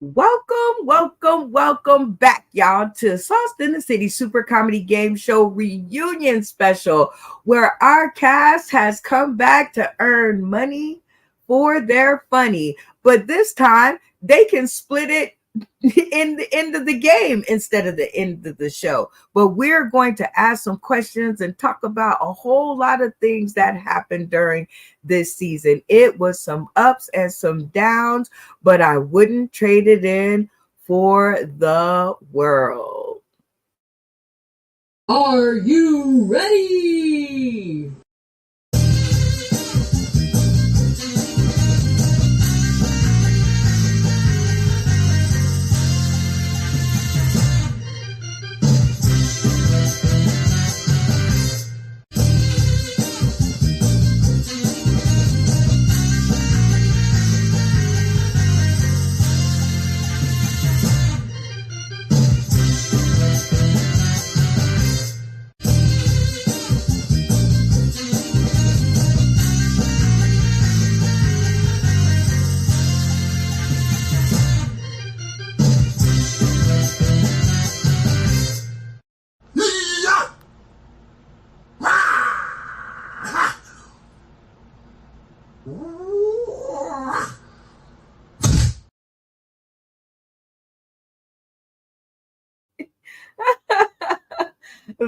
Welcome back, y'all, to Sauce in the City Super Comedy Game Show Reunion Special, where our cast has come back to earn money for their funny. But this time, they can split it in the end of the game instead of the end of the show. But we're going to ask some questions and talk about a whole lot of things that happened during this season. It was some ups and some downs, but I wouldn't trade it in for the world. Are you ready?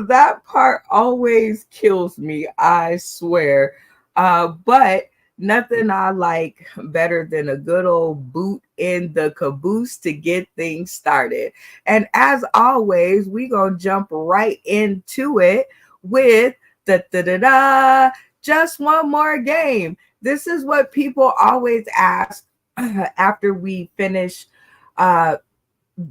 That part always kills me, I swear. But nothing I like better than a good old boot in the caboose to get things started. And as always, we gonna jump right into it with just one more game. This is what people always ask after we finish uh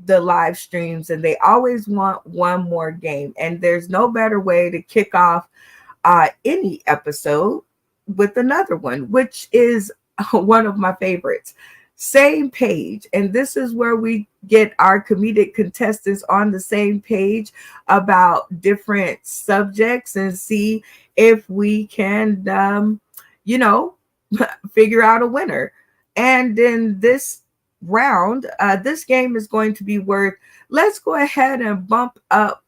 the live streams, and they always want one more game, and there's no better way to kick off any episode with another one, which is one of my favorites. Same page. And this is where we get our comedic contestants on the same page about different subjects and see if we can you know figure out a winner. And in this round, this game is going to be worth, let's go ahead and bump up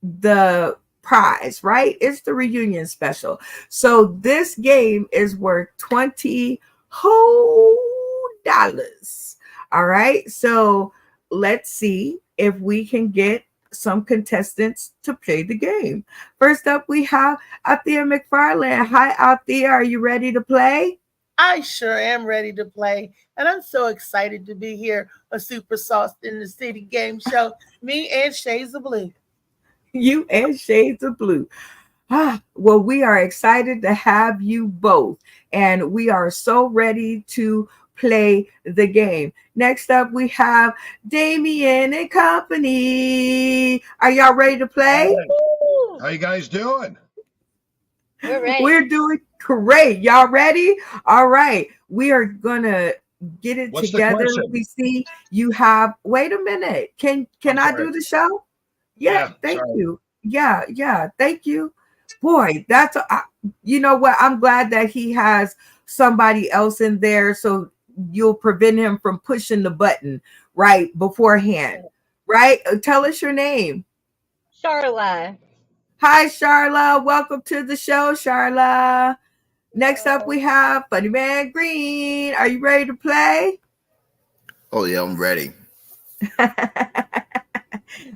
the prize, right? It's the reunion special. So this game is worth $20 whole dollars. All right. So let's see if we can get some contestants to play the game. First up, we have Althea McFarland. Hi, Althea. Are you ready to play? I sure am ready to play, and I'm so excited to be here. A Super Sauce in the City game show. Me and Shades of Blue. You and Shades of Blue. Well, we are excited to have you both, and we are so ready to play the game. Next up, we have Damien and Company. Are y'all ready to play? How you guys doing? We're ready. We're doing great. Y'all ready? All right. We are gonna get it What's the together. question? We see you have. Wait a minute. Can I sorry. do the show? Yeah. Thank sorry. you. Yeah. Thank you. Boy, you know what? I'm glad that he has somebody else in there, so you'll prevent him from pushing the button right beforehand. Right? Tell us your name. Charla. Hi, Charla. Welcome to the show, Charla. Next up, we have Funny Man Green. Are you ready to play? Oh yeah, I'm ready.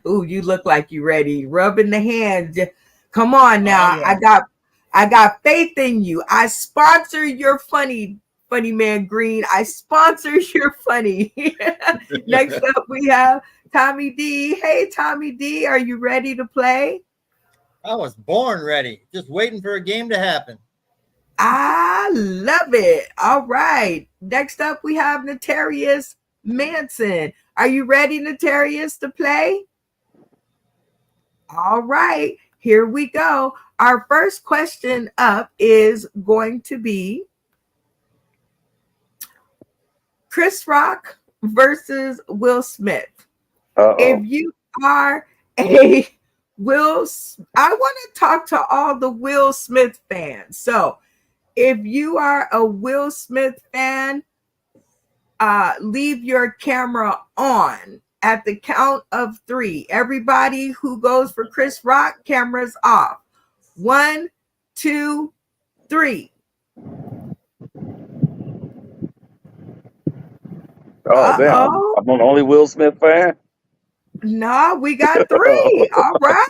Ooh, you look like you ready. Rubbing the hands. Come on now. Oh, yeah. I got faith in you. I sponsor your funny man Green. I sponsor your funny. Next up, we have Tommy D. Hey, Tommy D. Are you ready to play? I was born ready, just waiting for a game to happen. I love it. All right. Next up, we have Notarius Manson. Are you ready, Notarius, to play? All right. Here we go. Our first question up is going to be Chris Rock versus Will Smith. If you are a I want to talk to all the Will Smith fans. So if you are a Will Smith fan, leave your camera on at the count of 3. Everybody who goes for Chris Rock, cameras off. 1, 2, 3. Oh damn! Uh-oh. I'm the only Will Smith fan. No, we got 3. All right.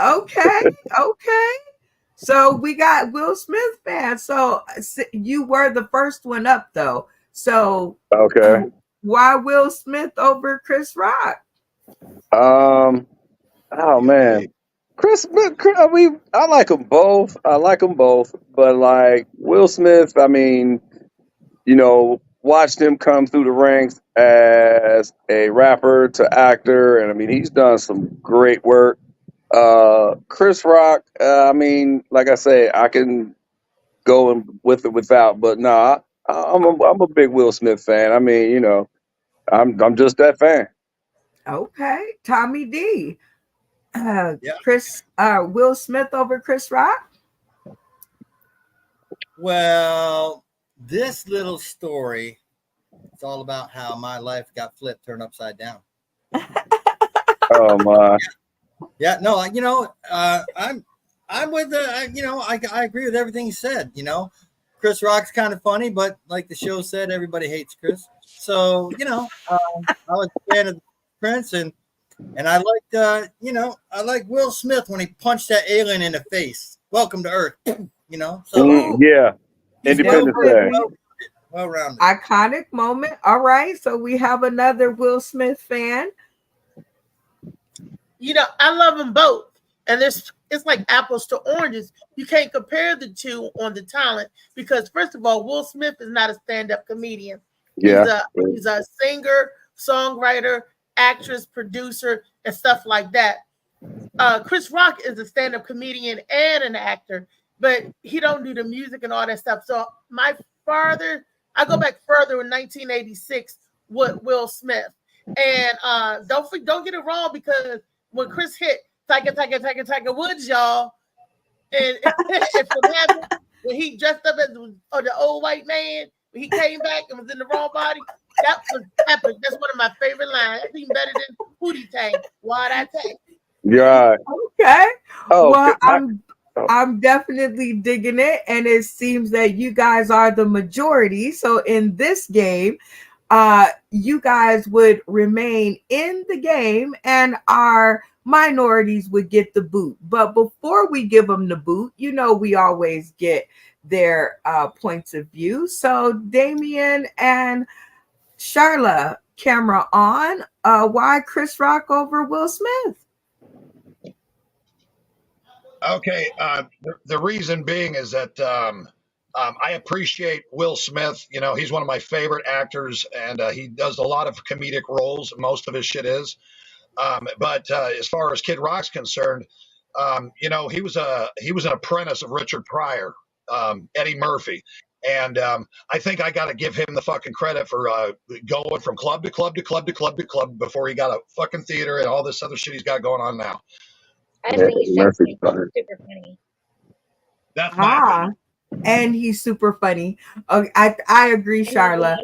Okay. Okay. So we got Will Smith fans. So you were the first one up, though. So Okay. why Will Smith over Chris Rock? Oh man, I like them both. I like them both, but like Will Smith, I mean, watched him come through the ranks as a rapper to actor, and I mean, he's done some great work. Chris Rock, I mean, like I say, I can go with it without, but nah, I'm a big Will Smith fan. I mean, I'm just that fan. Okay. Tommy D. Yeah. Will Smith over Chris Rock? Well, this little story, it's all about how my life got flipped, turned upside down. Oh my. Yeah, no, I'm with I agree with everything he said. Chris Rock's kind of funny, but like the show said, everybody hates Chris. So I was a fan of Prince, and I liked I like Will Smith when he punched that alien in the face. Welcome to Earth. So Yeah, he's Independence Day. well rounded. Iconic moment. All right. So we have another Will Smith fan. I love them both, and it's like apples to oranges. You can't compare the two on the talent because, first of all, Will Smith is not a stand-up comedian. Yeah. He's a singer, songwriter, actress, producer, and stuff like that. Chris Rock is a stand-up comedian and an actor, but he don't do the music and all that stuff. So I go back further in 1986 with Will Smith, and don't get it wrong because when Chris hit Tiger Woods, y'all, and if it happened when he dressed up as the old white man, when he came back and was in the wrong body, that was epic. That's one of my favorite lines. That's even better than Hootie Tang. Why that tang? Yeah. Okay. Oh, Well, okay. I'm definitely digging it, and it seems that you guys are the majority. So in this game, you guys would remain in the game, and our minorities would get the boot. But before we give them the boot, we always get their points of view. So Damien and Charla, camera on. Why Chris Rock over Will Smith? Okay. The reason being is that I appreciate Will Smith. He's one of my favorite actors, and he does a lot of comedic roles. Most of his shit is. But as far as Kid Rock's concerned, he was an apprentice of Richard Pryor, Eddie Murphy. And I think I got to give him the fucking credit for going from club to club to club to club to club before he got a fucking theater and all this other shit he's got going on now. I think he's super funny. That's my opinion. And he's super funny. Okay, I agree, Charla.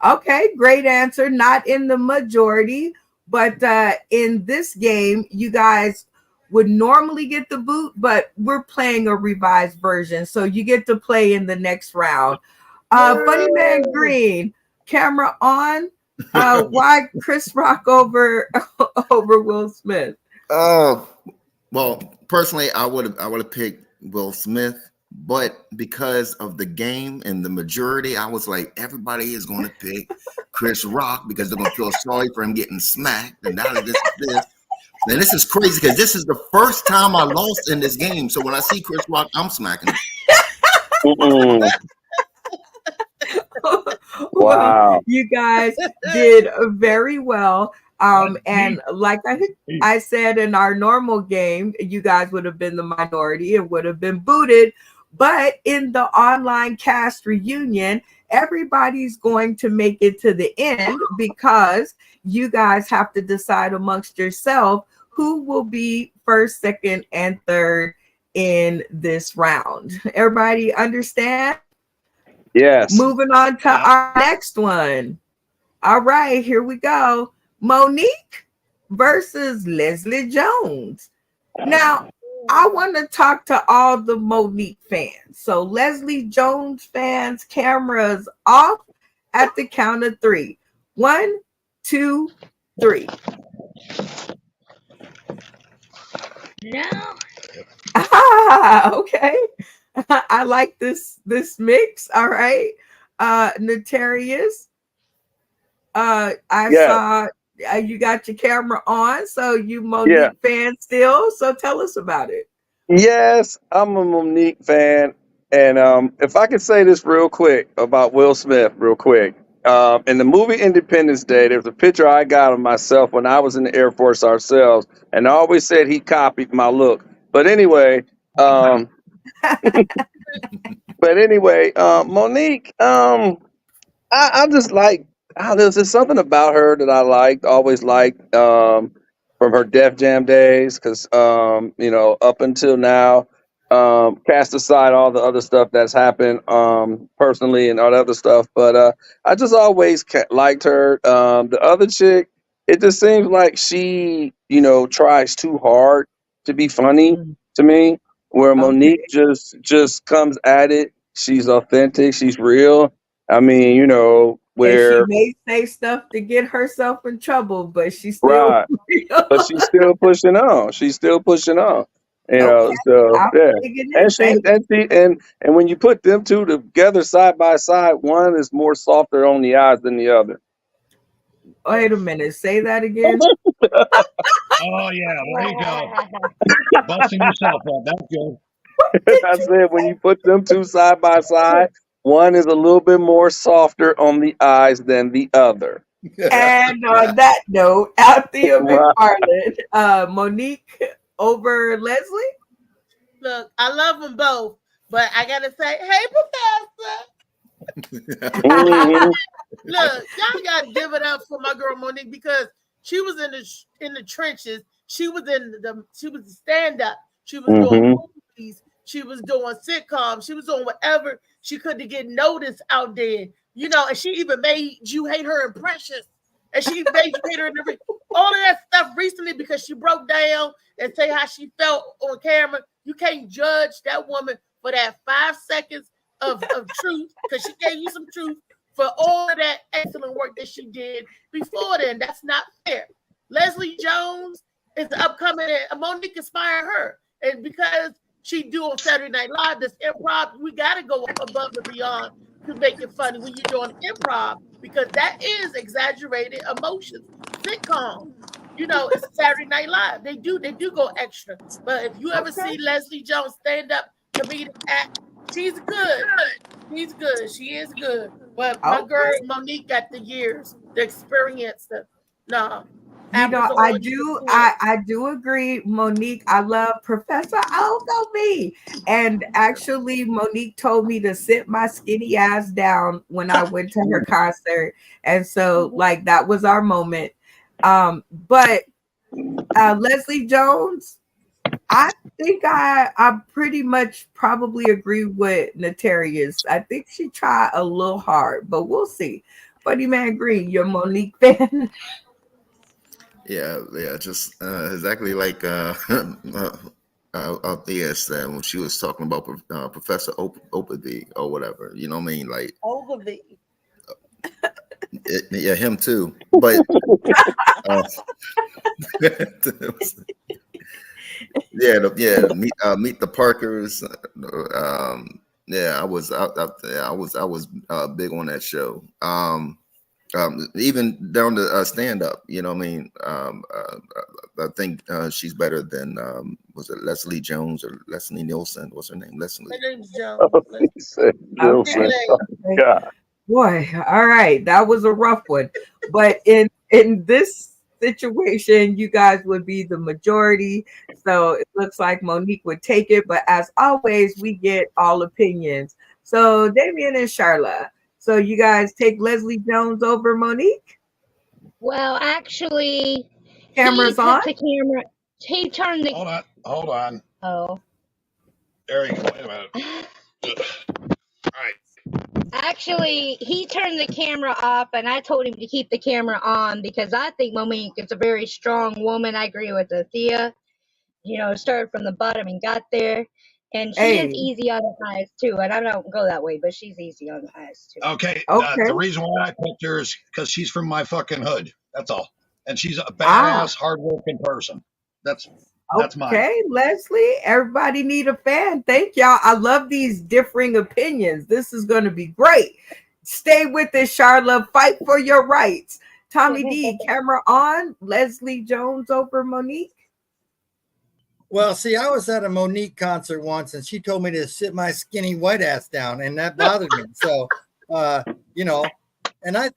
Okay, great answer. Not in the majority, but in this game, you guys would normally get the boot, but we're playing a revised version, so you get to play in the next round. Funny Man Green, camera on. Why Chris Rock over Will Smith? Well, personally, I would have picked Will Smith, but because of the game and the majority, I was like, everybody is going to pick Chris Rock because they're going to feel sorry for him getting smacked. And now that this is this. And this is crazy because this is the first time I lost in this game. So when I see Chris Rock, I'm smacking him. Wow. You guys did very well. And like I said in our normal game, you guys would have been the minority and would have been booted. But in the online cast reunion, everybody's going to make it to the end because you guys have to decide amongst yourself who will be first, second, and third in this round. Everybody understand? Yes. Moving on to our next one. All right, here we go. Monique versus Leslie Jones. Now, I want to talk to all the Monique fans. So, Leslie Jones fans, cameras off at the count of three. 1, 2, 3. No. Ah, okay. I like this mix. All right. Notarius, I Yes, saw you got your camera on, so you yeah, Monique fan still. So tell us about it. yes. I'm a Monique fan, and if I could say this real quick about Will Smith, real quick. In the movie Independence Day, there's a picture I got of myself when I was in the Air Force ourselves, and I always said he copied my look. But anyway, um, Monique, I just like there's just something about her that I liked, always liked, from her Def Jam days, because up until now, cast aside all the other stuff that's happened, personally and all that other stuff, but I just always liked her. The other chick, it just seems like she tries too hard to be funny Mm, to me, where Monique okay. just comes at it. She's authentic. She's real. I mean, And she where may say stuff to get herself in trouble, but she's still right, but she's still pushing on. She's still pushing on. okay. So I'm yeah. digging And it. she Thank and she and when you put them two together side by side, one is more softer on the eyes than the other. you. Wait a minute. Say that again. Oh yeah, there you go. Busting yourself up. That's good. Did I you? said when you put them two side by side, one is a little bit more softer on the eyes than the other. And on that note, Althea Right. McFarland, Monique over Leslie. Look, I love them both, but I gotta say, hey, Professor. Hmm. Look, y'all gotta give it up for my girl Monique because she was in the trenches. She was stand up. She was doing Hmm. movies. She was doing sitcoms. She was doing whatever she could to get noticed out there. And she even made you hate her in Precious. And she made you hate her in all of that stuff recently because she broke down and say how she felt on camera. You can't judge that woman for that 5 seconds of truth because she gave you some truth for all of that excellent work that she did before then. That's not fair. Leslie Jones is upcoming, and Monique inspired her. And because she do on Saturday Night Live, this improv, we got to go above and beyond to make it funny when you're doing improv because that is exaggerated emotions. Sitcom, it's Saturday Night Live. They do go extra. But if you ever Okay. see Leslie Jones stand up comedic act, she's good. She's good. She is good. But my girl Okay. Monique got the years, the experience. No, You apples know, are I all you can do, pull. I do agree, Monique. I love Professor Ogilvy. And actually, Monique told me to sit my skinny ass down when I went to her concert. And so, like, that was our moment. But Leslie Jones, I think I pretty much probably agree with Notarius. I think she tried a little hard, but we'll see. Buddy Man Green, you're a Monique fan. Yeah, just exactly like Althea said when she was talking about Professor Opedy or whatever. You know what I mean? Like, Ogilvy. yeah, him too. But uh, meet the Parkers. Yeah, I was big on that show. Even down to stand up. You know what I mean? I think she's better than was it Leslie Jones or Leslie Nielsen? What's her name? My Leslie. name's Jones. He said, Big Okay. Joseph. leg. Okay. God. Boy, all right, that was a rough one. But in this situation, you guys would be the majority. So it looks like Monique would take it. But as always, we get all opinions. So Damien and Charla. So you guys take Leslie Jones over Monique? Well, actually, he Cameras on. took the camera. He turned the. Hold on. Hold on. Oh. There you go. Wait a minute. All right. Actually, he turned the camera off, and I told him to keep the camera on because I think Monique is a very strong woman. I agree with Thea. Started from the bottom and got there. And she is Hey, easy on the eyes, too. And I don't go that way, but she's easy on the eyes, too. Okay, okay. the reason why I picked her is because she's from my fucking hood. That's all, and she's a Ah, badass, hardworking person. That's mine. okay, Leslie. Everybody need a fan. Thank y'all. I love these differing opinions. This is going to be great. Stay with us, Charlotte. Fight for your rights. Tommy D, camera on. Leslie Jones over Monique. Well, see, I was at a Monique concert once, and she told me to sit my skinny white ass down, and that bothered me. So, you know, and I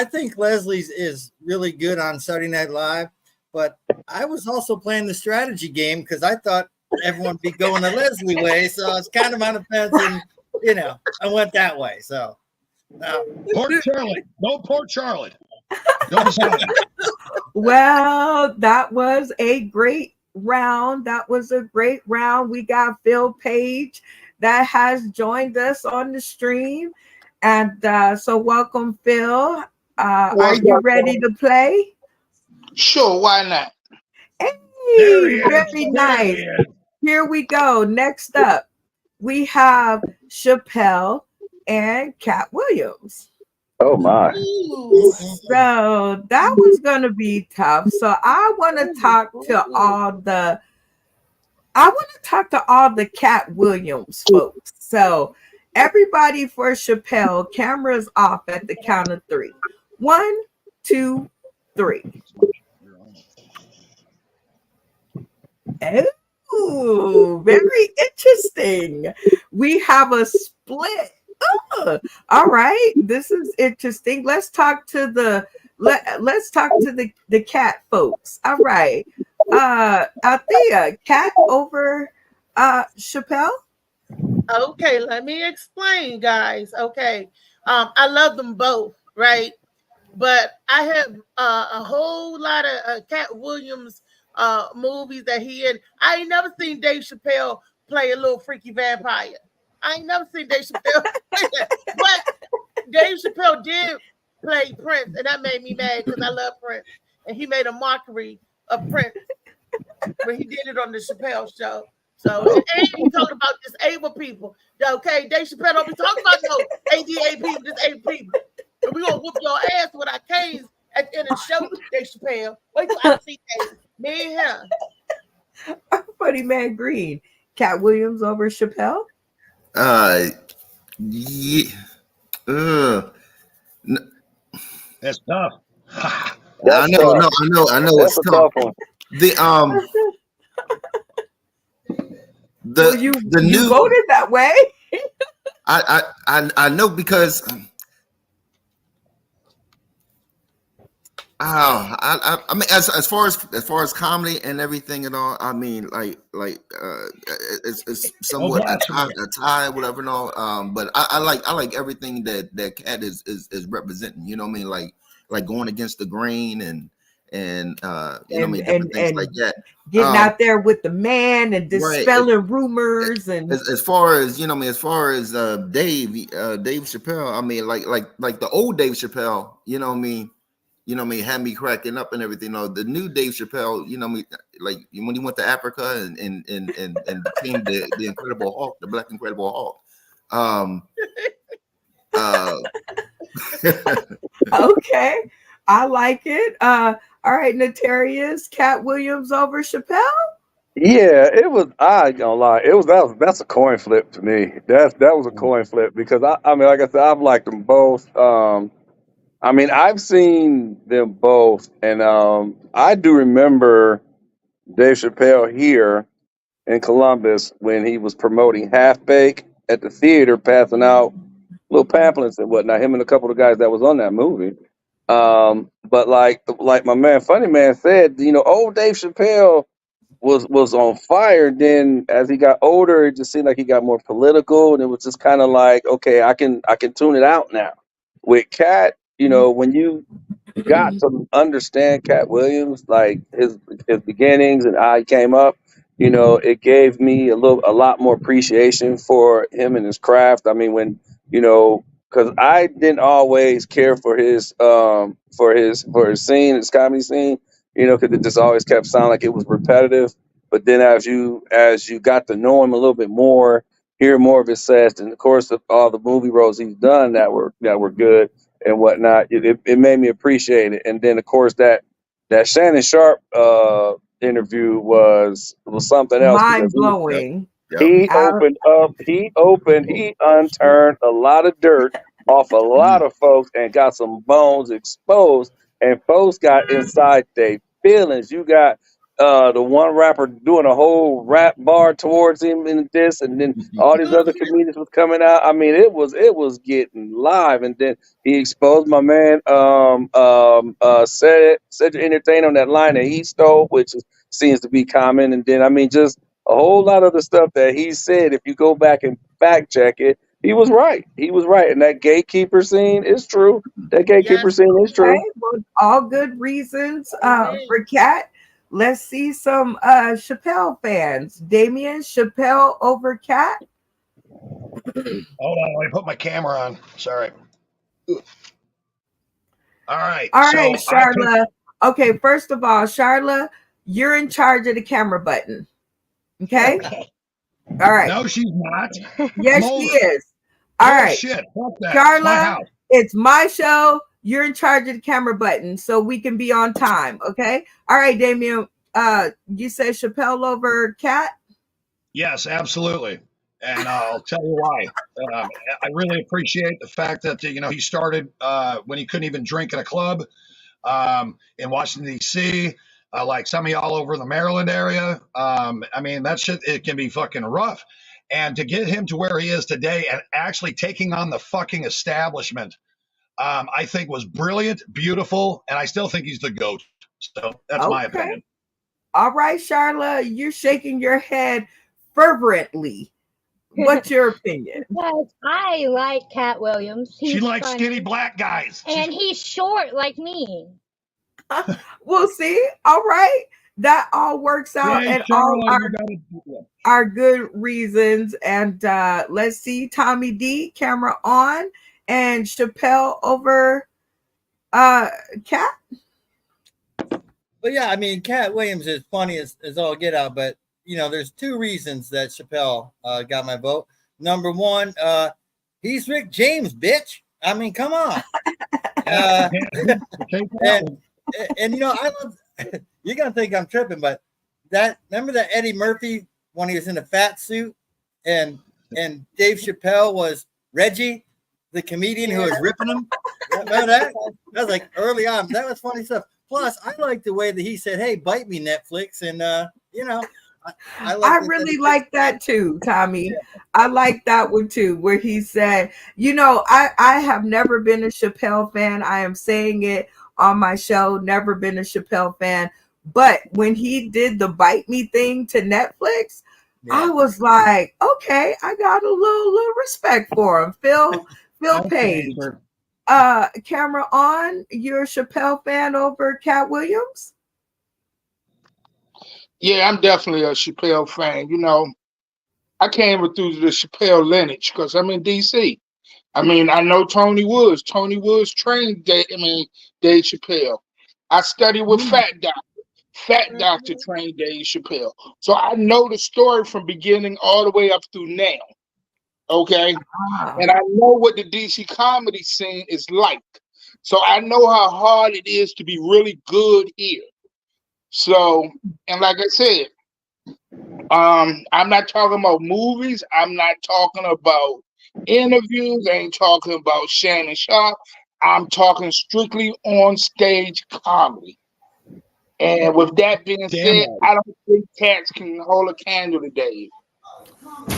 think Leslie's is really good on Saturday Night Live, but I was also playing the strategy game because I thought everyone would be going the Leslie way. So I was kind of on the fence, and I went that way. So, Port Charlotte, no Port Charlotte. Don't decide. Well, that was a great round. That was a great round. We got Phil Page that has joined us on the stream. And so welcome, Phil. Are you ready to play? Sure, why not? There he Hey, is. very There nice. he is. Here we go. Next up, we have Chappelle and Cat Williams. Oh my. So that was gonna be tough. So I want to talk to all the Cat Williams folks. So everybody for Chappelle, cameras off at the count of 3. 1, 2, 3. Oh, very interesting. We have a split. All right, this is interesting. Let's talk to the cat folks. All right, Althea, cat over Chappelle. Okay, let me explain, guys. Okay, I love them both, right? But I have a whole lot of Cat Williams movies that he in. I ain't never seen Dave Chappelle play a little freaky vampire. I ain't never seen Dave Chappelle play that. But Dave Chappelle did play Prince, and that made me mad because I love Prince. And he made a mockery of Prince when he did it on the Chappelle show. So, and he talked about disabled people. Okay, Dave Chappelle don't be talking about no ADA people, disabled people. And we gonna whoop your ass with our canes at the end of the show, Dave Chappelle. Wait till I see Dave. Me and him. Funny Man Green, Cat Williams over Chappelle. Yeah. That's tough. That's tough. I know That's it's a tough. tough one. Well, you new voted that way. I know because I mean as far as comedy and everything and all, I mean it's somewhat a tie whatever and all, but I like everything that Cat is representing, you know what I mean, like going against the grain and you know what I mean, different things like that, getting out there with the man and dispelling rumors. And as far as, you know what I mean, as far as Dave Chappelle, I mean like the old Dave Chappelle, you know what I mean, had me cracking up and everything. The new Dave Chappelle, you know what I mean, like when he went to Africa and became the Incredible Hulk, the Black Incredible Hulk. Okay, I like it. All right, Notarius, Cat Williams over Chappelle. Yeah, it was. I ain't gonna lie. That's a coin flip to me. That was a coin flip because I mean, like I said, I've liked them both. I mean, I've seen them both, and I do remember Dave Chappelle here in Columbus when he was promoting Half Bake at the theater, passing out little pamphlets and whatnot. Him and a couple of guys that was on that movie. But like my man Funny Man said, old Dave Chappelle was on fire. Then as he got older, it just seemed like he got more political, and it was just kind of like, okay, I can tune it out now. With Cat, when you got to understand Cat Williams, like his beginnings and how he came up, it gave me a lot more appreciation for him and his craft. I mean, when because I didn't always care for his scene, his comedy scene, because it just always kept sounding like it was repetitive. But then as you got to know him a little bit more, hear more of his sets, and of course all the movie roles he's done that were good and whatnot, it made me appreciate it. And then of course that Shannon Sharp interview was something else Mind because blowing. Yep. he unturned a lot of dirt off a lot Mm. of folks and got some bones exposed, and folks got inside their feelings. You got the one rapper doing a whole rap bar towards him in this, and then all these other comedians was coming out. I mean, it was getting live, and then he exposed my man Cedric Entertainer on that line that he stole, which seems to be common. And then I mean just a whole lot of the stuff that he said, if you go back and fact check it, he was right. He was right. And that gatekeeper scene is true. That gatekeeper Yes. scene is Okay, true. well, all good reasons Amen. for Cat. Let's see some Chappelle fans. Damien, Chappelle over Cat. Hold on, let me put my camera on. Sorry. All right. All So right, I picked. Charla. Okay, first of all, Charla, you're in charge of the camera button. Okay? Okay. All right. No, she's not. I'm Yes, she older. is. All right. Bullshit. Fuck that. It's my Charla, house. it's my show. You're in charge of the camera button so we can be on time. Okay? All right, Damien. You said Chappelle over Cat? Yes, absolutely. And I'll tell you why. I really appreciate the fact that he started when he couldn't even drink in a club in Washington D.C. Like some of y'all over in the Maryland area. I mean that shit it can be fucking rough. And to get him to where he is today and actually taking on the fucking establishment, I think was brilliant, beautiful, and I still think he's the GOAT. So that's my Okay. opinion. All right, Charla, you're shaking your head fervently. What's your opinion? Because I like Cat Williams. She He's likes funny. skinny black guys. And he's short like me. We'll see. All right. That all works out Hey, and all Charlotte, you gotta do that. our good reasons. And let's see, Tommy D, camera on, and Chappelle over Cat. But yeah, I mean, Cat Williams is funny as all get out, but there's two reasons that Chappelle got my vote. Number one, he's Rick James, bitch. I mean, come on. And I love. You're gonna think I'm tripping, but remember that Eddie Murphy when he was in a fat suit, and Dave Chappelle was Reggie, the comedian who was ripping him. Remember that? That was like early on. That was funny stuff. Plus, I like the way that he said, "Hey, bite me, Netflix," and I really like that too, Tommy. Yeah. I like that one too, where he said, I have never been a Chappelle fan. I am saying it on my show, never been a Chappelle fan. But when he did the bite me thing to Netflix, I was like, okay, I got a little respect for him. Phil Page. Camera on, you're a Chappelle fan over Cat Williams? Yeah, I'm definitely a Chappelle fan. I came through the Chappelle lineage because I'm in D.C. I mean, I know Tony Woods. Tony Woods trained Dave Chappelle. I studied with Fat Doctor. Fat Doctor trained Dave Chappelle. So I know the story from beginning all the way up through now. Okay? And I know what the DC comedy scene is like. So I know how hard it is to be really good here. So, and like I said, I'm not talking about movies. I'm not talking about interviews. I ain't talking about Shannon Sharp. I'm talking strictly on stage comedy. And with that being said, I don't think cats can hold a candle to Dave.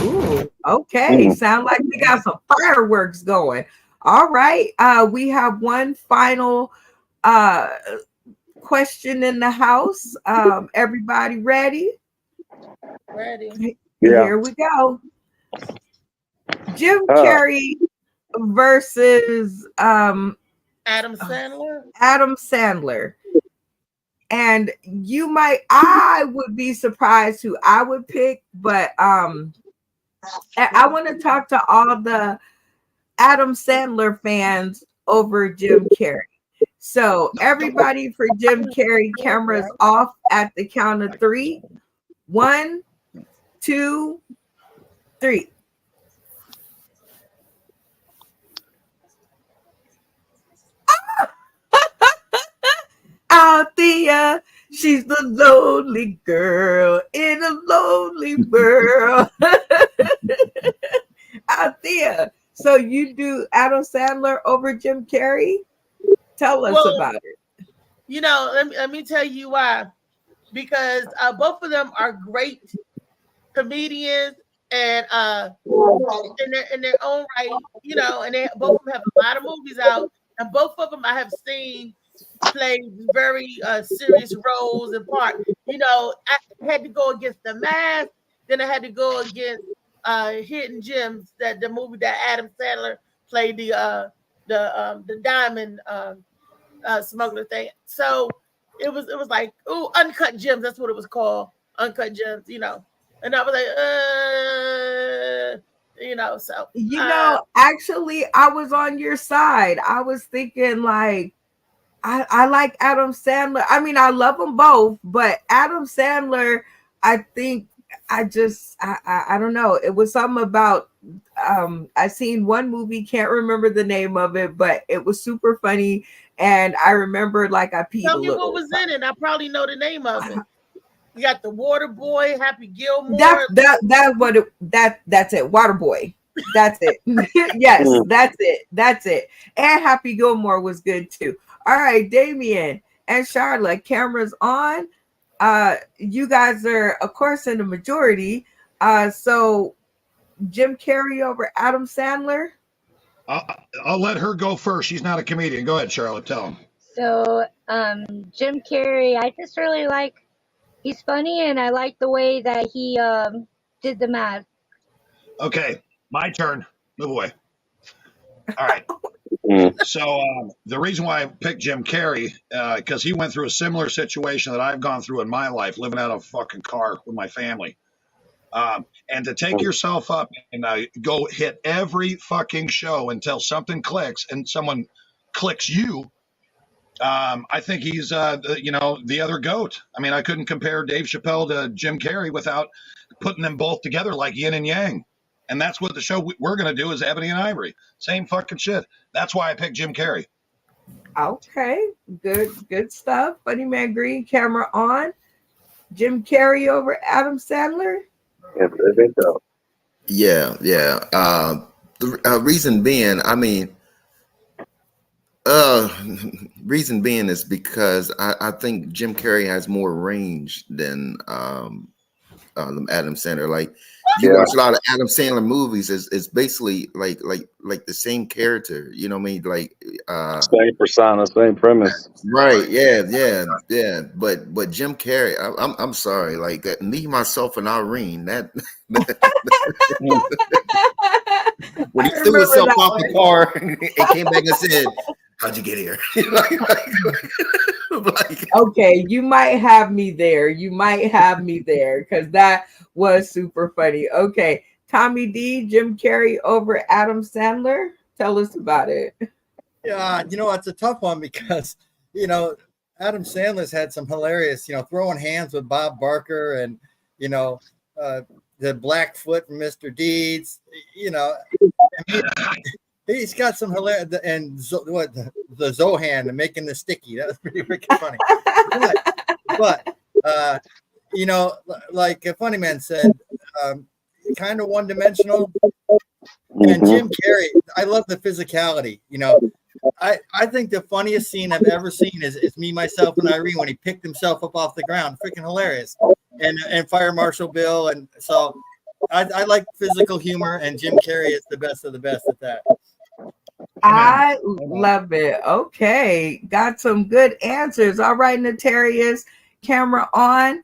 Ooh, okay. Sound like we got some fireworks going. All right. We have one final question in the house. Everybody ready? Ready. Yeah. Here we go. Jim Carrey versus Adam Sandler. Adam Sandler. And I would be surprised who I would pick, but I want to talk to all the Adam Sandler fans over Jim Carrey. So everybody for Jim Carrey, cameras off at the count of three. 1, 2, 3. Althea, she's the lonely girl in a lonely world. Althea, so you do Adam Sandler over Jim Carrey? Tell us Well, about it. you know, let me tell you why. Because both of them are great comedians and in their own right, you know, and they both of them have a lot of movies out, and both of them I have seen play very serious roles and part. You know, I had to go against The Mask, then I had to go against Hidden Gems, that the movie that Adam Sandler played the diamond smuggler thing. So it was like, ooh, Uncut Gems. That's what it was called, Uncut Gems. You know, and I was like, you know, so Actually, I was on your side. I was thinking like I like Adam Sandler. I mean, I love them both, but Adam Sandler, I think I don't know. It was something about I seen one movie, can't remember the name of it, but it was super funny. And I remember like I peed tell a me what little. was in it. I probably know the name of it. You got the Water Boy, Happy Gilmore. That's it. Waterboy. That's it. Yes, that's it. That's it. And Happy Gilmore was good too. All right, Damien and Charlotte, cameras on. You guys are, of course, in the majority. So Jim Carrey over Adam Sandler. I'll let her go first. She's not a comedian. Go ahead, Charlotte. Tell him. So, Jim Carrey, I just really like, he's funny and I like the way that he did the math. Okay, my turn. Move away. All right. So the reason why I picked Jim Carrey, because he went through a similar situation that I've gone through in my life, living out of a fucking car with my family. And to take yourself up and go hit every fucking show until something clicks and someone clicks you. I think he's, the other goat. I mean, I couldn't compare Dave Chappelle to Jim Carrey without putting them both together like yin and yang. And that's what the show we're going to do is Ebony and Ivory. Same fucking shit. That's why I picked Jim Carrey. Okay, good stuff. Funny Man Green, camera on. Jim Carrey over Adam Sandler. Yes, I think so. Yeah. The reason being, I mean, reason being is because I think Jim Carrey has more range than Adam Sandler. Like you watch a lot of Adam Sandler movies, it's basically like the same character. You know what I mean? Like Same persona, same premise. right? Yeah. But Jim Carrey, I'm sorry, like that. Me, myself, and Irene. That when he threw himself off the car and came back and said, "How'd you get here?" Okay, you might have me there. You might have me there because that was super funny. Okay, Tommy D, Jim Carrey over Adam Sandler. Tell us about it. Yeah, it's a tough one because Adam Sandler's had some hilarious, throwing hands with Bob Barker and the Blackfoot from Mr. Deeds. He's got some hilarious, and the Zohan and making the sticky. That was pretty freaking funny. But like a Funny Man said, kind of one dimensional. And Jim Carrey, I love the physicality. I think the funniest scene I've ever seen is me, myself, and Irene when he picked himself up off the ground. Freaking hilarious. And Fire Marshal Bill. And so I like physical humor, and Jim Carrey is the best of the best at that. I love it. Okay, got some good answers. All right, Notarius, camera on.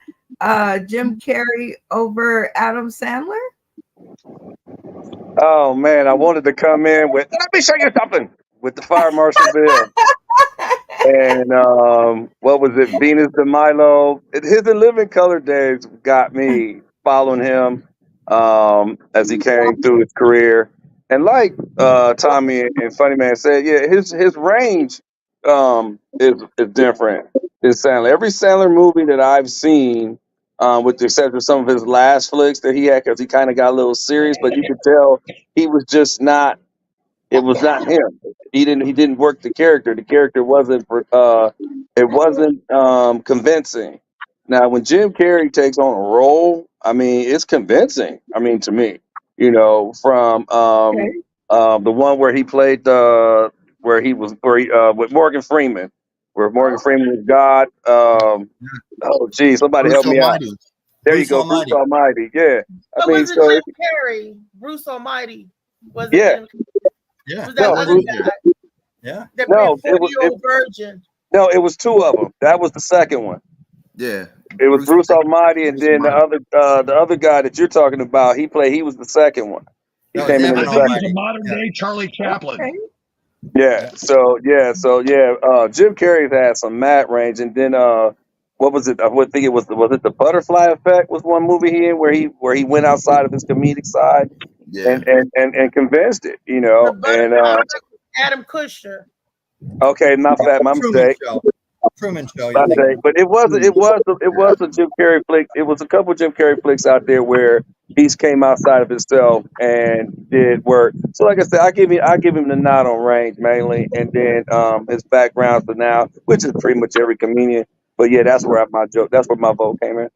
Jim Carrey over Adam Sandler. Oh man, I wanted to come in with let me show you something with the Fire Marshal Bill. And what was it? Venus de Milo. His In Living Color days got me following him as he came through his career. And like Tommy and Funny Man said, yeah, his range is different. It's Sandler. Every Sandler movie that I've seen, with the exception of some of his last flicks that he had, because he kind of got a little serious, but you could tell he was just not. It was not him. He didn't work the character. The character wasn't it wasn't convincing. Now when Jim Carrey takes on a role, I mean it's convincing. I mean to me, from Okay. the one where he played with Morgan Freeman, where Morgan Freeman was God. Oh geez, somebody Bruce help me out. Almighty. There you Bruce go, Bruce Almighty. Almighty. Yeah, I But mean was it so Jim Carrey? Bruce Almighty? Was it yeah. Jim? Yeah, Was that that No, was other Bruce, him. guy Yeah. that played no, 40-year-old virgin? no, it was two of them. That was the second one. Yeah. It was Bruce Almighty, and Bruce then Almighty. the other guy that you're talking about. He was the second one. He That was came in Evan I the think he's second. a Almighty. modern Yeah. day Charlie Chaplin. Okay. Yeah. Yeah. So Jim Carrey's had some mad range, and then what was it? I would think it was it the Butterfly Effect was one movie he in where he went outside of his comedic side Yeah. and convinced it, The and Butterfly Adam Kushner. okay, my Truman mistake. Show. Truman Show. I You're thinking say, of. but it was a Jim Carrey flick. It was a couple Jim Carrey flicks out there where he's came outside of himself and did work. So, like I said, I give him the nod on range mainly, and then his background for now, which is pretty much every comedian. But yeah, that's where my vote came in.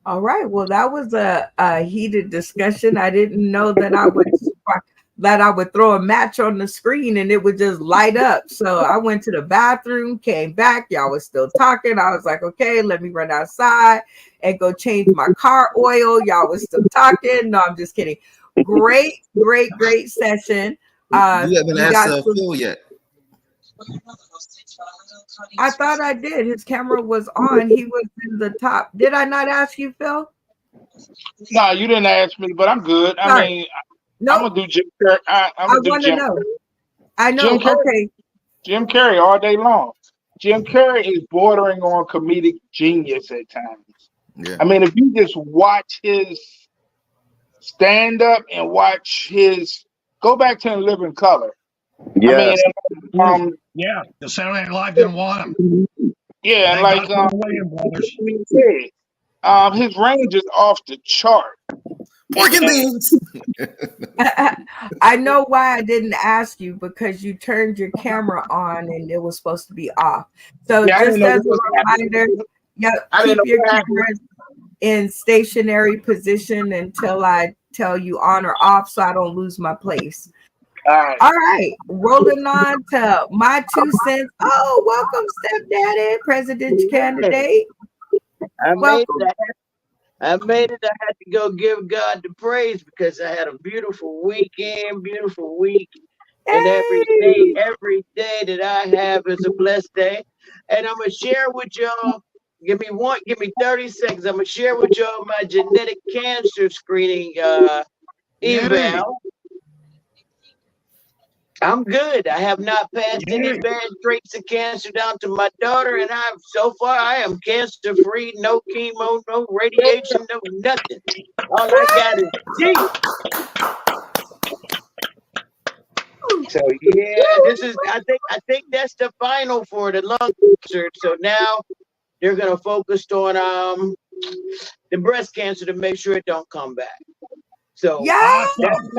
All right. Well, that was a heated discussion. I didn't know that I would throw a match on the screen and it would just light up. So I went to the bathroom, came back. Y'all was still talking. I was like, okay, let me run outside and go change my car oil. Y'all was still talking. No, I'm just kidding. Great, great, great session. You haven't We asked got some, Phil yet. I thought I did. His camera was on. He was in the top. Did I not ask you, Phil? No, you didn't ask me, but I'm good. I Sorry. mean, I'm Nope. gonna do Jim Carrey. I'm I gonna do want to Jim. know. I Jim know. Carrey. Okay. Jim Carrey all day long. Jim Carrey is bordering on comedic genius at times. Yeah. I mean, if you just watch his stand up and go back to In Living Color. Yes. I mean, Yeah, the Saturday Night Live didn't want him. yeah, and Thank like God for the Williams brothers. he said, his range is off the chart. Pork and And beans. I know why I didn't ask you because you turned your camera on and it was supposed to be off. So yeah, I didn't just know as what was a reminder, happening. I didn't keep know your what happened. cameras in stationary position until I tell you on or off so I don't lose my place. All right. All right, rolling on to my 2 cents. Oh, welcome, stepdaddy, presidential candidate. I made Welcome. it. I made it. I had to go give God the praise because I had a beautiful weekend, beautiful week. And every Hey. day that I have is a blessed day. And I'm gonna share with y'all. Give me 30 seconds. I'm gonna share with y'all my genetic cancer screening Yay. eval. I'm good. I have not passed any Yay. bad traits of cancer down to my daughter, and I am cancer free. No chemo, no radiation, no nothing. All I got is Jesus. So yeah, I think that's the final for the lung cancer. So now they're gonna focus on the breast cancer to make sure it don't come back. So Yeah. Awesome.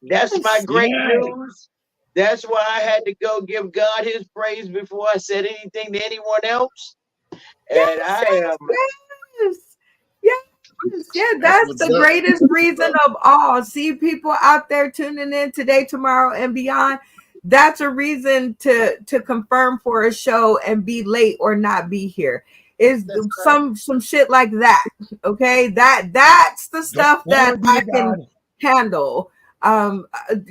that's my great Yay. news. That's why I had to go give God his praise before I said anything to anyone else. And I am Yeah, that's what's the up. greatest reason of all. See people out there tuning in today, tomorrow, and beyond. That's a reason to confirm for a show and be late or not be here. Is some shit like that. Okay, that's the stuff that Glory be I to can God. handle.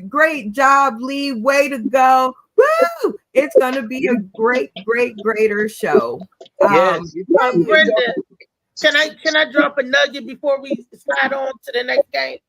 Great job, Lee. Way to go. Woo! It's gonna be a greater show. yes. Brenda, can I drop a nugget before we slide on to the next game?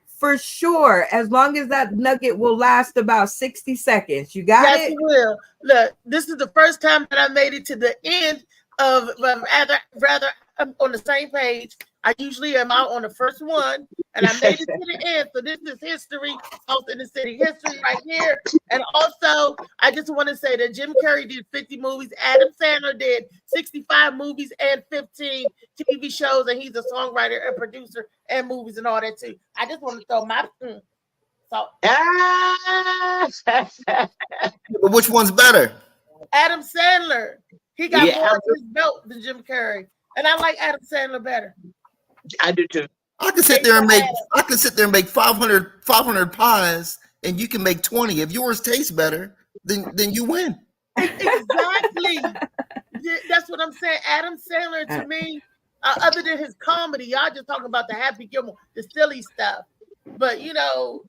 For sure, as long as that nugget will last about 60 seconds. You got Yes, it? it will. Look, this is the first time that I made it to the end of rather I'm on the same page I usually am out on the first one, and I made it to the end. So this is history, Host in the City history right here. And also, I just want to say that Jim Carrey did 50 movies. Adam Sandler did 65 movies and 15 TV shows, and he's a songwriter and producer and movies and all that too. I just want to throw my so But which one's better? Adam Sandler, he got Yeah, more on his belt than Jim Carrey, and I like Adam Sandler better. I do too. I can sit there and make 500 pies, and you can make 20. If yours tastes better, then you win. Exactly. That's what I'm saying. Adam Sandler to me, other than his comedy, y'all just talking about the Happy Gilmore, the silly stuff. But you know,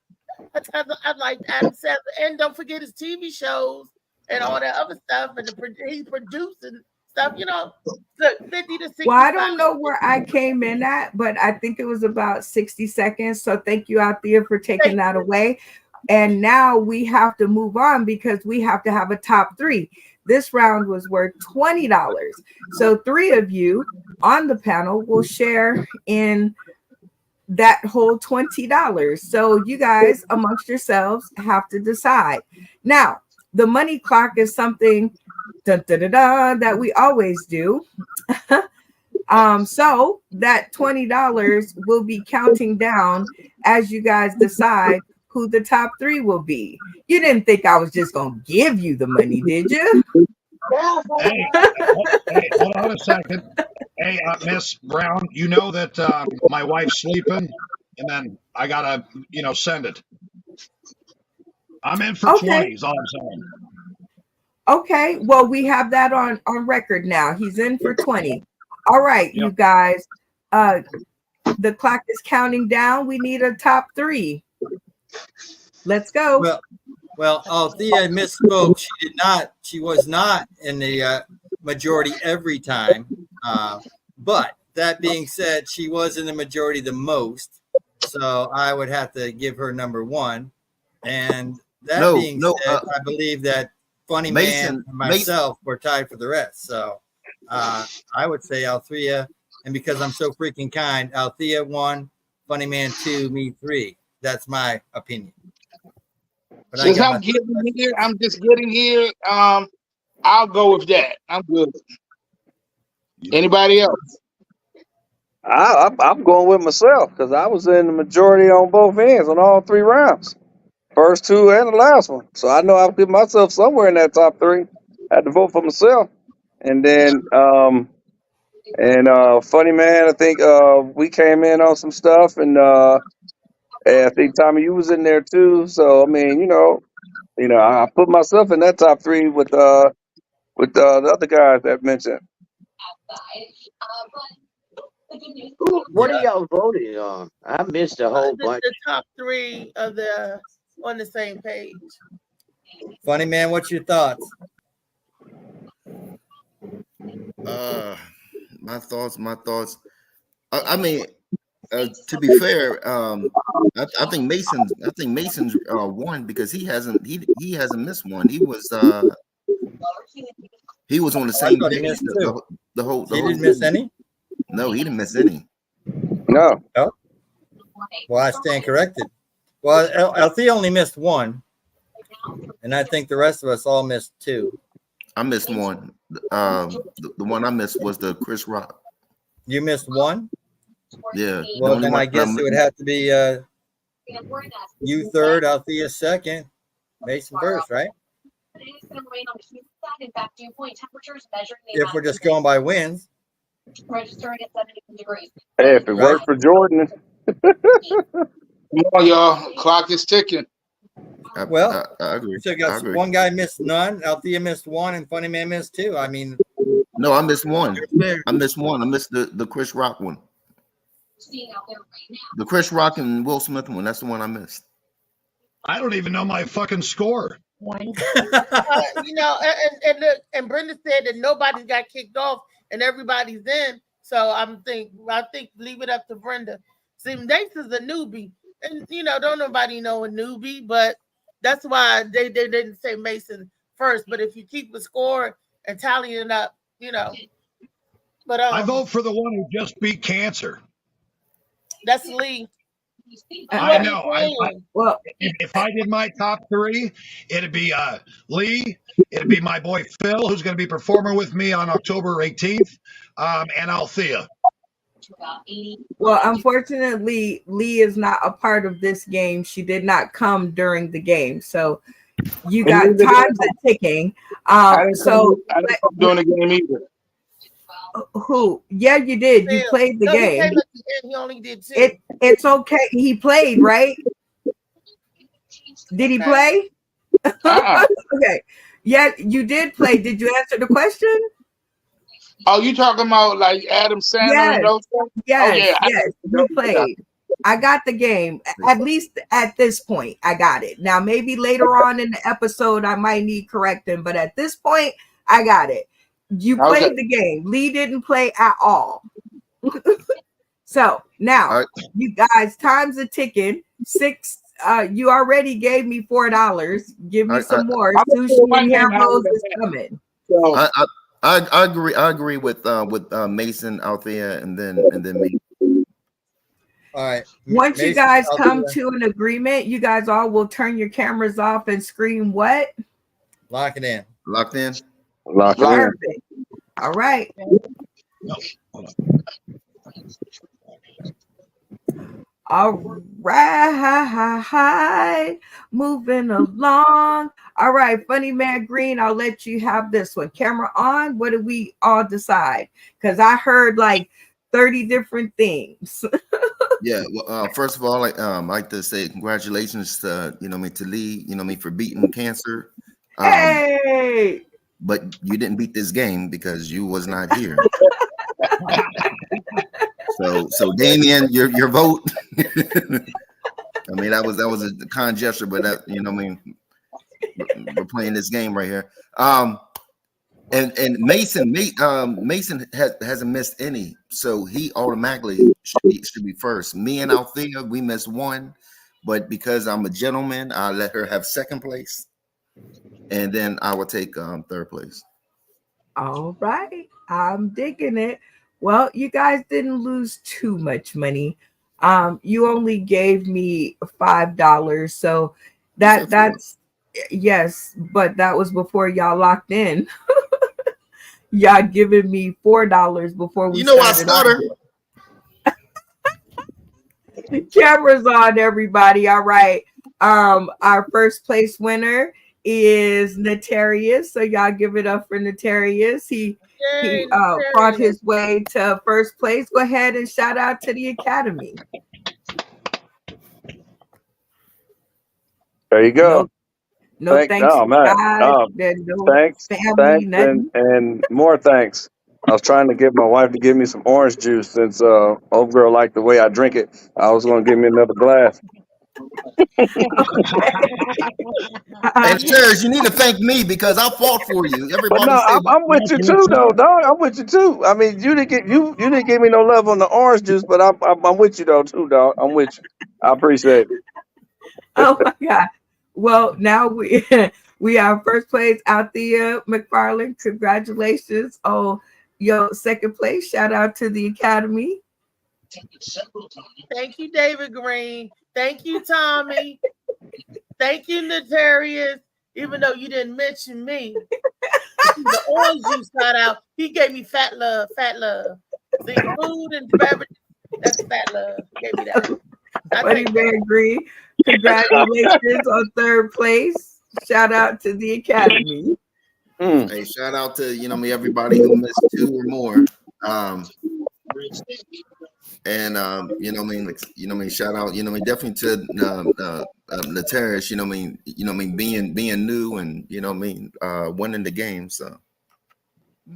I like Adam Sandler, and don't forget his TV shows and all that other stuff, and he's producing stuff. You know, 50 to 60. Well, I don't know where I came in at, but I think it was about 60 seconds. So thank you, Althea, for taking that away. And now we have to move on because we have to have a top three. This round was worth $20. So 3 of you on the panel will share in that whole $20. So you guys amongst yourselves have to decide. Now, the money clock is something that we always do. So that $20 will be counting down as you guys decide who the top 3 will be. You didn't think I was just gonna give you the money, did you? Hey, hold on a second. Hey, Miss Brown, you know that my wife's sleeping, and then I gotta, send it. I'm in for 20. Is all I'm saying. Okay, well, we have that on record now. He's in for 20. All right, you guys. The clock is counting down. We need a top 3. Let's go. Well, Althea misspoke. She was not in the majority every time. But that being said, she was in the majority the most. So I would have to give her number 1. And that being said, I believe that Funny Man and myself were tied for the rest. So I would say Althea, and because I'm so freaking kind, Althea 1, Funny Man 2, me 3. That's my opinion. But Since I'm just getting here. I'll go with that. I'm good. Anybody else? I'm going with myself because I was in the majority on both ends on all 3 rounds. First 2 and the last one. So I know I'll put myself somewhere in that top 3. I had to vote for myself. And then Funny Man, I think we came in on some stuff, and I think Tommy, you was in there too. So I mean, I put myself in that top 3 with the other guys that mentioned. What are y'all voting on? I missed a whole bunch. The top 3 of the on the same page. Funny Man, what's your thoughts? My thoughts. I mean, to be fair, I think Mason's won because he hasn't missed one. He was on the same page the whole. He didn't miss any. No, he didn't miss any. No. Well, I stand corrected. Well, Althea only missed 1, and I think the rest of us all missed 2. I missed 1. The one I missed was the Chris Rock. You missed 1? Yeah. Well, then I guess it would have to be you 3rd, Althea 2nd, Mason 1st, right? If we're just going by wins. Registering at 70 degrees. Hey, if it worked for Jordan. Come on, y'all. Clock is ticking. Well, I agree. So got one guy missed none, Althea missed 1, and Funny Man missed 2. I mean, no, I missed 1. I missed the Chris Rock one. The Chris Rock and Will Smith one. That's the one I missed. I don't even know my fucking score. And Brenda said that nobody's got kicked off and everybody's in. So I think leave it up to Brenda. See, Nace is a newbie, and don't nobody know a newbie, but that's why they didn't say Mason first. But if you keep the score and tallying it up, But I vote for the one who just beat cancer. That's Lee. I know. Well, if I did my top three, it'd be Lee. It'd be my boy Phil, who's going to be performing with me on October 18th, and Althea. Well, unfortunately, Lee is not a part of this game. She did not come during the game, so you got times are ticking. I didn't So come during the game either. who? Yeah, you did. You played the no, game. He came at the end. He only did 2. It's okay. He played, right? Did he play? Okay. Yeah, you did play. Did you answer the question? Oh, you talking about like Adam Sandler Yes. and those stuff? Yes, Oh, yeah. yes, you played. I got the game. At least at this point, I got it. Now, maybe later on in the episode, I might need correcting, but at this point, I got it. You played the game. Lee didn't play at all. So now, you guys, time's a ticking. 6. You already gave me $4. Give me some more. Sushi and Hairbows is coming. I agree. I agree with Mason, Althea, and then me. All right. Once Mason, you guys Althea. come to an agreement, you guys all will turn your cameras off and scream what? Lock it in. Locked in. Lock it in. Perfect. All right. All right. Moving along. All right, Funny Man Green, I'll let you have this one. Camera on. What do we all decide? Because I heard like 30 different things. Yeah. Well, first of all, I'd like to say congratulations to to Lee, for beating cancer. Hey. But you didn't beat this game because you was not here. So Damien, your vote. I mean, that was a kind gesture, but that we're playing this game right here. And Mason hasn't missed any, so he automatically should be first. Me and Althea, we missed one, but because I'm a gentleman, I let her have second place, and then I will take third place. All right, I'm digging it. Well, you guys didn't lose too much money. You only gave me $5, so that's yes, but that was before y'all locked in. Y'all giving me $4 before we started. Cameras on, everybody. All right. Our first place winner is Notarius. So y'all give it up for Notarius. He fought his way to first place. Go ahead and shout out to the Academy. There you go. No thanks. No, man. God, no thanks. Family, Thanks and more thanks. I was trying to get my wife to give me some orange juice since old girl liked the way I drink it. I was going to give me another glass. And Serge, you need to thank me because I fought for you. Everybody, I'm with you too, though, dog. I'm with you too. I mean, you didn't give me no love on the orange juice, but I'm with you though too, dog. I'm with you. I appreciate it. Oh my God. Well, now we have first place Althea McFarland. Congratulations on your second place. Shout out to the Academy. Thank you, David Green. Thank you, Tommy. Thank you, Notarius. Even though you didn't mention me, the orange juice got out. He gave me fat love. See, food and beverage, that's fat love. He gave me that. Funny Man Green. Congratulations on third place. Shout out to the Academy. Hey, shout out to everybody who missed 2 or more. And shout out, definitely to Notarius, being new and winning the game. So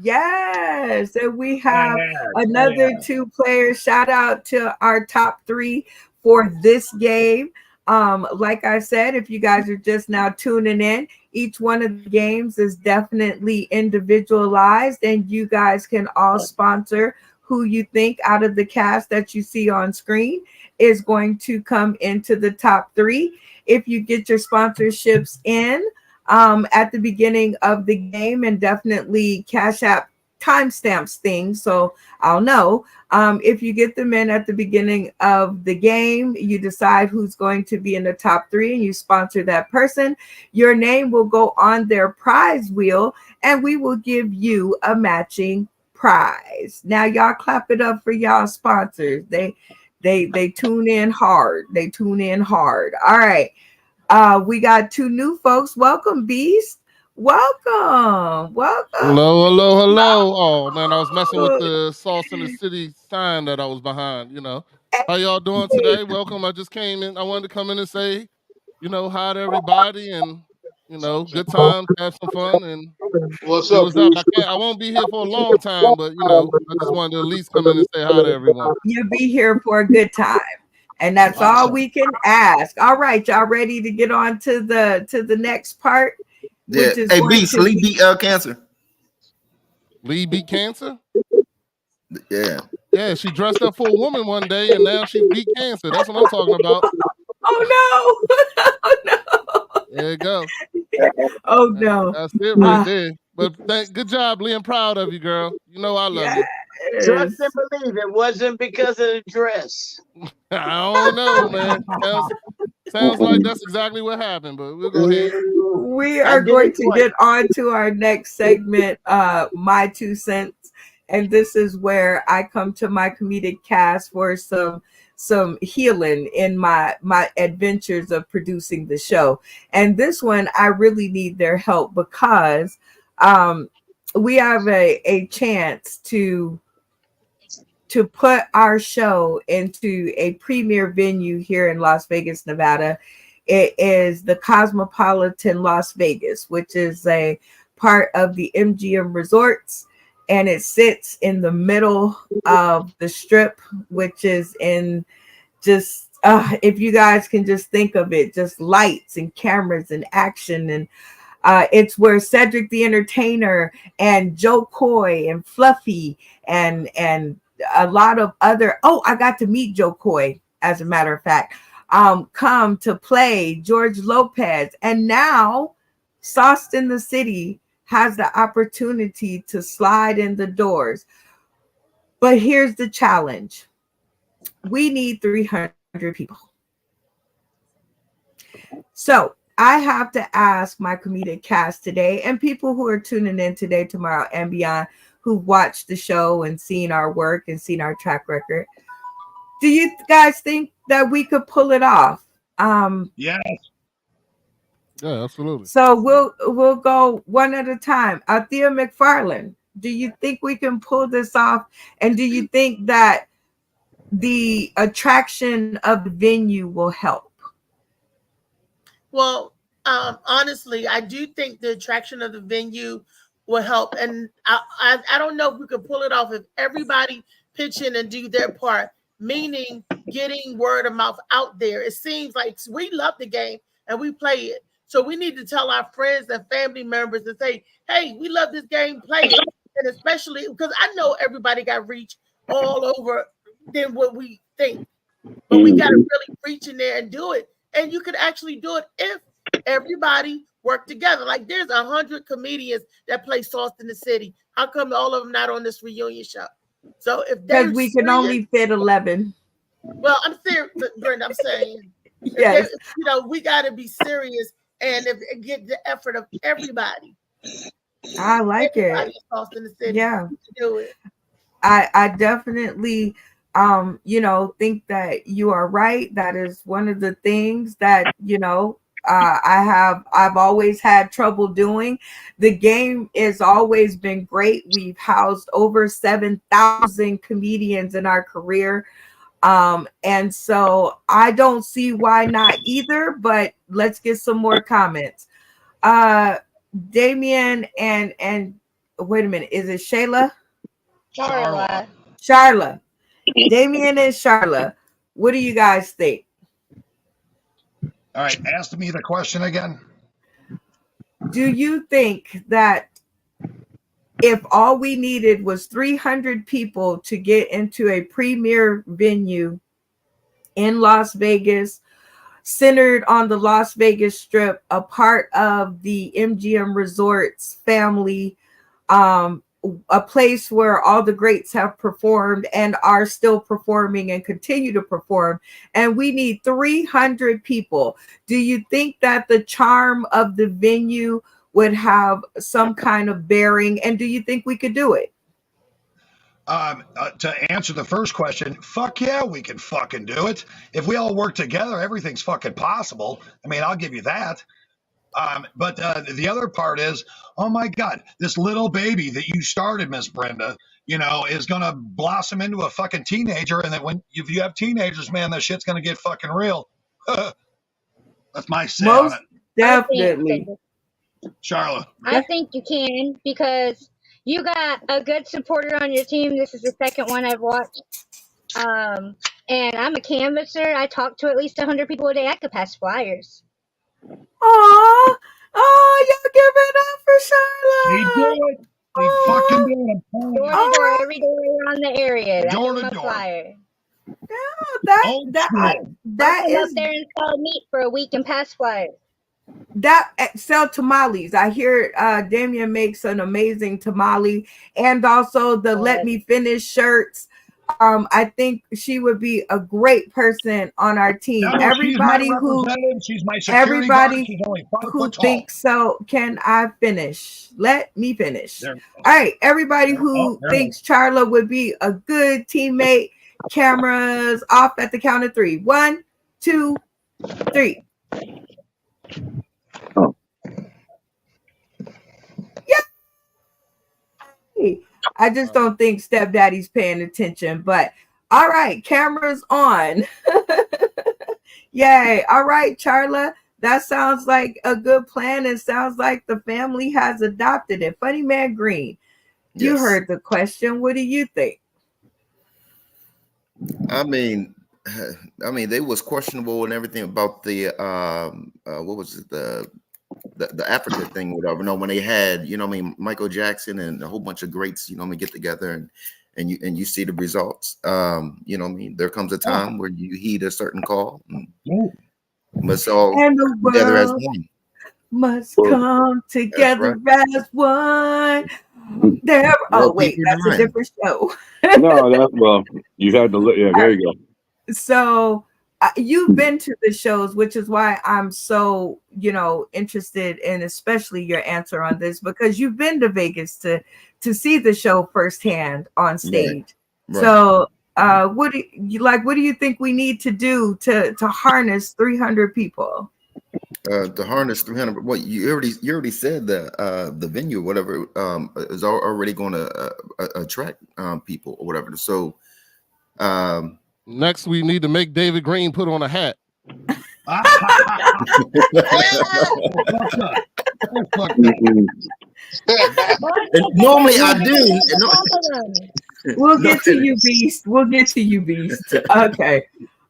yes, and we have another 2 players. Shout out to our top 3 for this game. Like I said, if you guys are just now tuning in, each one of the games is definitely individualized, and you guys can all sponsor who you think out of the cast that you see on screen is going to come into the top 3. If you get your sponsorships in at the beginning of the game, and definitely Cash App timestamps things, so I'll know. If you get them in at the beginning of the game, you decide who's going to be in the top 3 and you sponsor that person. Your name will go on their prize wheel and we will give you a matching prize. Now y'all clap it up for y'all sponsors. They tune in hard. They tune in hard. All right. We got 2 new folks. Welcome, Beast. Welcome. Welcome. Hello, hello, hello. Oh man, I was messing with the Sauce in the City sign that I was behind, How y'all doing today? Welcome. I just came in. I wanted to come in and say, hi to everybody and good times, have some fun and What's see up, what's up. Beast? I won't be here for a long time, but I just wanted to at least come in and say hi to everyone. You'll be here for a good time. And that's all Awesome. we can ask. All right, y'all ready to get on to the next part? Yeah. Which is Hey, going Beast, to Lee be beat cancer. Lee beat cancer? Yeah. Yeah, she dressed up for a woman one day and now she beat cancer. That's what I'm talking about. oh no. Oh no. There you go. Oh no. That's it right Uh, there. But good job, Lee. I'm proud of you, girl. You know I love you. Trust and yes. believe it wasn't because of the dress. I don't know, man. Sounds like that's exactly what happened, but we'll go ahead. We I are did going it to twice. get on to our next segment, my 2 cents. And this is where I come to my comedic cast for some healing in my adventures of producing the show. And this one I really need their help because we have a chance to put our show into a premier venue here in Las Vegas, Nevada. It is the Cosmopolitan Las Vegas, which is a part of the MGM Resorts, and it sits in the middle of the strip, which is in just if you guys can just think of it, just lights and cameras and action, and it's where Cedric the Entertainer and Joe Coy and Fluffy and a lot of other. Oh, I got to meet Joe Coy, as a matter of fact. Come to play George Lopez, and now Sauce in the City has the opportunity to slide in the doors. But here's the challenge: we need 300 people. So I have to ask my comedic cast today and people who are tuning in today, tomorrow, and beyond, who watched the show and seen our work and seen our track record. Do you guys think that we could pull it off? Yeah. Yeah, absolutely. So we'll go one at a time. Althea McFarland, do you think we can pull this off? And do you think that the attraction of the venue will help? Well, honestly, I do think the attraction of the venue will help, and I don't know if we could pull it off if everybody pitch in and do their part, meaning getting word of mouth out there. It seems like we love the game and we play it, so we need to tell our friends and family members and say, "Hey, we love this game, play it," and especially because I know everybody got reach all over than what we think. But we got to really reach in there and do it. And you could actually do it if everybody worked together. Like there's 100 comedians that play Sauce in the City. How come all of them not on this reunion show? So if Because they're we can serious, only fit 11. well, I'm serious, Brenda. I'm saying if they, Yes, we got to be serious and get the effort of everybody. I like Everybody it. in Sauce in the City Yeah. to do it. I definitely think that you are right. That is one of the things that I've always had trouble doing. The game has always been great. We've housed over 7,000 comedians in our career. And so I don't see why not either, but let's get some more comments. Damien and wait a minute, is it Shayla? Charla. Charla. Damien and Charla. What do you guys think? All right. Ask me the question again. Do you think that if all we needed was 300 people to get into a premier venue in Las Vegas, centered on the Las Vegas Strip, a part of the MGM Resorts family, a place where all the greats have performed and are still performing and continue to perform. And we need 300 people. Do you think that the charm of the venue would have some kind of bearing? And do you think we could do it? To answer the first question, fuck yeah, we can fucking do it. If we all work together, everything's fucking possible. I mean, I'll give you that. But the other part is, oh my God, this little baby that you started, Miss Brenda, is gonna blossom into a fucking teenager, and then if you have teenagers, man, that shit's gonna get fucking real. That's my say on Most it. definitely. Charlotte. I think you can, because you got a good supporter on your team. This is the second one I've watched. And I'm a canvasser. I talk to at least 100 people a day. I could pass flyers. Oh, y'all give it up for He Charlotte. do it. He fucking do it. Door to door, every day around the area. I Door give to them a door. flyer. That I'll is up there and sell meat for a week and pass flyers. that sell tamales. I hear Damien makes an amazing tamale, and also the Let Me Finish shirts. I think she would be a great person on our team. No, everybody she's my who representative. She's my security guard. everybody She's only 5 who foot tall. thinks so. Can I finish? Let me finish. All right, everybody who thinks Charla would be a good teammate. Cameras off at the count of 3. 1, 2, 3. Yay! I just don't think stepdaddy's paying attention, but all right, cameras on. Yay. All right, Charla. That sounds like a good plan. It sounds like the family has adopted it. Funny Man Green, you heard the question. What do you think? I mean, they was questionable and everything about the what was it, the Africa thing, whatever. No, when they had, Michael Jackson and a whole bunch of greats, get together and you see the results. There comes a time where you heed a certain call. Must all together as one. Must come together as one. There. Oh wait, that's a different show. No, that's you had to look. Yeah, there you go. So you've been to the shows, which is why I'm so interested in especially your answer on this, because you've been to Vegas to see the show firsthand on stage. Right. So what do you think we need to do to harness 300 people? To harness 300. Well, you already said the venue, whatever, is already going to attract people or whatever. So next we need to make David Green put on a hat. Normally I do. We'll get to you, Beast. We'll get to you, Beast. Okay.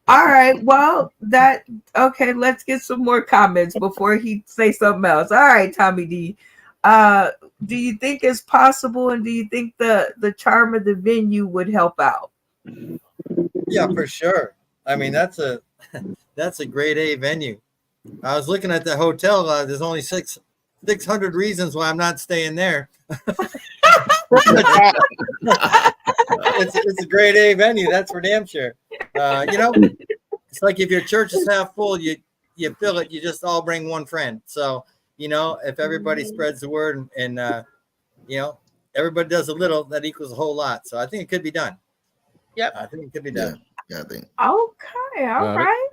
All right. Well, let's get some more comments before he say something else. All right, Tommy D. Do you think it's possible, and do you think the charm of the venue would help out? Yeah, for sure. I mean, that's a grade A venue. I was looking at the hotel. There's only 600 reasons why I'm not staying there. It's a grade A venue. That's for damn sure. It's like if your church is half full, you fill it. You just all bring one friend. So if everybody spreads the word and everybody does a little, that equals a whole lot. So I think it could be done. Yep, I think it could be done. Yeah, I think. Okay, all right.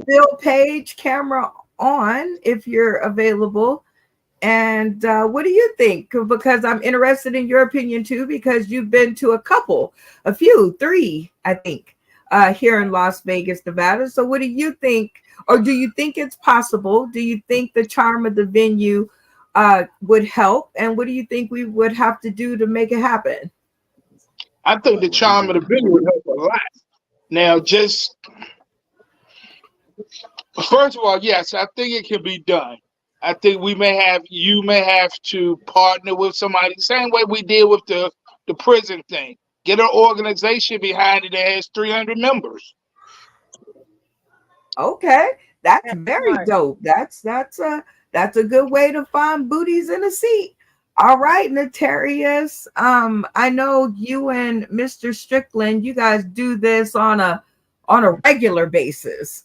Bill Page, camera on if you're available. And what do you think? Because I'm interested in your opinion too, because you've been to a few, 3, I think, here in Las Vegas, Nevada. So what do you think? Or do you think it's possible? Do you think the charm of the venue would help? And what do you think we would have to do to make it happen? I think the charm of the venue would help a lot. Now, just first of all, yes, I think it can be done. I think you may have to partner with somebody, same way we did with the prison thing. Get an organization behind it that has 300 members. Okay, that's very dope. That's a good way to find booties in a seat. All right, Notarius. I know you and Mr. Strickland, you guys do this on a regular basis.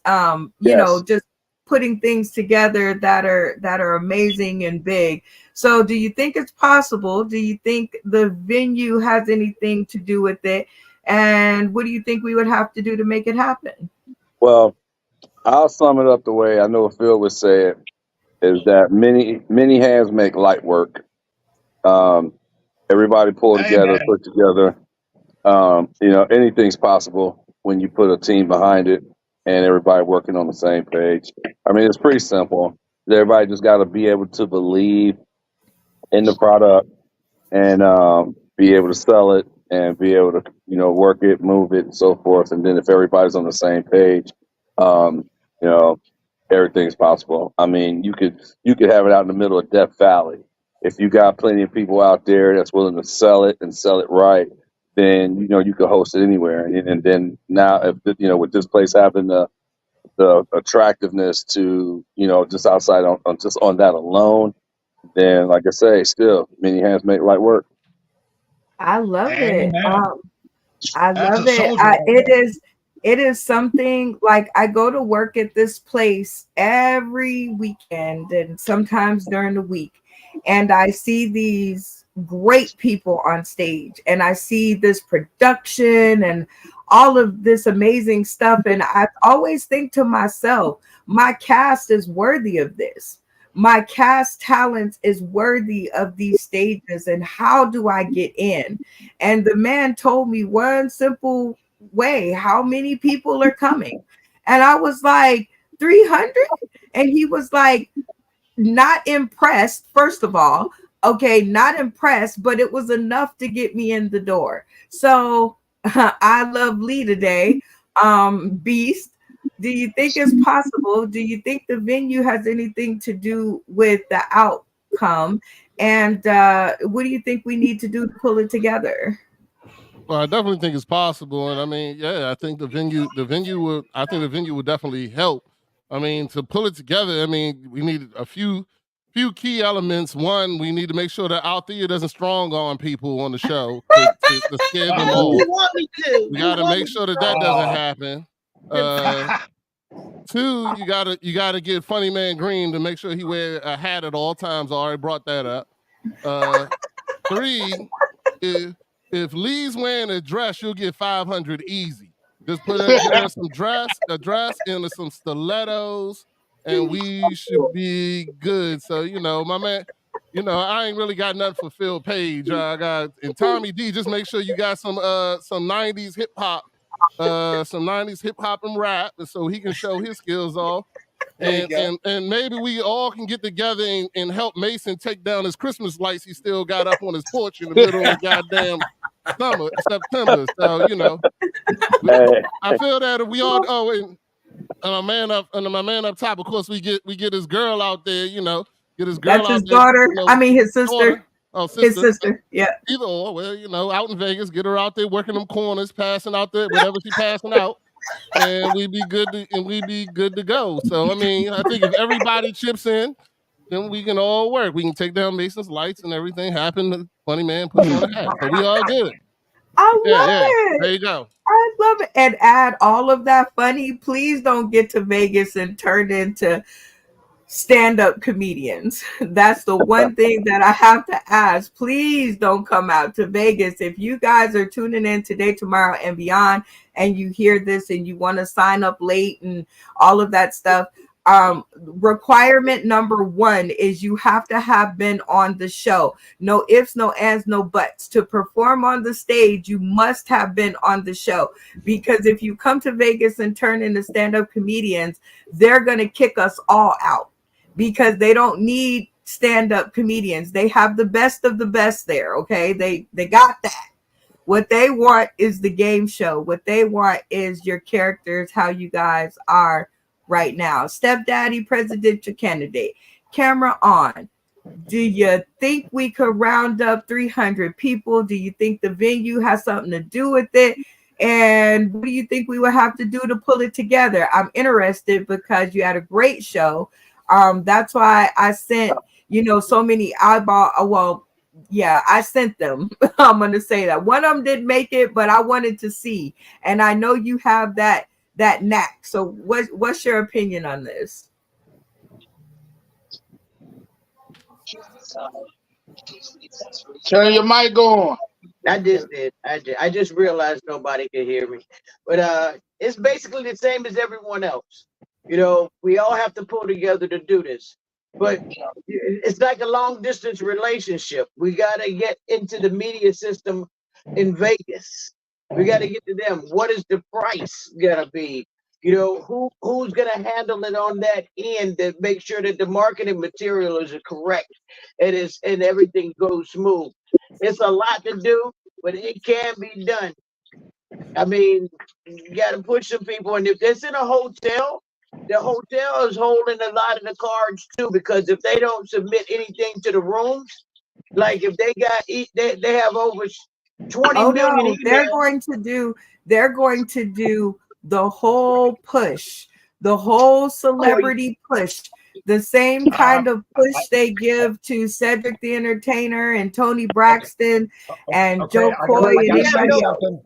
Yes. Just putting things together that are amazing and big. So do you think it's possible? Do you think the venue has anything to do with it? And what do you think we would have to do to make it happen? Well, I'll sum it up the way I know Phil would say it, is that many hands make light work. Um, Everybody pull together, Amen. put together. Anything's possible when you put a team behind it and everybody working on the same page. I mean, it's pretty simple. Everybody just got to be able to believe in the product and be able to sell it and be able to work it, move it, and so forth. And then if everybody's on the same page, um, you know, everything's possible. I mean, you could have it out in the middle of Death Valley. If you got plenty of people out there that's willing to sell it and sell it right, then you could host it anywhere. And then now, if with this place having the attractiveness to just outside on just on that alone, then like I say, still many hands make light work. I love it. Amen. I That's love a it. soldier right there. It is something like I go to work at this place every weekend and sometimes during the week, and I see these great people on stage and I see this production and all of this amazing stuff, and I always think to myself, my cast is worthy of this. My cast talent is worthy of these stages, and how do I get in? And the man told me one simple way, how many people are coming? And I was like, 300? And he was like, not impressed, first of all. Okay, not impressed, but it was enough to get me in the door. So I love Lee today. Beast, do you think it's possible? Do you think the venue has anything to do with the outcome? And what do you think we need to do to pull it together? Well, I definitely think it's possible, and I mean, yeah, I think I think the venue would definitely help. I mean, to pull it together, I mean, we need a few key elements. One, we need to make sure that our theater doesn't strong on people on the show to scare them Yes, off. you want me to. We You got to want make me sure that that doesn't Oh. happen. Two, you gotta get Funny Man Green to make sure he wear a hat at all times. I already brought that up. Uh, Three, if if Lee's wearing a dress, you'll get 500 easy. Just get her some a dress, and some stilettos, and we should be good. So my man, I ain't really got nothing for Phil Page. I got and Tommy D. Just make sure you got some '90s hip hop, and rap, so he can show his skills off. There you And go. and and maybe we all can get together and help Mason take down his Christmas lights he still got up on his porch in the middle of goddamn September. So Hey, I feel that if we all and my man up top, of course we get his girl out there, get his girl That's out his there, daughter. I mean, his sister. daughter, oh His sister, sister. Yeah. either or. Well, out in Vegas, get her out there working them corners, passing out there, whatever she passing out, and we be good to go. So I mean, I think if everybody chips in, then we can all work. We can take down Mason's lights and everything happen. The funny man puts on a hat. So we all good. I Yeah, love yeah. There it. you go. I love it. And add all of that funny. Please don't get to Vegas and turn into stand-up comedians. That's the one thing that I have to ask. Please don't come out to Vegas. If you guys are tuning in today, tomorrow, and beyond, and you hear this and you want to sign up late and all of that stuff, requirement number one is you have to have been on the show. No ifs, no ands, no buts. To perform on the stage, you must have been on the show, because if you come to Vegas and turn into stand-up comedians, they're going to kick us all out, because they don't need stand-up comedians. They have the best of the best there. Okay, they got that. What they want is the game show. What they want is your characters, how you guys are right now. Stepdaddy presidential candidate, camera on. Do you think we could round up 300 people? Do you think the venue has something to do with it? And what do you think we would have to do to pull it together? I'm interested because you had a great show. That's why I sent, so many eyeball. Well, yeah, I sent them. I'm gonna say that one of them didn't make it, but I wanted to see, and I know you have that knack. So what's your opinion on this? Turn your mic on. I just did. I just realized nobody could hear me. But it's basically the same as everyone else. You know, we all have to pull together to do this. But it's like a long distance relationship. We gotta get into the media system in Vegas. We gotta get to them. What is the price gonna be? You know, who's gonna handle it on that end to make sure that the marketing material is correct and everything goes smooth. It's a lot to do, but it can be done. I mean, you got to push some people, and if it's in a hotel, the hotel is holding a lot of the cards too, because if they don't submit anything to the rooms, like if they got they have over 20 Oh million no, emails. they're going to do the whole push, the whole Oh, celebrity push, the same Um, kind of push they give to Cedric the Entertainer and Tony okay, Braxton and okay, Joe Coy so and you gotta have say anybody no else. something.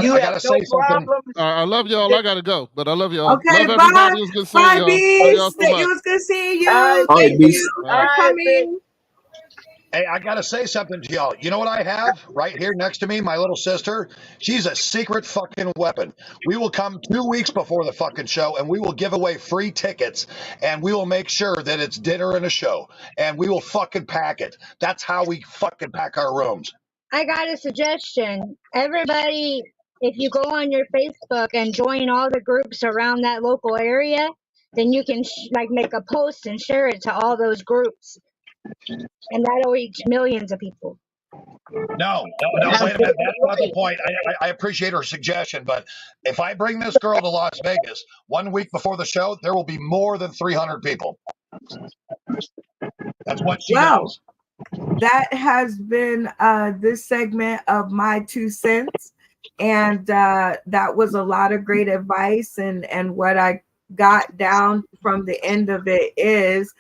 you I have gotta no say something. problems. I love y'all. I gotta go, but I love y'all. Okay, Love bye. everybody. It was good seeing Bye, y'all. Love y'all Beast. so It much. was good seeing I you. All right, Thank Beast. you All for right. I think coming. Hey, I gotta say something to y'all. You know what I have right here next to me? My little sister. She's a secret fucking weapon. We will come 2 weeks before the fucking show, and we will give away free tickets, and we will make sure that it's dinner and a show, and we will fucking pack it. That's how we fucking pack our rooms. I got a suggestion. Everybody, if you go on your Facebook and join all the groups around that local area, then you can like make a post and share it to all those groups, and that'll reach millions of people. No, no, no. now Wait a minute. That's not the point. I appreciate her suggestion, but if I bring this girl to Las Vegas 1 week before the show, there will be more than 300 people. That's what she Well, does. that has been this segment of my 2 cents, and that was a lot of great advice. And what I got down from the end of it is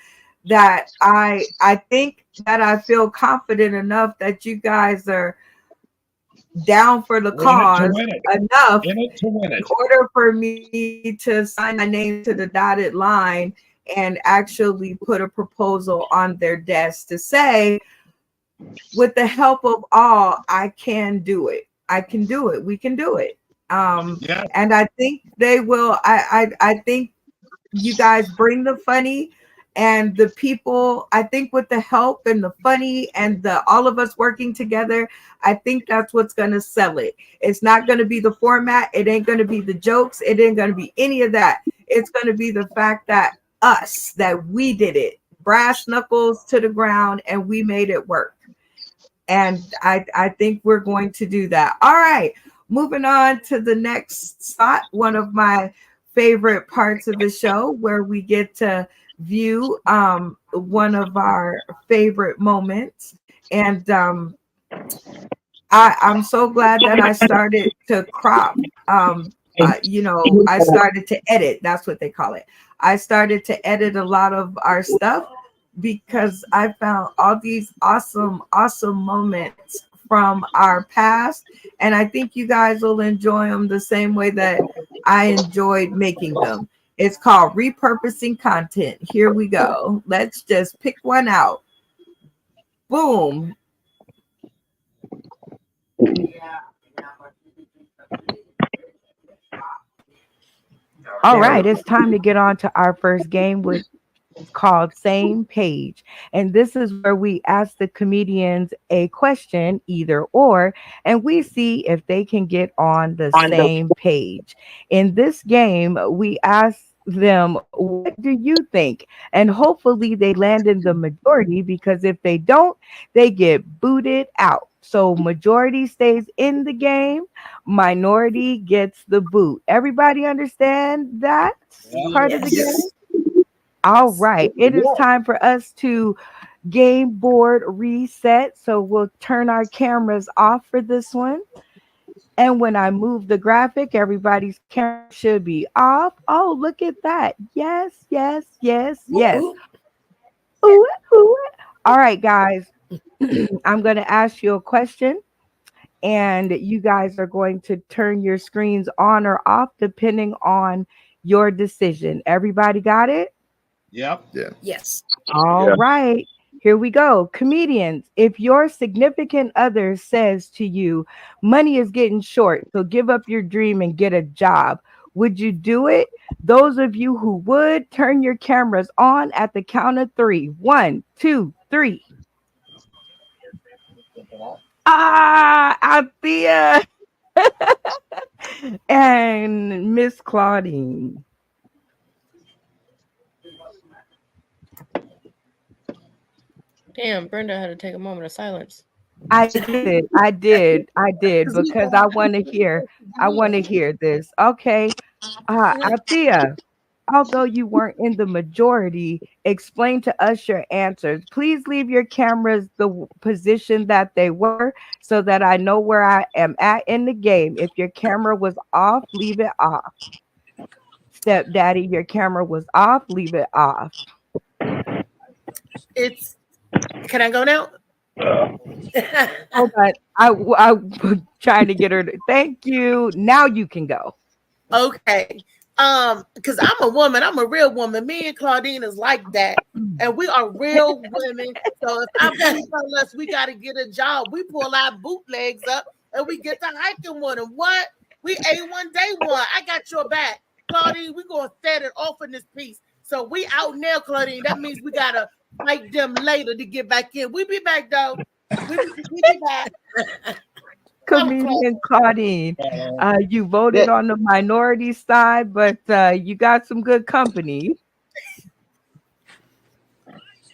that I think that I feel confident enough that you guys are down for the We're in it to cause win it. enough In it to win in it. order for me to sign my name to the dotted line and actually put a proposal on their desk to say, with the help of all, I can do it. I can do it. We can do it. Yeah. And I think they will. I think you guys bring the funny and the people. I think with the help and the funny and the all of us working together, I think that's what's gonna sell it. It's not gonna be the format. It ain't gonna be the jokes. It ain't gonna be any of that. It's gonna be the fact that we did it, brass knuckles to the ground, and we made it work. And I think we're going to do that. All right, moving on to the next spot, one of my favorite parts of the show where we get to view one of our favorite moments. And I'm so glad that I started to crop. I started to edit. That's what they call it. I started to edit a lot of our stuff because I found all these awesome, awesome moments from our past. And I think you guys will enjoy them the same way that I enjoyed making them. It's called repurposing content. Here we go. Let's just pick one out. Boom. All There we right, go. it's time to get on to our first game, which is called Same Page. And this is where we ask the comedians a question, either or, and we see if they can get on the same page. In this game, we ask them, what do you think? And hopefully they land in the majority, because if they don't, they get booted out. So majority stays in the game, minority gets the boot. Everybody understand that part of the yes. game? All right. It is time for us to game board reset. So we'll turn our cameras off for this one. And when I move the graphic, everybody's camera should be off. Oh, look at that. Yes, yes, yes, yes. Ooh, ooh. All right, guys. I'm going to ask you a question, and you guys are going to turn your screens on or off depending on your decision. Everybody got it? Yep. Yeah. Yes. All Yeah. right. Here we go. Comedians, if your significant other says to you, money is getting short, so give up your dream and get a job, would you do it? Those of you who would, turn your cameras on at the count of three. One, two, three. Ah, Althea and Miss Claudine. Damn, Brenda had to take a moment of silence. I did, Because we because going I back want to and hear, forth again. this. Okay. Althea, although you weren't in the majority, explain to us your answers. Please leave your cameras the position that they were so that I know where I am at in the game. If your camera was off, leave it off. Stepdaddy, your camera was off, leave it off. It's can I go now? Hold on. I was trying to get her to thank you. Now you can go. Okay. Because I'm a woman, I'm a real woman. Me and Claudine is like that. And we are real women. So if our boo tell us we gotta get a job, we pull our bootlegs up and we get to hiking with them. What? We A1 day one. I got your back. Claudine, we gonna set it off in this piece. So we out now, Claudine. That means we gotta fight them later to get back in. We be back though. We be back. Come, Claudine. Comedian Claudine, you voted That on the minority side, but you got some good company.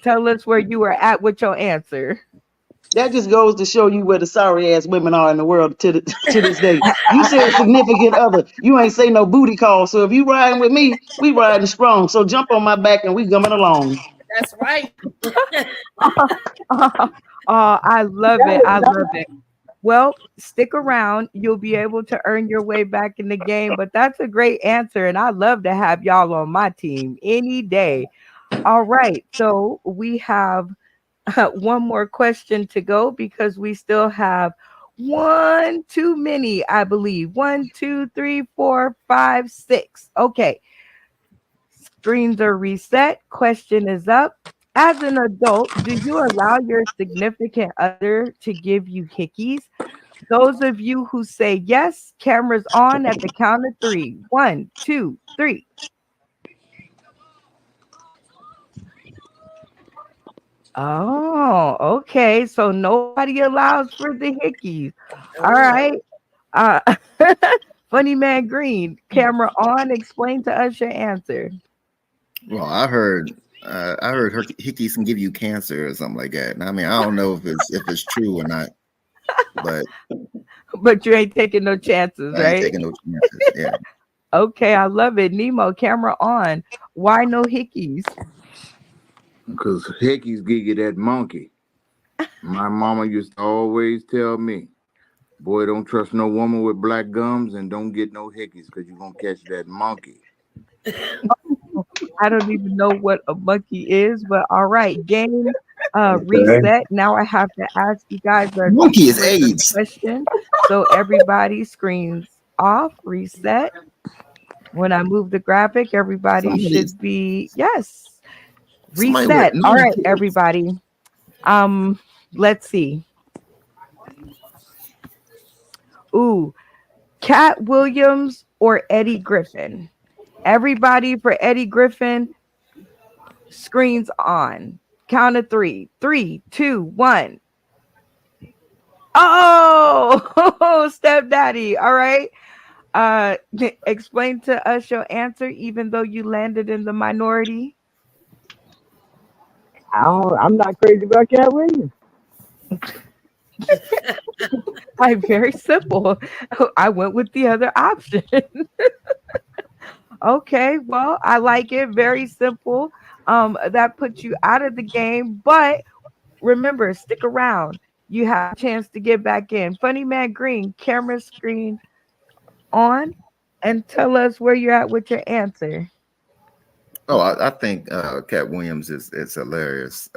Tell us where you were at with your answer. that just goes to show you where the sorry ass women are in the world to this day. You said significant other. You ain't say no booty call. So if you riding with me, we riding strong. So jump on my back and we coming along. That's right. Oh, I love it. I love it. Well, stick around. You'll be able to earn your way back in the game. But that's a great answer. And I love to have y'all on my team any day. All right. So we have one more question to go because we still have one too many, I believe. One, two, three, four, five, six. Okay. Screens are reset. Question is up. As an adult, do you allow your significant other to give you hickeys? Those of you who say yes, cameras on at the count of three. One, two, three. Oh, okay. So nobody allows for the hickeys. All Oh, right. Uh, Funny Man Green, camera on. Explain to us your answer. Well, I heard hickeys can give you cancer or something like that. And I mean, I don't know if it's true or not, but But you ain't taking no chances, I ain't right? taking no chances. Yeah. Okay, I love it. Nemo, camera on. Why no hickeys? Because hickeys give you that monkey. My mama used to always tell me, boy, don't trust no woman with black gums and don't get no hickeys because you're going to catch that monkey. I don't even know what a monkey is, but all right. Game Okay. reset. Now I have to ask you guys a Monkey is quick AIDS. question. So everybody screens off, reset. When I move the graphic, everybody Somebody's should be yes. somebody with Reset. All no right, kids. everybody. Um, let's see. Ooh, Cat Williams or Eddie Griffin? Everybody for Eddie Griffin, screens on. Count of three. Three, two, one. Oh, stepdaddy. All right. Explain to us your answer, even though you landed in the minority. I'm not crazy about Cat Williams. I very simple. I went with the other option. Okay, well, I like it. Very simple. That puts you out of the game, but remember, stick around. You have a chance to get back in. Funny Man Green, camera screen on, and tell us where you're at with your answer. Oh, I think Cat Williams is hilarious.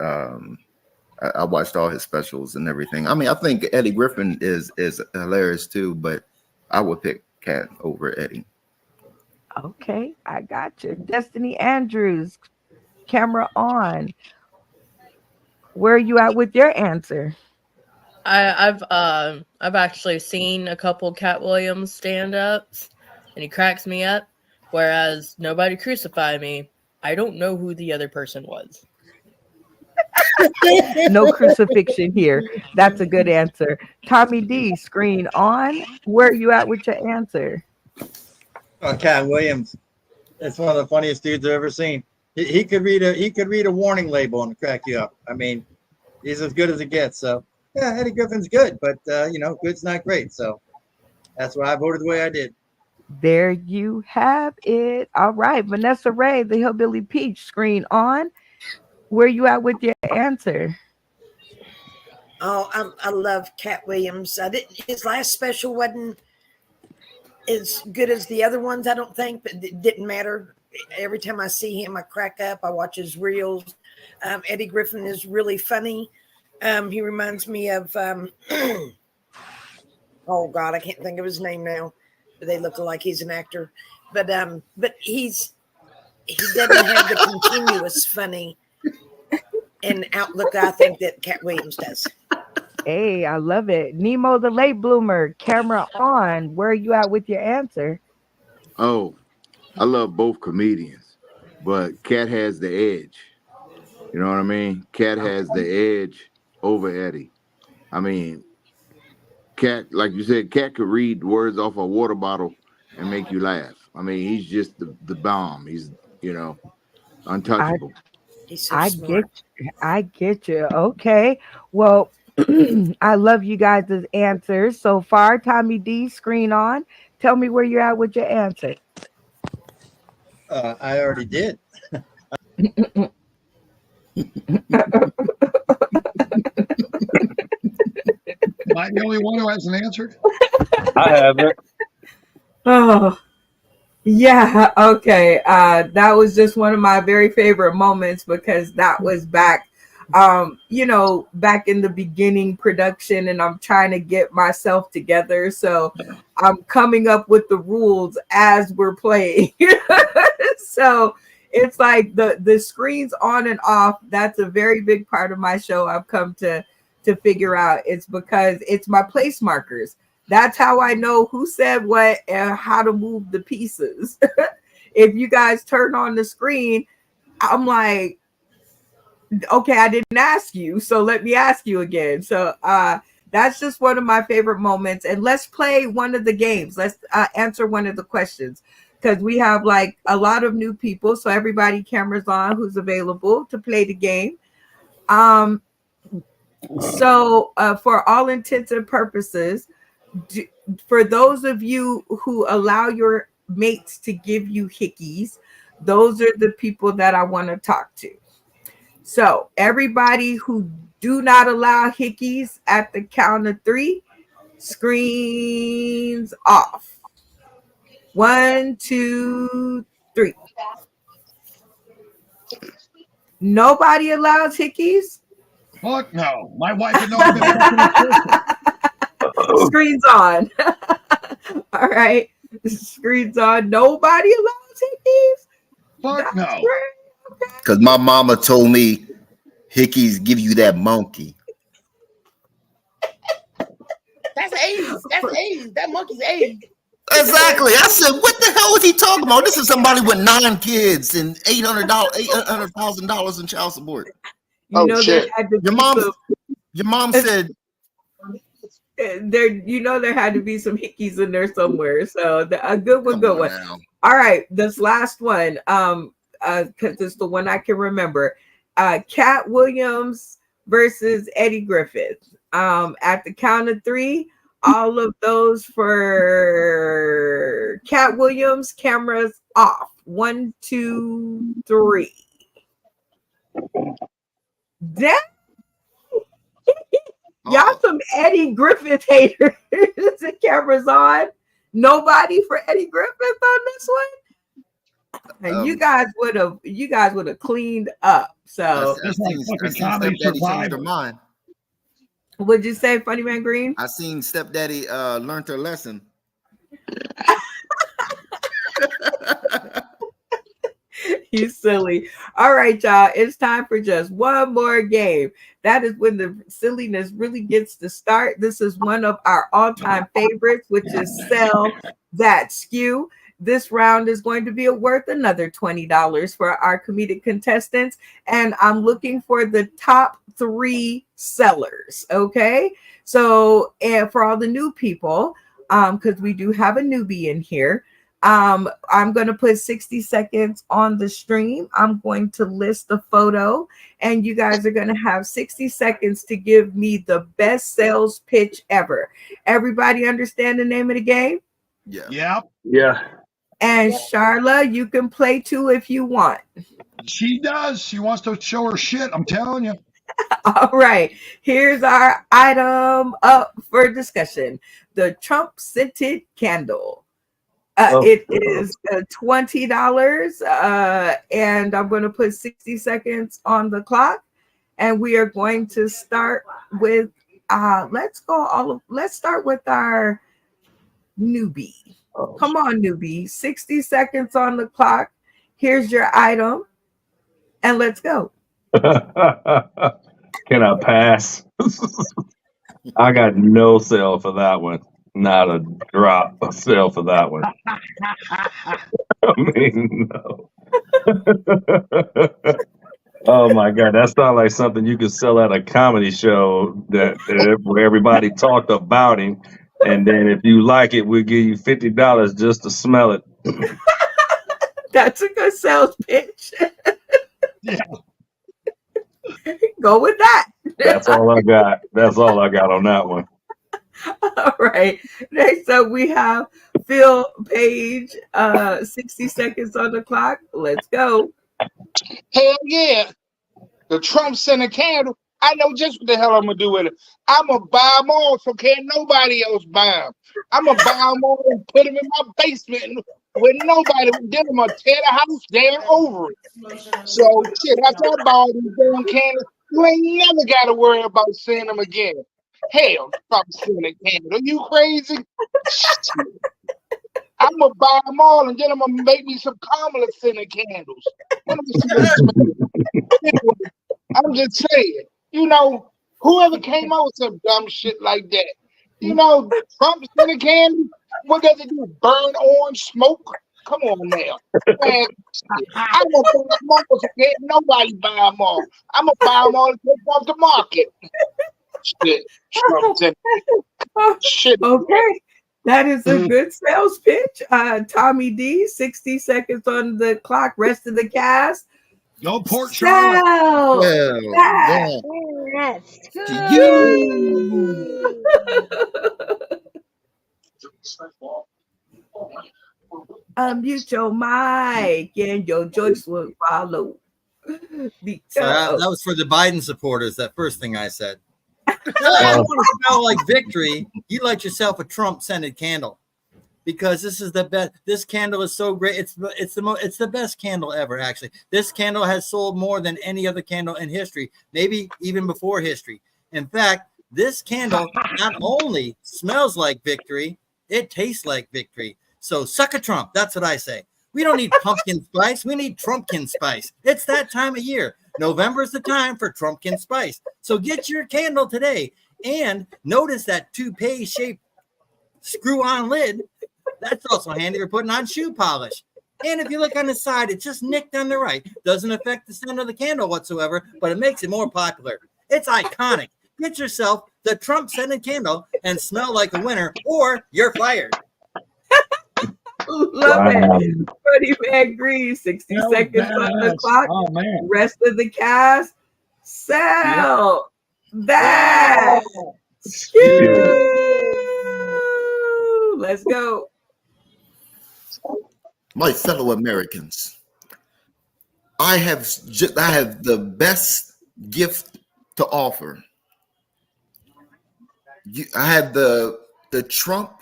I watched all his specials and everything. I mean, I think Eddie Griffin is hilarious too, but I would pick Cat over Eddie. Okay, I got you. Destiny Andrews, camera on. Where are you at with your answer? I've actually seen a couple Cat Williams stand ups, and he cracks me up. Whereas Nobody Crucify Me, I don't know who the other person was. No crucifixion here. That's a good answer. Tommy D, screen on. Where are you at with your answer? Cat Williams. That's one of the funniest dudes I've ever seen. He could read a warning label and crack you up. I mean, he's as good as it gets. So yeah, Eddie Griffin's good, but good's not great. So that's why I voted the way I did. There you have it. All right, Vanessa Ray, the Hillbilly Peach, screen on. Where you at with your answer? Oh, I love Cat Williams. I didn't. His last special wasn't as good as the other ones, I don't think, but it didn't matter. Every time I see him, I crack up. I watch his reels. Eddie Griffin is really funny. He reminds me of oh God, I can't think of his name now. But they look like he's an actor. But he doesn't have the continuous funny and outlook I think that Cat Williams does. Hey, I love it. Nemo the late bloomer, camera on. Where are you at with your answer? Oh, I love both comedians, but Cat has the edge. You know what I mean? Cat has the edge over Eddie. I mean, Cat, like you said, Cat could read words off a water bottle and make you laugh. I mean, he's just the bomb. He's, untouchable. He's so I smart. get you. Okay. Well, I love you guys' answers so far. Tommy D, screen on. Tell me where you're at with your answer. I already did. Am I the only one who hasn't answered? I haven't. Oh, yeah. Okay. That was just one of my very favorite moments because that was back, back in the beginning production, and I'm trying to get myself together. So I'm coming up with the rules as we're playing. So it's like the screens on and off. That's a very big part of my show. I've come to figure out. It's because it's my place markers. That's how I know who said what and how to move the pieces. If you guys turn on the screen, I'm like, okay, I didn't ask you, so let me ask you again. So that's just one of my favorite moments. And let's play one of the games. Let's answer one of the questions because we have like a lot of new people. So everybody, cameras on, who's available to play the game. So for all intents and purposes, for those of you who allow your mates to give you hickeys, those are the people that I want to talk to. So everybody who do not allow hickeys at the count of 3, screens off. 1, 2, 3. Nobody allows hickeys? Fuck no. My wife would know I've been fucking a person. Screens on. All right. Screens on. Nobody allows hickeys? Fuck no. Because my mama told me hickeys give you that monkey. That's AIDS. That's AIDS. That monkey's AIDS. Exactly. I said, what the hell was he talking about? This is somebody with 9 kids and $800,000 in child support. Shit. Your mom said there had to be some hickeys in there somewhere. So a good one. Now. All right, this last one, because it's the one I can remember. Cat Williams versus Eddie Griffith. At the count of 3, all of those for Cat Williams, cameras off. 1, 2, 3. Damn. Y'all some Eddie Griffith haters. The camera's on. Nobody for Eddie Griffith on this one? And you guys would have cleaned up. So I seen Stepdaddy change her mind. What'd you say, Funny Man Green? I seen Stepdaddy learned her lesson. You silly. All right, y'all. It's time for just one more game. That is when the silliness really gets to start. This is one of our all-time favorites, which is Sell That Skew. This round is going to be worth another $20 for our comedic contestants. And I'm looking for the top 3 sellers. Okay. So, and for all the new people, because we do have a newbie in here. I'm going to put 60 seconds on the stream. I'm going to list the photo, and you guys are going to have 60 seconds to give me the best sales pitch ever. Everybody understand the name of the game? Yeah. Yeah. And Charla, you can play too if you want. She does. She wants to show her shit. I'm telling you. All right. Here's our item up for discussion. The Trump scented candle. It is $20, and I'm going to put 60 seconds on the clock, and we are going to start with let's start with our newbie. Come on, newbie. 60 seconds on the clock. Here's your item, and let's go. Can I pass? I got no sale for that one. Not a drop of sale for that one. I mean, no. Oh my God, that sounds like something you could sell at a comedy show where everybody talked about him, and then if you like it, we'll give you $50 just to smell it. That's a good sales pitch. Yeah. Go with that. That's all I got. That's all I got on that one. All right. Next up, we have Phil Page. 60 seconds on the clock. Let's go. Hell yeah. The Trump sent a candle. I know just what the hell I'm going to do with it. I'm going to buy them all so can't nobody else buy them. I'm going to buy them all and put them in my basement where nobody would get them or tear the house down over it. So, shit, after I buy all these damn candles, you ain't never got to worry about seeing them again. Hell, Trump sent a candle. Are you crazy? Shit. I'm going to buy them all and then I'm going to make me some Kamala scented candles. Let me see what anyway, I'm just saying, you know, whoever came up with some dumb shit like that, you know, Trump scented candy, what does it do? Burn orange smoke? Come on now. Man, I'm going to buy them all so can't nobody buy them all. I'm going to buy them all and take them off the market. Shit. Trump scented shit. Okay. That is a good sales pitch. Tommy D, 60 seconds on the clock. Rest of the cast. Go Port Charlotte. To you. Unmute your mic and your jokes will follow. So that was for the Biden supporters, that first thing I said. I want to smell like victory. You light yourself a Trump scented candle because this is the best. This candle is so great. It's the best candle ever. Actually, this candle has sold more than any other candle in history, maybe even before history. In fact, this candle not only smells like victory, it tastes like victory. So suck a Trump. That's what I say. We don't need pumpkin spice. We need Trumpkin spice. It's that time of year. November is the time for Trumpkin spice. So get your candle today. And notice that toupee-shaped screw-on lid. That's also handy for putting on shoe polish. And if you look on the side, it's just nicked on the right. Doesn't affect the scent of the candle whatsoever, but it makes it more popular. It's iconic. Get yourself the Trump-scented candle and smell like a winner, or you're fired. Love it. Funny Man Green, 60 seconds on the clock. Oh, man. Rest of the cast, sell that skew. Let's go. My fellow Americans, I have the best gift to offer. I have the Trump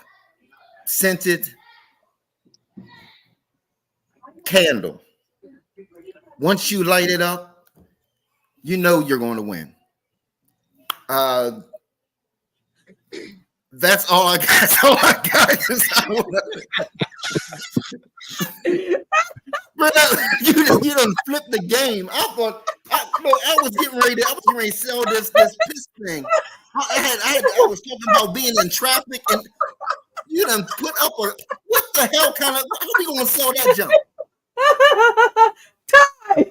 scented candle. Once you light it up, you know you're going to win. That's all I got. That's all I got. But you done flipped the game. I thought I was getting ready to sell this piss thing. I was talking about being in traffic, and you done put up a what the hell kind of how we gonna sell that junk? Time,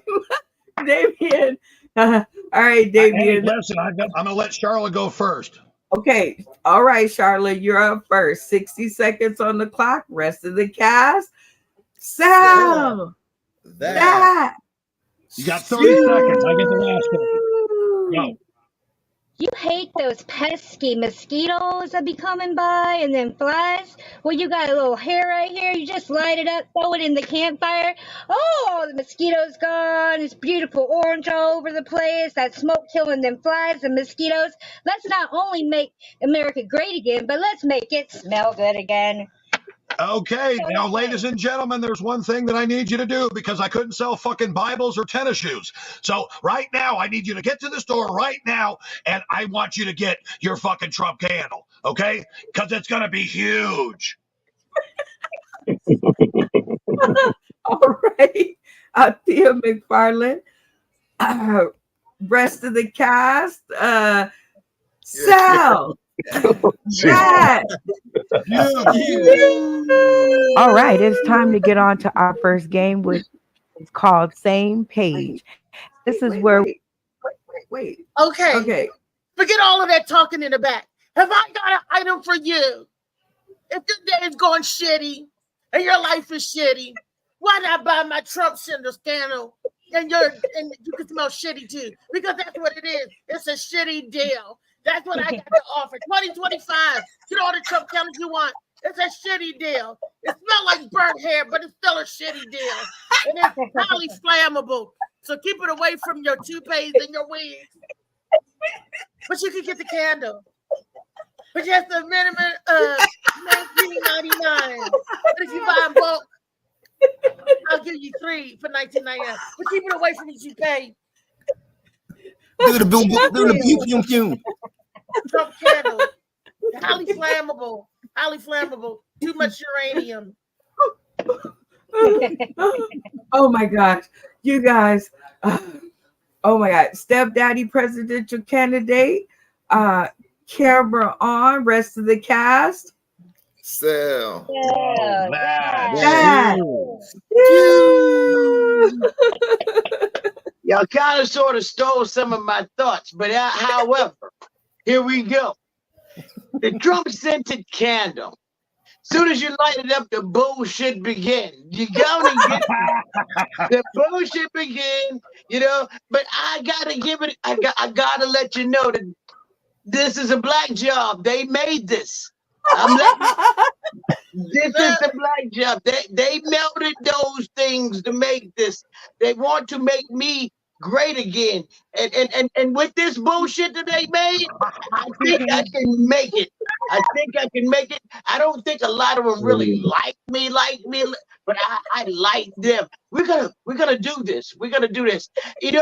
Damien. All right, Damien. Hey, listen, I'm gonna let Charlotte go first. Okay, all right, Charlotte, you're up first. 60 seconds on the clock. Rest of the cast. Sell that. You got 30 seconds. I get the last one. Go. You hate those pesky mosquitoes that be coming by and then flies? Well, you got a little hair right here. You just light it up, throw it in the campfire. Oh, the mosquitoes gone. It's beautiful orange all over the place. That smoke killing them flies and mosquitoes. Let's not only make America great again, but let's make it smell good again. Okay, now, ladies and gentlemen, there's one thing that I need you to do because I couldn't sell fucking Bibles or tennis shoes. So right now, I need you to get to the store right now, and I want you to get your fucking Trump candle, okay? Because it's going to be huge. All right. Thea McFarland. Rest of the cast. Sal. That. All right, it's time to get on to our first game, which is called Same Page. This is where wait. Okay. Forget all of that talking in the back. Have I got an item for you? If your day is going shitty and your life is shitty, why not buy my Trump scandal? And you can smell shitty too, because that's what it is. It's a shitty deal. That's what I got to offer. 2025. Get all the Trump candles you want. It's a shitty deal. It smells like burnt hair, but it's still a shitty deal. And it's highly flammable. So keep it away from your toupees and your wigs. But you can get the candle. But just a minimum of $19.99. But if you buy in bulk, I'll give you 3 for $19.99. But keep it away from the toupee. Do the boom, do the pew, pew, pew. Trump candle. Highly flammable. Highly flammable. Too much uranium. Oh my gosh. You guys. Oh my God. Stepdaddy presidential candidate. Camera on. Rest of the cast. Sell. That. Y'all kind of sort of stole some of my thoughts, but however, here we go. The Trump scented candle. Soon as you light it up, the bullshit begin. You gonna get the bullshit begin, But I gotta give it. I gotta let you know that this is a black job. They made this. This is the black job. They melted those things to make this. They want to make me great again. And with this bullshit that they made, I think I can make it. I don't think a lot of them really like me, but I like them. We're gonna do this. We're gonna do this. And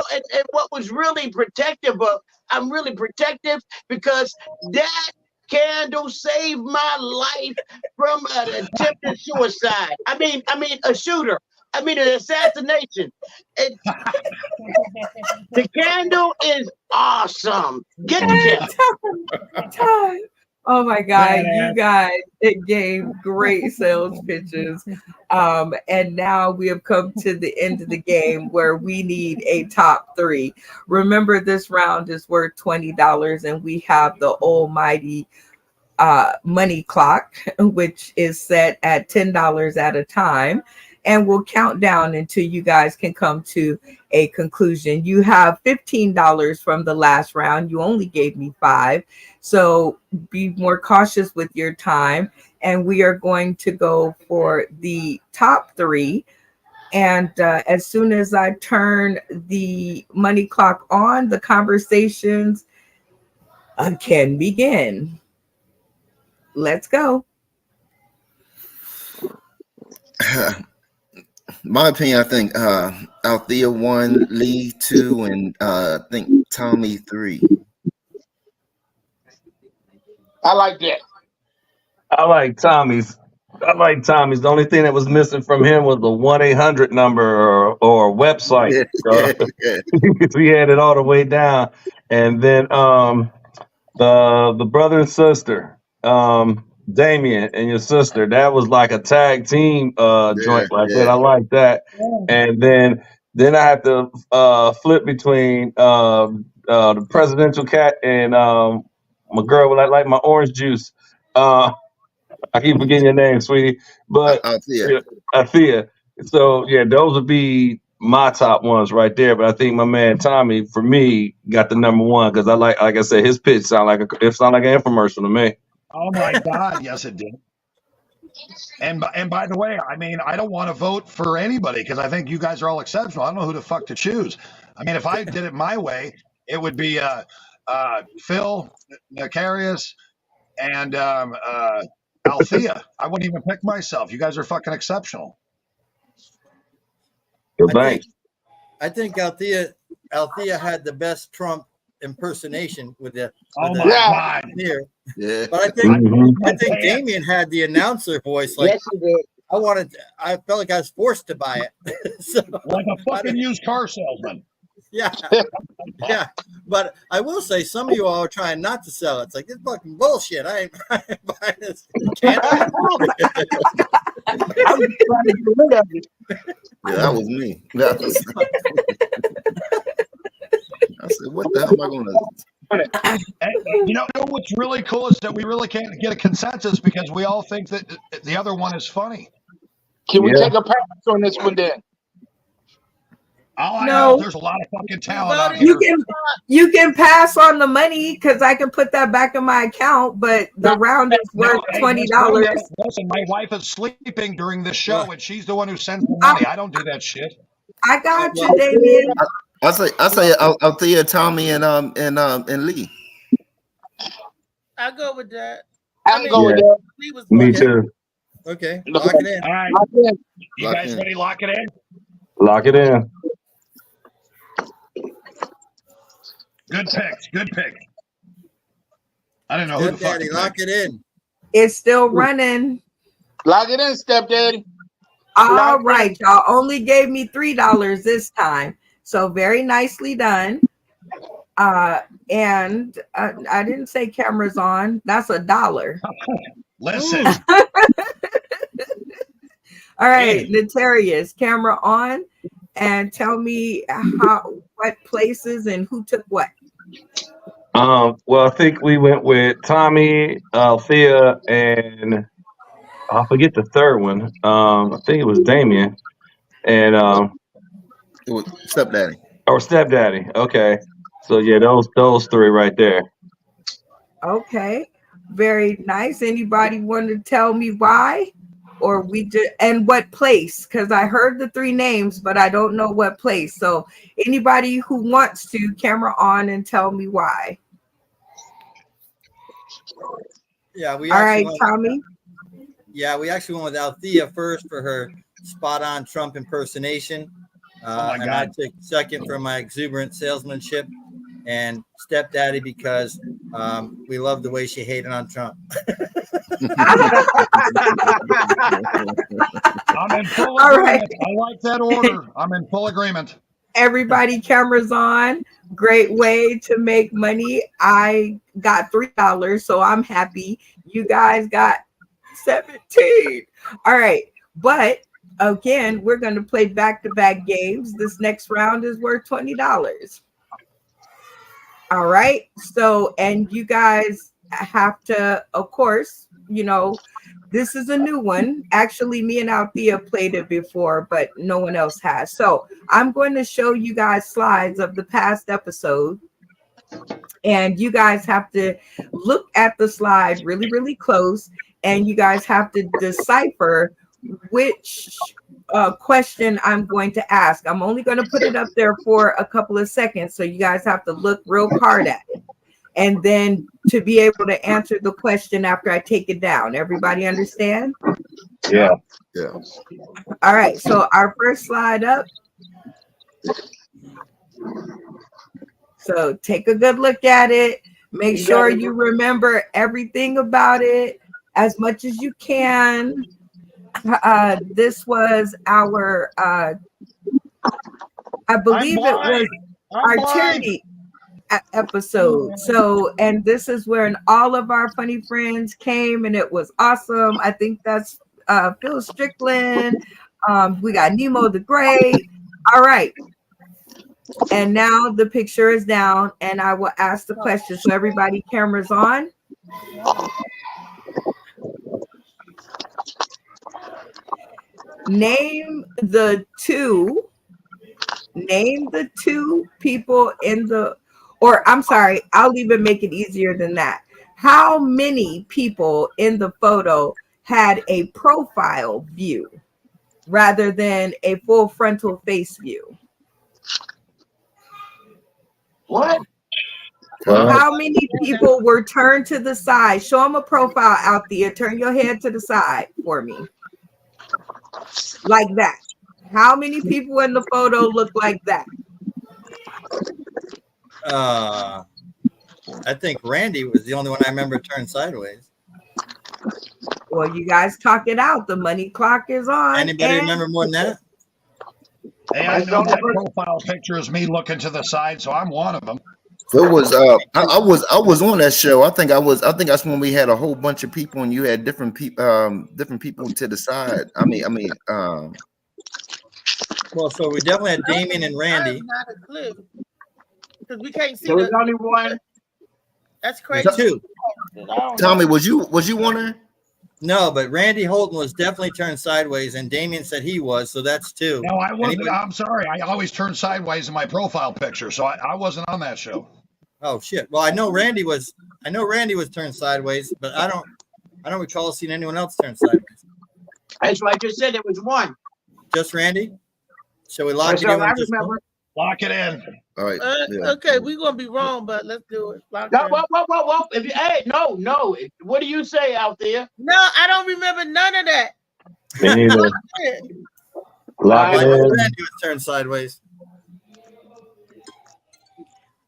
what was really protective of, I'm really protective because that candle saved my life from an attempted suicide. I mean a shooter. I mean an assassination. The candle is awesome. Get the candle. Oh my God, you guys, it gave great sales pitches. And now we have come to the end of the game where we need a top 3. Remember, this round is worth $20, and we have the almighty money clock, which is set at $10 at a time. And we'll count down until you guys can come to a conclusion. You have $15 from the last round. You only gave me 5. So be more cautious with your time. And we are going to go for the top 3. And as soon as I turn the money clock on, the conversations can begin. Let's go. My opinion, I think Althea 1, Lee 2, and I think Tommy 3. I like that. I like Tommy's. I like Tommy's. The only thing that was missing from him was the 1-800 number or website. Yeah, yeah. Because he had it all the way down. And then the brother and sister, Damien and your sister, that was like a tag team Yeah, joint right there. yeah. I like that. And then I have to flip between the presidential cat and my girl with like my orange juice. I keep forgetting your name, sweetie, but Althea. yeah, Althea. So yeah, those would be my top ones right there. But I think my man Tommy, for me, got the number one because like I said, his pitch sound like it sound like an infomercial to me. Oh my God, yes, it did. And by the way, I mean, I don't want to vote for anybody because I think you guys are all exceptional. I don't know who the fuck to choose. I mean, if I did it my way, it would be Phil, Necarious, and Althea. I wouldn't even pick myself. You guys are fucking exceptional. I think Althea had the best Trump impersonation with the Oh my God. here. Yeah. But I think Damien had the announcer voice. Like, Yes, he did. I felt like I was forced to buy it. So, Like a fucking used car salesman. yeah. Yeah. But I will say some of you all are trying not to sell it. It's like, this fucking bullshit. I ain't buying this. Can't I? I'm just trying to get rid of it. Yeah, that was me. I said, what the hell am I going to? And you know what's really cool is that we really can't get a consensus because we all think that the other one is funny. Can we take a pass on this one then? All I No. know, there's a lot of fucking talent out here. You can pass on the money because I can put that back in my account, but the round is worth $20. Listen, my wife is sleeping during this show, and she's the one who sends the money. I don't do that shit. I got you, Damien. I say Althea, Tommy, and Lee. I'll go with that. I'm going with that. Lee was Me too. Okay, lock it in. All right. Lock it in. You guys ready? Lock it in? Lock it in. Good picks. Good pick. I don't know who the fuck. Stepdaddy, lock it in. It's still running. Lock it in, stepdaddy. All right, y'all only gave me $3 this time, so very nicely done. And I didn't say cameras on. That's $1. Listen. All right, Notarius, camera on, and tell me what places and who took what. Well, I think we went with Tommy, Althea, and I forget the third one. I think it was Damien, and it was Stepdaddy. Or Stepdaddy. Okay, so yeah, those three right there. Okay, very nice. Anybody want to tell me why, or we just and what place? Because I heard the three names, but I don't know what place. So anybody who wants to, camera on and tell me why. Yeah, we. All right, Tommy. Yeah, we actually went with Althea first for her spot-on Trump impersonation, and I took second for my exuberant salesmanship, and Stepdaddy because we love the way she hated on Trump. I'm in full agreement. I like that order. I'm in full agreement. Everybody, cameras on. Great way to make money. I got $3, so I'm happy. You guys got 17. All right, but again, we're going to play back-to-back games. This next round is worth $20. All right, so and you guys have to, of course, you know, this is a new one. Actually, me and Althea played it before, but no one else has. So I'm going to show you guys slides of the past episode. And you guys have to look at the slide really, really close. And you guys have to decipher which question I'm going to ask. I'm only going to put it up there for a couple of seconds. So you guys have to look real hard at it. And then to be able to answer the question after I take it down. Everybody understand? Yeah. Yeah. All right. So our first slide up. So take a good look at it. Make You sure gotta- you remember everything about it as much as you can. This was our, I I'm believe it was blind. I'm our blind. charity episode. So, and this is when all of our funny friends came and it was awesome. I think that's Phil Strickland. We got Nemo the Great. All right. And now the picture is down and I will ask the question. So everybody, cameras on. Name the two people in the, or I'm sorry, I'll even make it easier than that. How many people in the photo had a profile view rather than a full frontal face view? What? How many people were turned to the side? Show them a profile out there. Turn your head to the side for me. Like that. How many people in the photo look like that? I think Randy was the only one I remember turned sideways. Well, you guys talk it out. The money clock is on. Anybody remember more than that? Hey, I know that profile picture is me looking to the side, so I'm one of them. So it was I was on that show. I think that's when we had a whole bunch of people and you had different people to the side. Well, so we definitely had Damien and Randy. Not a clue. Because we can't see There was only one. That's crazy. Two. Tommy, was you on there? No, but Randy Holton was definitely turned sideways, and Damien said he was, so that's two. No, I wasn't. Anybody? I'm sorry. I always turn sideways in my profile picture, so I wasn't on that show. Oh shit. Well, I know Randy was turned sideways, but I don't recall seeing anyone else turn sideways. That's why I just said it was one. Just Randy? Shall we lock That's it in? all I with just remember. Lock it in. All right. Okay, we're gonna be wrong, but let's do it. Lock No, in. whoa. If you, hey, no. What do you say out there? No, I don't remember none of that. Me neither. Lock it in. Randy was turned sideways.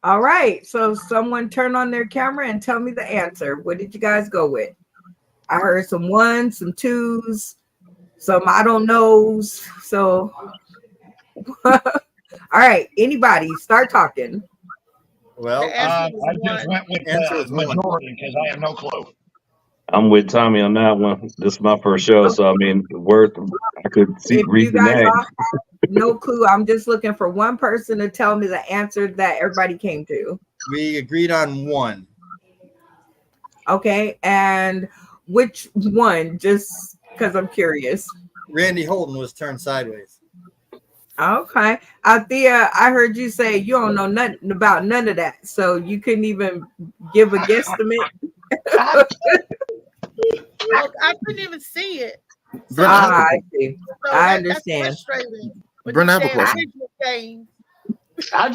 All right. So someone turn on their camera and tell me the answer. What did you guys go with? I heard some ones, some twos, some I don't knows. So all right. Anybody start talking. Well, I just went with majority because I have no clue. I'm with Tommy on that one. This is my first show, so I mean, I could If read you the guys name. all have no clue, I'm just looking for one person to tell me the answer that everybody came to. We agreed on one. Okay. And which one? Just because I'm curious. Randy Holton was turned sideways. Okay. Althea, I heard you say you don't know nothing about none of that. So you couldn't even give a guesstimate. I couldn't even see it. I see. So I that's understand. frustrating. Brent, I have a question. I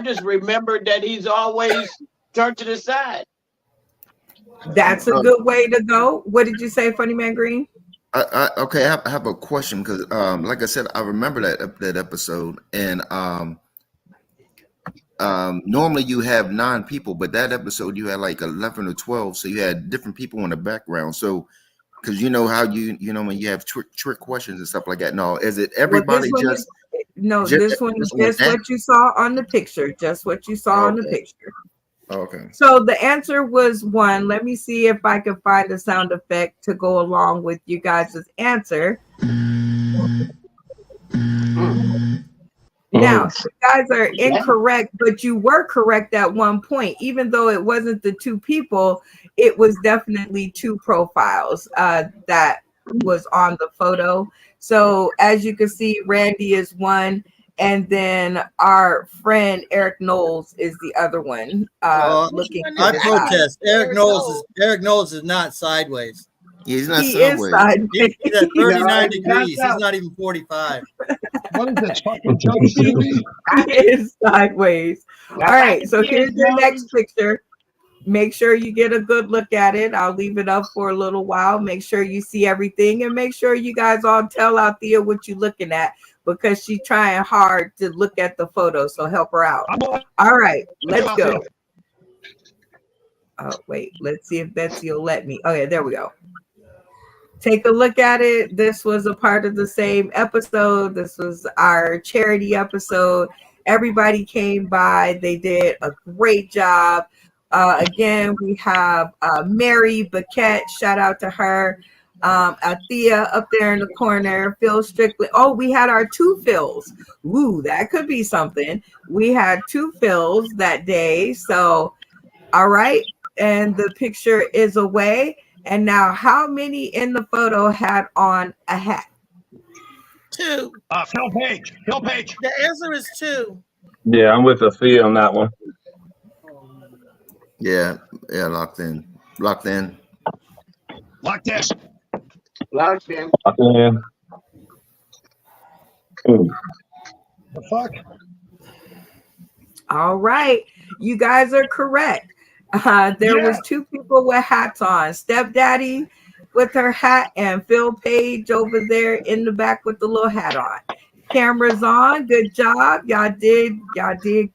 just remembered that he's always turned to the side. That's a good way to go. What did you say, Funny Man Green? I have a question because like I said, I remember that episode, and normally you have 9 people, but that episode you had like 11 or 12, so you had different people in the background. So because you know how you know when you have trick questions and stuff like that. No, is it everybody this one is just what you saw on the picture. Just what you saw on the picture. Okay. So the answer was 1. Let me see if I can find a sound effect to go along with you guys' answer. Now, you guys are incorrect, but you were correct at one point. Even though it wasn't the 2 people, it was definitely 2 profiles that was on the photo. So as you can see, Randy is one, and then our friend Eric Knowles is the other one. Looking. I protest. Eric Knowles is not sideways. Yeah, he's not He sideways. is sideways. He's at 39 degrees. He's not even 45. What is this fucking Joe Shimmy? He is sideways. All right, so here's your next picture. Make sure you get a good look at it. I'll leave it up for a little while. Make sure you see everything, and make sure you guys all tell Althea what you're looking at, because she's trying hard to look at the photo. So help her out. All right, let's go. Oh, wait, let's see if Betsy will let me. Okay, there we go. Take a look at it. This was a part of the same episode. This was our charity episode. Everybody came by. They did a great job. Again, we have Mary Paquette. Shout out to her. Althea up there in the corner. Phil Strickland. Oh, we had our two Phils. Ooh, that could be something. We had two Phils that day. So, all right. And the picture is away. And now, how many in the photo had on a hat? 2. Phil Page. Phil Page. The answer is 2. Yeah, I'm with Sophia on that one. Yeah, locked in. Locked in. Locked in. Locked in. The fuck? All right. You guys are correct. There was 2 people with hats on. Stepdaddy with her hat and Phil Page over there in the back with the little hat on. Cameras on. Good job. Y'all did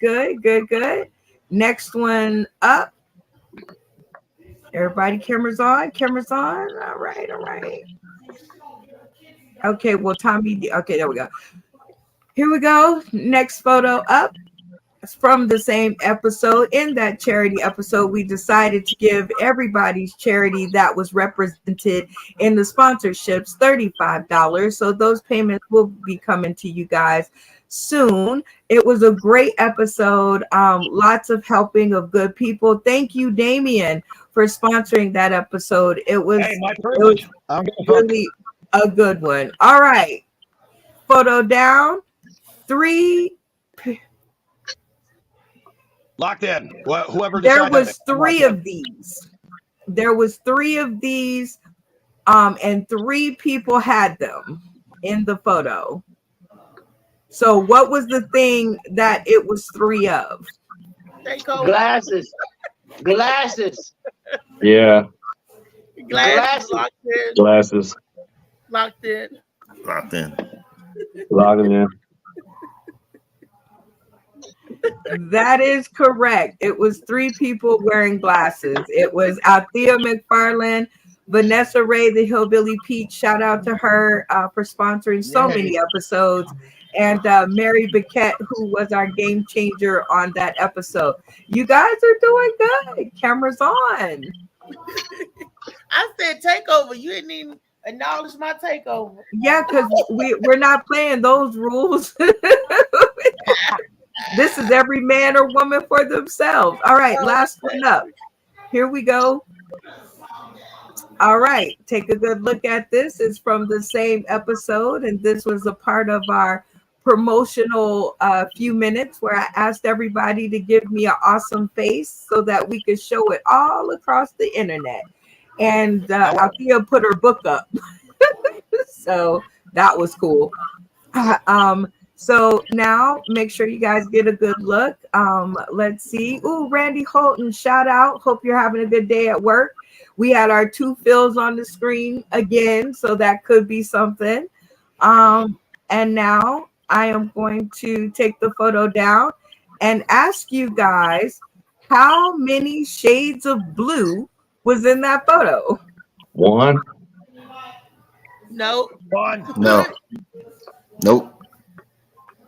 good. Good. Next one up. Everybody, cameras on. All right. Okay, well, Tommy. Okay, there we go. Here we go. Next photo up. From the same episode. In that charity episode, we decided to give everybody's charity that was represented in the sponsorships $35. So those payments will be coming to you guys soon. It was a great episode. Lots of helping of good people. Thank you, Damien, for sponsoring that episode. It was, my privilege. it was really a good one. All right. Photo down. 3. Locked in. Whoever There decided was 3 of these. And 3 people had them in the photo. So what was the thing that it was 3 of? Glasses. Yeah. Glasses. Locked in. Glasses. Locked in. Locked in. Locked in. That is correct. It was 3 people wearing glasses. It was Althea McFarland, Vanessa Ray, the Hillbilly Peach. Shout out to her for sponsoring so many episodes. And Mary Paquette, who was our game changer on that episode. You guys are doing good. Cameras on. I said takeover. You didn't even acknowledge my takeover. Yeah, because we're not playing those rules. This is every man or woman for themselves. All right, last one up. Here we go. All right, take a good look at this. It's from the same episode, and this was a part of our promotional few minutes where I asked everybody to give me an awesome face so that we could show it all across the internet. And Althea put her book up. So that was cool. So now make sure you guys get a good look. Let's see. Ooh, Randy Holton, shout out. Hope you're having a good day at work. We had our 2 Phils on the screen again, so that could be something. And now I am going to take the photo down and ask you guys how many shades of blue was in that photo? 1. No. 1. No.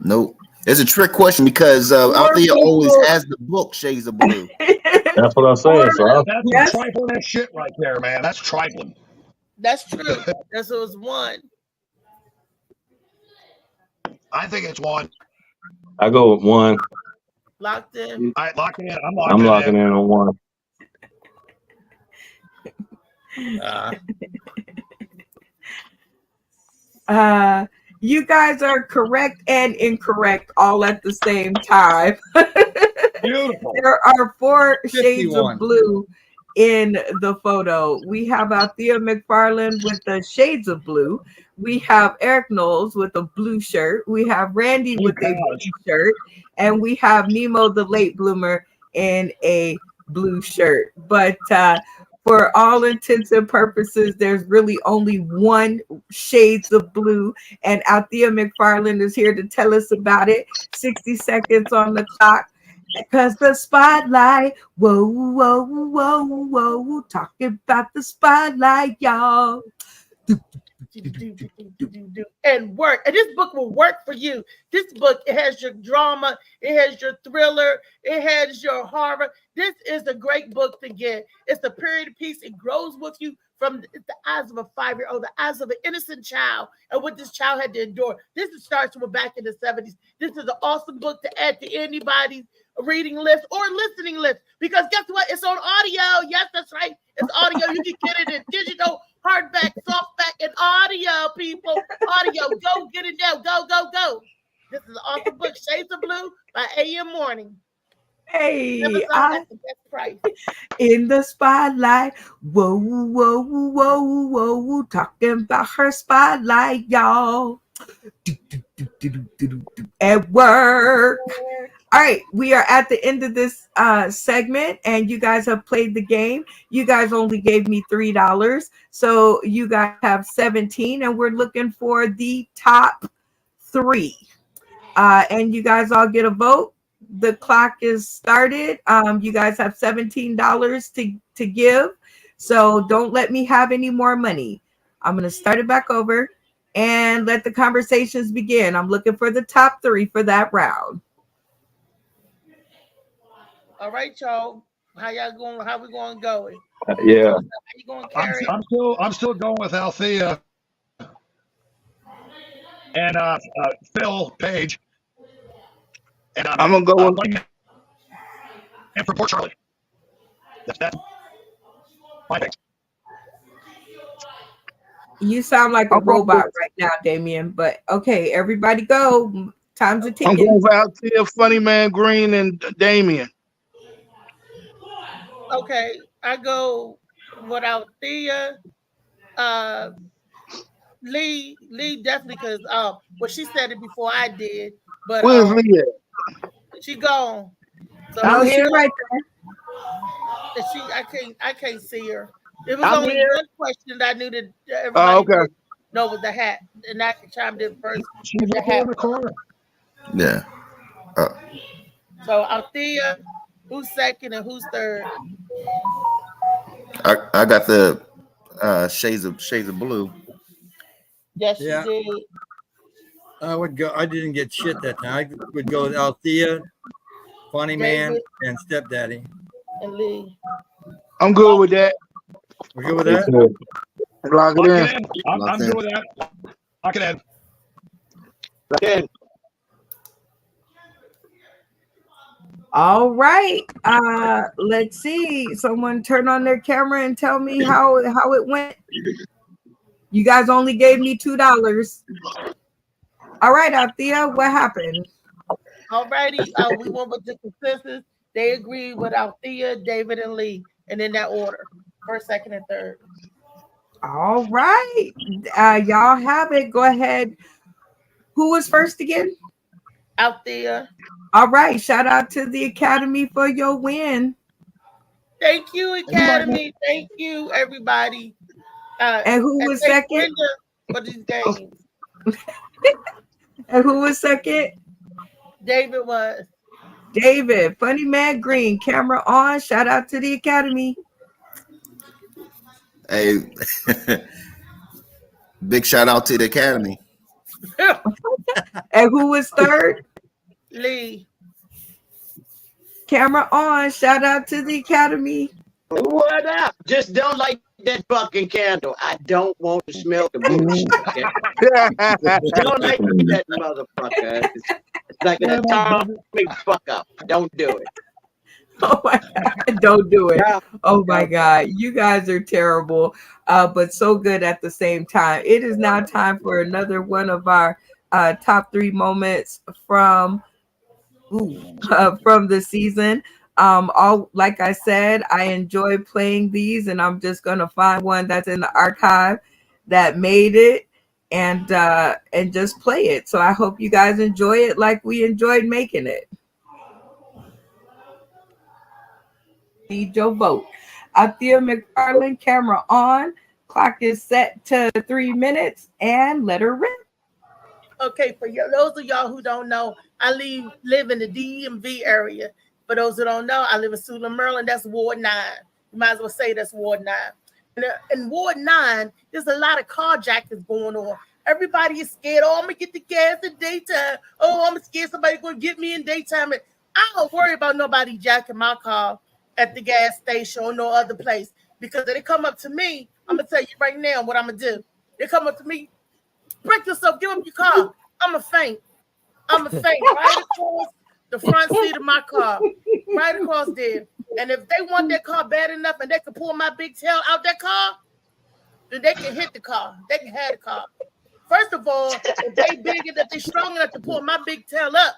Nope. It's a trick question because Althea always has the book Shades of Blue. That's what I'm saying. So That's trifling that shit right there, man. That's trifling. That's true. That's it was 1. I think it's 1. I go with 1. Locked in. All right, locked in. I'm locking in on 1. You guys are correct and incorrect all at the same time. Beautiful. There are 4 shades 51. of blue in the photo. We have Althea McFarland with the shades of blue. We have Eric Knowles with a blue shirt. We have Randy with a blue shirt. And we have Nemo the late bloomer in a blue shirt. But for all intents and purposes, there's really only one shades of blue, and Althea McFarland is here to tell us about it. 60 seconds on the clock. Because the spotlight, whoa, whoa, whoa, whoa, talking about the spotlight, y'all. And work. And this book will work for you. This book, it has your drama, it has your thriller, it has your horror. This is a great book to get. It's a period piece. It grows with you from the eyes of a 5-year-old, the eyes of an innocent child, and what this child had to endure. This starts from back in the 70s. This is an awesome book to add to anybody's reading list or listening list, because guess what? It's on audio. Yes, that's right. It's audio. You can get it in digital, hardback, softback, and audio, people. Audio. Go get it now. Go, go, go. This is an awesome book. Shades of Blue by A.M. Morning. Hey, Amazon at the best price. In the spotlight, whoa, whoa, whoa, whoa, talking about her spotlight, y'all. At work. All right, we are at the end of this segment, and you guys have played the game. You guys only gave me $3, so you guys have 17, and we're looking for the top 3. And you guys all get a vote. The clock is started. You guys have $17 to give, so don't let me have any more money. I'm going to start it back over and let the conversations begin. I'm looking for the top 3 for that round. All right, y'all. How y'all going? How we going to go? Yeah. How you going to carry? I'm still going with Althea and Phil Page, and I'm gonna go with and from Port Charlie. That's my pick. You sound like a robot right now, Damien. But okay, everybody go. Time's a I'm ticking. going for Althea, Funny Man Green, and Damien. Okay, I go with Althea. Lee definitely, because well, she said it before I did, but Where's Lee at? she gone. So Oh, she Lee, right and I can't see her. It was I'm only here. one question that I knew that everybody okay. did know was the hat, and I chimed in first She's with the right there hat. in the corner. Yeah. So Althea, who's second and who's third? I got the shades of blue. Yes, you Yeah, did. I would go. I didn't get shit that time. I would go with Althea, Funny Man, David and Stepdaddy. and Lee. I'm good with that. We're good with Me that. too. Lock it Lock in. it in. I'm good with that. Lock it in. Then All right. Let's see. Someone turn on their camera and tell me how it went. You guys only gave me $2. All right, Althea, what happened? Alrighty, we went with the consensus. They agreed with Althea, David, and Lee, and in that order: first, second, and third. All right. Y'all have it. Go ahead. Who was first again? Althea. All right. Shout out to the Academy for your win. Thank you, Academy. Thank you, everybody. And who was thank second? Brenda for these games. And who was second? David was. David, Funny Man Green, camera on. Shout out to the Academy. Hey, big shout out to the Academy. And who was third? Lee. Camera on. Shout out to the Academy. what up? Just don't light that fucking candle. I don't want to smell the booze. Okay? Don't light that motherfucker. It's like an atomic fuck up. Don't do it. Oh my God. Don't do it. Oh my God. You guys are terrible, but so good at the same time. It is now time for another one of our top 3 moments from the season. All like I said, I enjoy playing these, and I'm just gonna find one that's in the archive that made it and just play it. So I hope you guys enjoy it like we enjoyed making it. need your vote. Althea McFarland, camera on. Clock is set to 3 minutes and let her rip. Okay, for those of y'all who don't know, I live in the DMV area. For those who don't know, I live in Suitland, Maryland. That's Ward 9. You might as well say that's Ward 9. And in Ward 9, there's a lot of carjackings going on. Everybody is scared. Oh, I'm going to get the gas in daytime. Oh, I'm scared somebody's going to get me in daytime. And I don't worry about nobody jacking my car at the gas station or no other place. Because if they come up to me, I'm going to tell you right now what I'm going to do. They come up to me, break yourself, give up your car. I'm a faint. I'm a faint right across the front seat of my car, right across there. And if they want that car bad enough and they can pull my big tail out that car, then they can hit the car. They can have the car. First of all, if they big enough, they strong enough to pull my big tail up,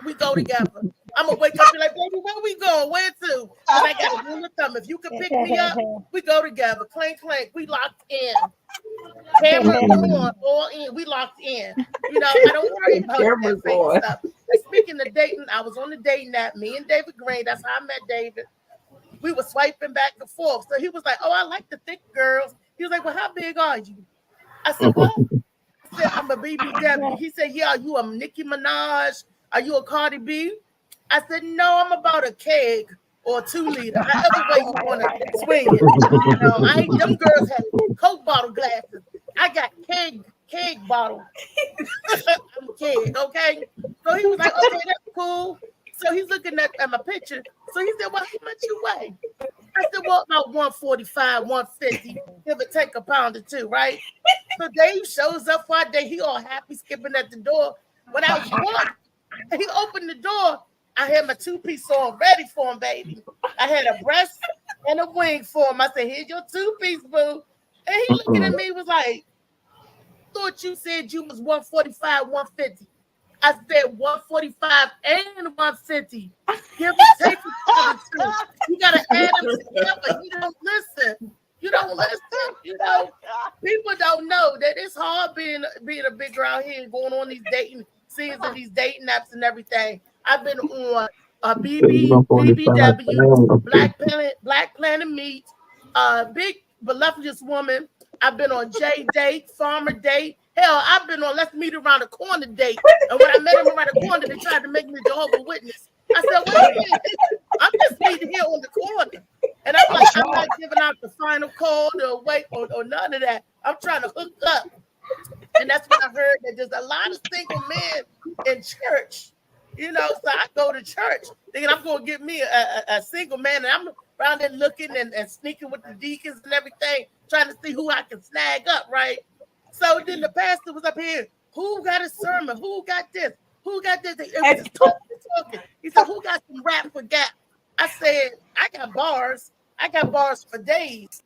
we go together. I'm gonna wake up and be like, baby, where we going? Where to? Because I got a rule of thumb. If you can pick me up, we go together. Clank, clank. We locked in. Camera on, all in. We locked in. You know, I don't worry about that fake stuff. And speaking of dating, I was on the dating app. Me and David Green. That's how I met David. We were swiping back and forth. So he was like, "Oh, I like the thick girls." He was like, "Well, how big are you?" I said, "What?" I said, "I'm a BBW." He said, "Yeah, are you a Nicki Minaj? Are you a Cardi B?" I said, "No, I'm about a keg or a 2-liter. However way you want to swing it. You know, I ain't them girls have Coke bottle glasses. I got keg bottle. I'm a keg, okay?" So he was like, "Okay, that's cool." So he's looking at my picture. So he said, "Well, how much you weigh?" I said, "Well, about 145, 150, give or take a pound or two, right?" So Dave shows up for our day. He all happy, skipping at the door. When I walked, he opened the door. I had my 2-piece on ready for him, baby. I had a breast and a wing for him. I said, "Here's your 2-piece, boo." And he looking at me was like, "Thought you said you was 145, 150. I said 145 and 150. Give or take two. You gotta add them together. You don't listen. You don't listen. You know, people don't know that it's hard being a big girl out here and going on these dating scenes and these dating apps and everything. I've been on BBW, Black Planet Meat, Big Voluptuous Woman. I've been on J Date, Farmer Date. Hell, I've been on Let's Meet Around the Corner date. And when I met him around the corner, they tried to make me Jehovah's Witness. I said, "Wait a minute, I'm just meeting here on the corner." And I'm like, I'm not giving out the final call or wait or none of that. I'm trying to hook up. And that's when I heard that there's a lot of single men in church. You know, so I go to church thinking I'm going to get me a single man. And I'm around there looking and sneaking with the deacons and everything, trying to see who I can snag up, right? So then the pastor was up here. Who got a sermon? Who got this? Who got this? It was just talking. He said, "Who got some rap for Gap?" I said, "I got bars. I got bars for days."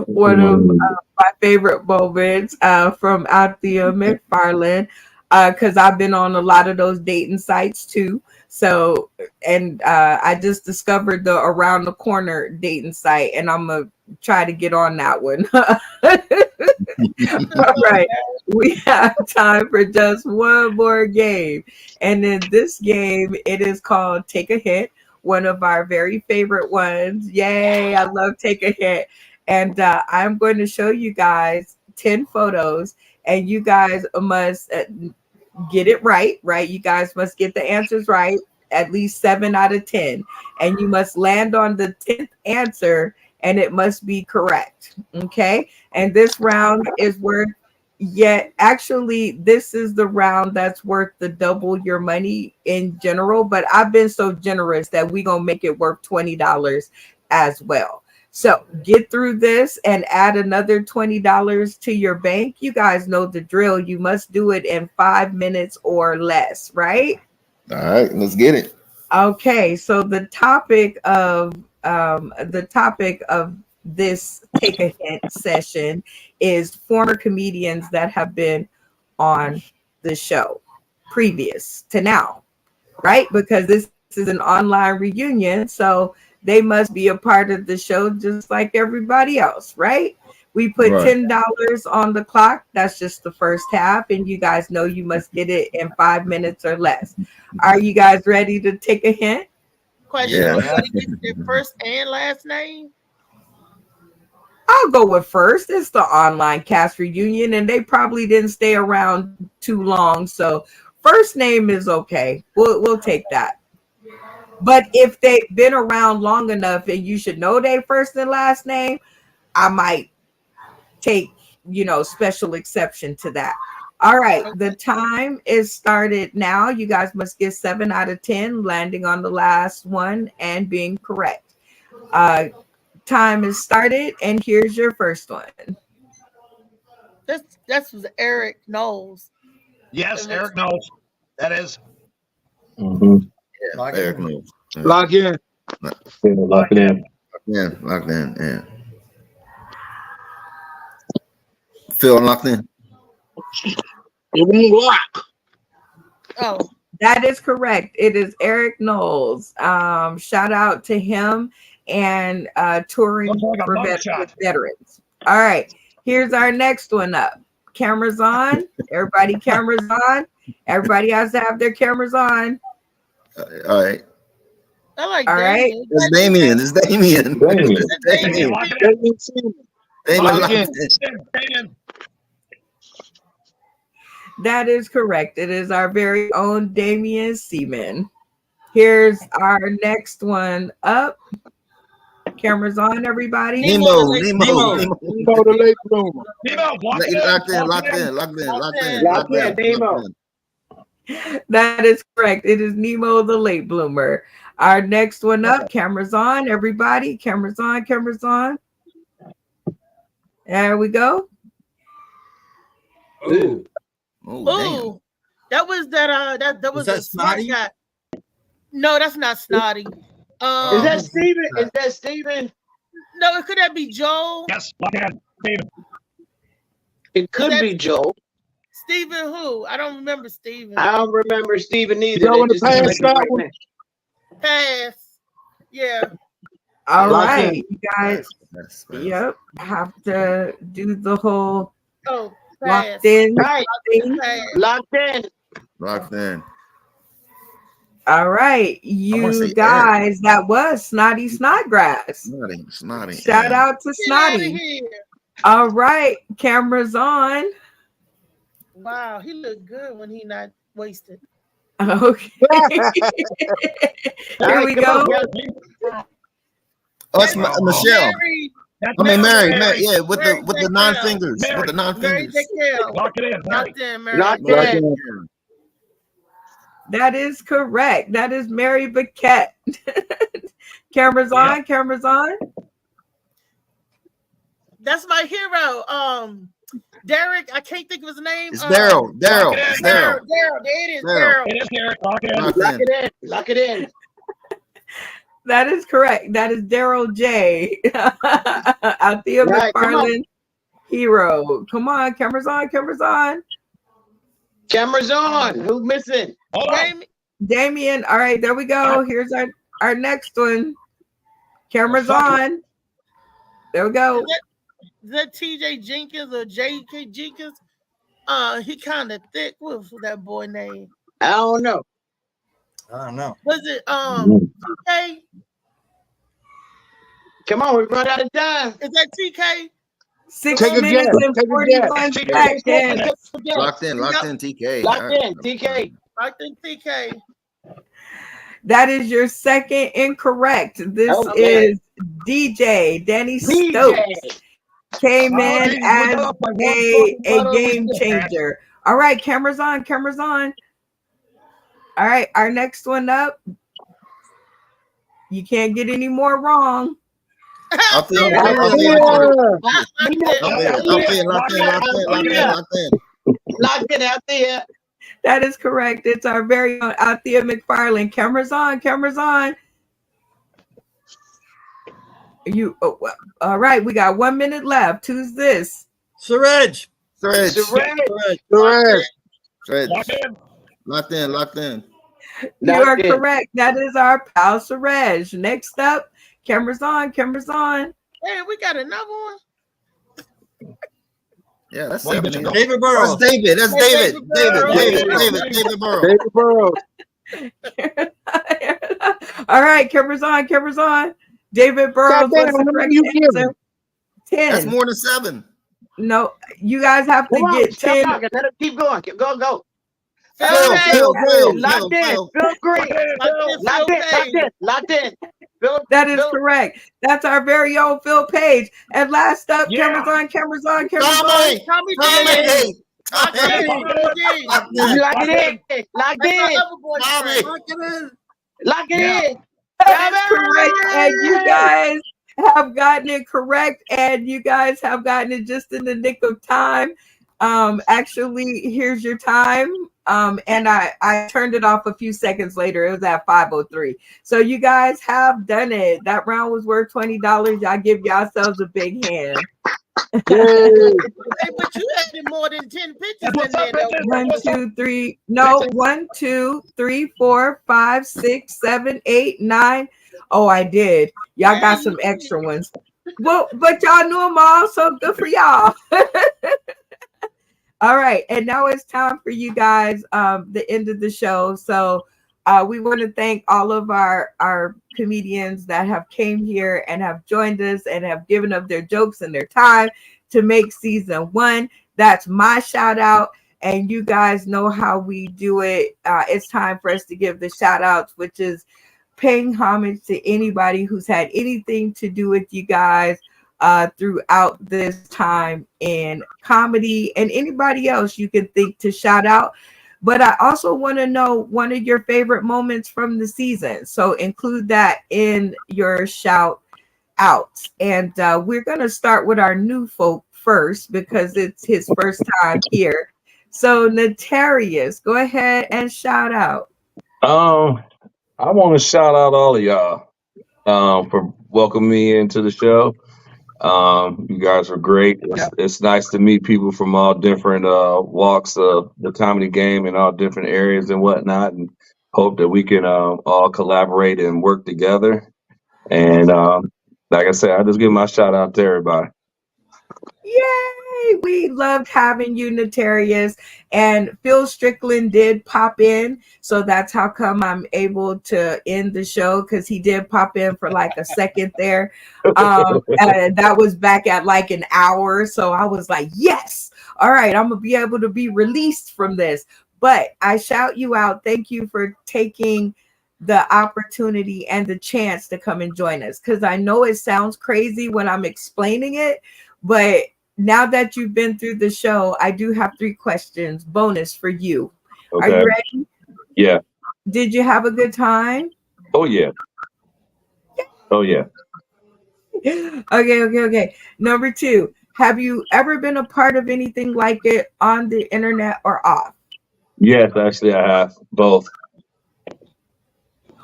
One of my favorite moments from Althea McFarland, because I've been on a lot of those dating sites too. So, and I just discovered the Around the Corner dating site, and I'm gonna try to get on that one. All right, we have time for just one more game, and in this game, it is called Take a Hit. One of our very favorite ones. Yay! I love Take a Hit. And I'm going to show you guys 10 photos, and you guys must get it right, right? You guys must get the answers right, at least 7 out of 10. And you must land on the 10th answer, and it must be correct. Okay. And this round is worth, actually, this is the round that's worth the double your money in general. But I've been so generous that we're going to make it worth $20 as well. So get through this and add another $20 to your bank. You guys know the drill. You must do it in 5 minutes or less, right? All right, let's get it. Okay, so the topic of this Take a Hint session is former comedians that have been on the show previous to now, right? Because this is an online reunion, so they must be a part of the show just like everybody else, right? We put $10 on the clock. That's just the first half, and you guys know you must get it in 5 minutes or less. Are you guys ready to take a hint? Question: Yeah. Anybody get their first and last name? I'll go with first. It's the online cast reunion, and they probably didn't stay around too long, so first name is okay. We'll take that. But if they've been around long enough, and you should know their first and last name, I might take special exception to that. All right, the time is started now. You guys must get 7 out of 10, landing on the last one and being correct. Time is started, and here's your first one. This was Eric Knowles. Yes, Eric knows. That is. Yeah, Eric knows. Yeah. Lock in. Lock it in. Yeah, locked in. Yeah. Phil, locked in. It won't lock. Oh, that is correct. It is Eric Knowles. Shout out to him and touring for veterans. All right, here's our next one up. Cameras on. Everybody, cameras on. Everybody has to have their cameras on. All right. I like All right. It's Damien. It's Damien. Damien. Damien. That is correct. It is our very own Damien Seaman. Here's our next one up. Cameras on, everybody. Nemo the late bloomer. Locked in. Nemo. That is correct. It is Nemo the late bloomer. Our next one up. Cameras on, everybody. Cameras on. Cameras on. There we go. Ooh. Ooh, that was that was a smart guy. No, that's not Snotty. Is that Steven? Is that Steven? No, could that be Joel? Yes, lock it in. Steven. It could be Joel. Steven who? I don't remember Steven. I don't remember Steven either. You want to pass that one? Pass. Yeah. All right, you guys. Yep. Have to do the whole locked in. Right. Locked in. Locked in. All right, you guys. That was Snotty Snodgrass. Snotty. Shout out to Snotty. All right, cameras on. Wow, he looked good when he not wasted. Okay. Here we go. Oh, it's Michelle. Mary. Yeah, with the 9 fingers. With the 9 fingers. Lock it in. Locked in, Mary. Locked in. That is correct. That is Mary Paquette. Cameras on. Cameras on. That's my hero. Derek, I can't think of his name. It's Daryl. Daryl. There it is. Daryl. It is Derek. Lock it in. Lock it in. Lock it in. That is correct. That is Daryl J. Althea McFarlane hero. Come on, cameras on. Cameras on. Cameras on. Who's missing? Damien. All right, there we go. Here's our next one. Cameras on. There we go. Is that TJ Jenkins or JK Jenkins? He kind of thick. What's that boy name? I don't know. Was it TK? Come on, we run out of time. Is that TK? 6 minutes and 41 seconds. Locked in, TK. Locked in, TK. Locked in, TK. That is your second incorrect. This is DJ Danny Stokes. Came in as a game changer. All right, cameras on, cameras on. All right, our next one up. You can't get any more wrong. Locked in. Locked in out there. That is correct. It's our very own Althea McFarlane. Cameras on, cameras on. All right, we got 1 minute left. Who's this? Suraj. Locked in. You are correct. That is our pal Suraj. Next up, cameras on, cameras on. Hey, we got another one. Yeah, that's David Burrows. That's David. That's David. David Burrows. David Burrows. All right, camera's on, camera's on. David Burrows, Goddamn, what's the how many correct you answer? giving? That's 10. more than 7. No, you guys have to Come on, get stop 10. talking. Let us keep going. Go. Phil Phil, Page. Phil, Phil, Locked Phil, in. Phil. Phil Green. Locked in Phil Page. Locked in. Phil, That is Phil. correct. That's our very own Phil Page. And last up, Yeah. cameras on, cameras on, cameras on. Tommy, Tommy Tommy, G. hey, Locked Tommy, in, Tommy G. locked You in. lock Lock it in. Lock That's my in. other boyfriend. Tommy. Lock it in. Lock it Yeah. in. That is correct. And you guys have gotten it correct. And you guys have gotten it just in the nick of time. Actually, here's your time. And I turned it off a few seconds later. It was at 5:03. So you guys have done it. That round was worth $20. Y'all give yourselves a big hand. Yay. Hey, but you added more than 10 pictures What's in up, there, bitches? though. 1, 2, 3. No, 1, 2, 3, 4, 5, 6, 7, 8, 9. Oh, I did. Y'all Yeah, got you some did. extra ones. Well, but y'all knew them all, so good for y'all. All right, and now it's time for you guys, the end of the show. So we want to thank all of our comedians that have came here and have joined us and have given up their jokes and their time to make season 1. That's my shout out. And you guys know how we do it. It's time for us to give the shout outs, which is paying homage to anybody who's had anything to do with you guys throughout this time in comedy, and anybody else you can think to shout out. But I also want to know one of your favorite moments from the season. So include that in your shout outs. And we're going to start with our new folk first because it's his first time here. So Notarius, go ahead and shout out. I want to shout out all of y'all for welcoming me into the show. You guys are great. It's nice to meet people from all different walks of the comedy game and all different areas and whatnot, and hope that we can all collaborate and work together. And like I said, I just give my shout out to everybody. Yay! We loved having you, Notarius. And Phil Strickland did pop in. So that's how come I'm able to end the show, because he did pop in for like a second there. And that was back at like an hour. So I was like, yes. All right, I'm going to be able to be released from this. But I shout you out. Thank you for taking the opportunity and the chance to come and join us, because I know it sounds crazy when I'm explaining it, but now that you've been through the show, I do have 3 questions bonus for you. Okay. Are you ready? Yeah. Did you have a good time? Oh yeah. Oh yeah. Okay. Number 2, have you ever been a part of anything like it on the internet or off? Yes, actually, I have both.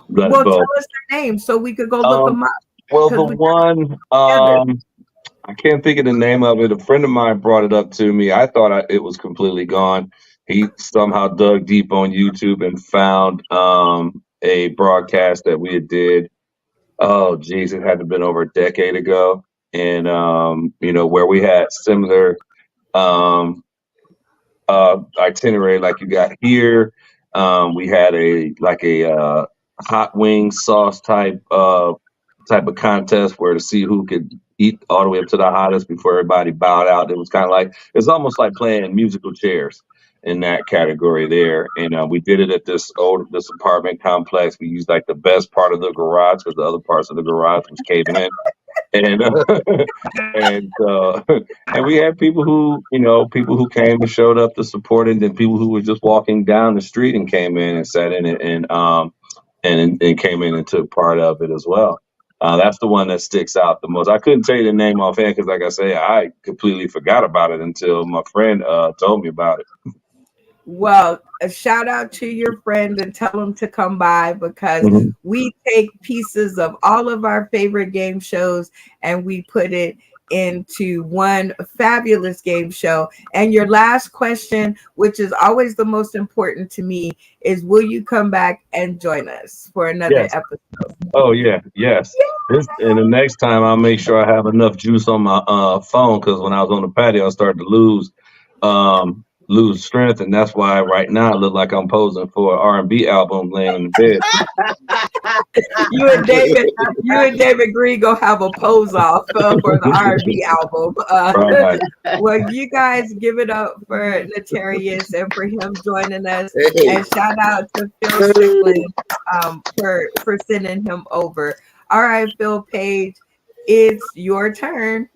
Well, Both. tell us their names so we could go look them up. Well, the Because we one I can't think of the name of it. A friend of mine brought it up to me. I thought it was completely gone. He somehow dug deep on YouTube and found a broadcast that we had did. Oh, geez, it had to have been over a decade ago, and where we had similar um, itinerary like you got here. We had a hot wing sauce type of contest where to see who could eat all the way up to the hottest before everybody bowed out. It was kind of like it's almost like playing musical chairs in that category there. And we did it at this apartment complex. We used like the best part of the garage because the other parts of the garage was caving in. And and we had people who came and showed up to support it, and then people who were just walking down the street and came in and sat in it and came in and took part of it as well. That's the one that sticks out the most. I couldn't tell you the name offhand because, like I say, I completely forgot about it until my friend told me about it. Well, a shout out to your friend and tell him to come by, because we take pieces of all of our favorite game shows and we put it into one fabulous game show. And your last question, which is always the most important to me, is will you come back and join us for another episode? Oh yeah, yes. And the next time I'll make sure I have enough juice on my phone, because when I was on the patio I started to lose lose strength, and that's why right now I look like I'm posing for an R&B album, laying in the bed. You and David Green gonna have a pose off for the R&B album. Right. Well, you guys give it up for Notarius and for him joining us, and shout out to Phil Strickland for sending him over. All right, Phil Page, it's your turn.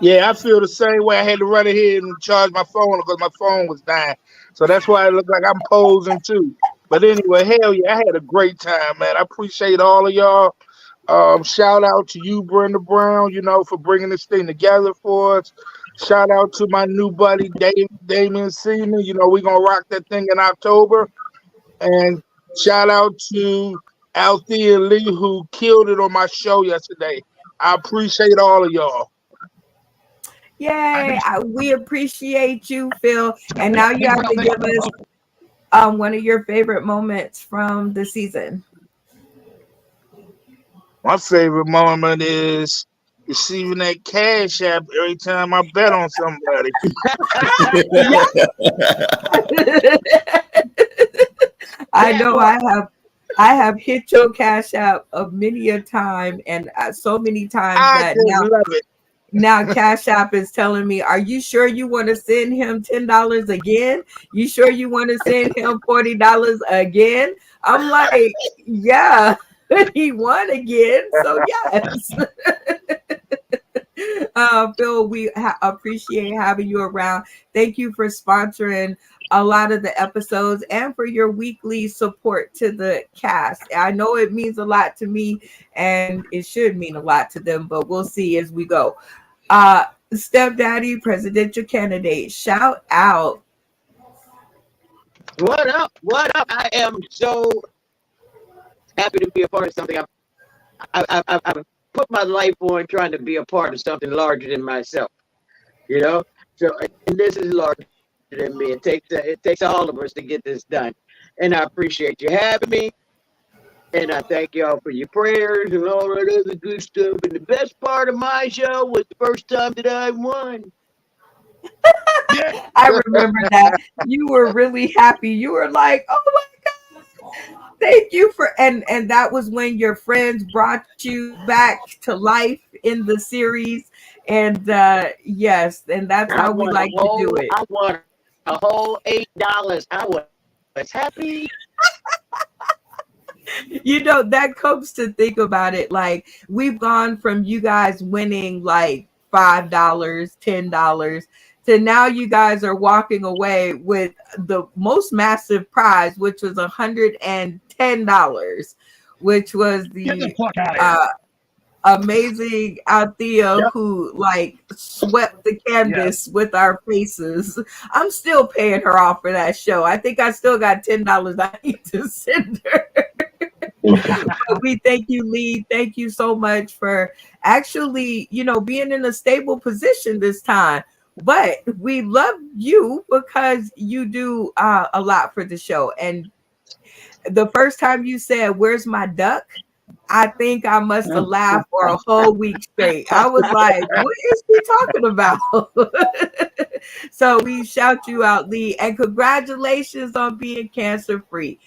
Yeah, I feel the same way. I had to run ahead and charge my phone because my phone was dying. So that's why it looked like I'm posing too. But anyway, hell yeah, I had a great time, man. I appreciate all of y'all. Shout out to you, Brenda Brown, for bringing this thing together for us. Shout out to my new buddy, Damien Seaman. We're going to rock that thing in October. And shout out to Althea Lee, who killed it on my show yesterday. I appreciate all of y'all. Yay! We appreciate you, Phil. And now you have to give us one of your favorite moments from the season. My favorite moment is receiving that cash app every time I bet on somebody. I know I have hit your cash app of many a time, and so many times I that just love it. now Cash App is telling me, are you sure you want to send him $10 again? You sure you want to send him $40 again? I'm like, yeah, he won again. So yes. Phil, we appreciate having you around. Thank you for sponsoring a lot of the episodes and for your weekly support to the cast. I know it means a lot to me and it should mean a lot to them, but we'll see as we go. Stepdaddy presidential candidate, shout out. What up? What up? I am so happy to be a part of something. I've put my life on trying to be a part of something larger than myself. So and this is larger than me. It takes all of us to get this done, and I appreciate you having me. And I thank y'all for your prayers and all that other good stuff. And the best part of my show was the first time that I won. I remember that. You were really happy. You were like, oh my God. Thank you for and that was when your friends brought you back to life in the series. And yes, and that's how we like to do it. I won a whole $8. I was happy. That comes to think about it. Like, we've gone from you guys winning like $5, $10 to now you guys are walking away with the most massive prize, which was $110, which was the amazing Althea who like swept the canvas with our faces. I'm still paying her off for that show. I think I still got $10 I need to send her. We thank you, Lee. Thank you so much for actually, being in a stable position this time. But we love you because you do a lot for the show. And the first time you said, "Where's my duck?" I think I must have laughed for a whole week straight. I was like, what is he talking about? So we shout you out, Lee, and congratulations on being cancer free.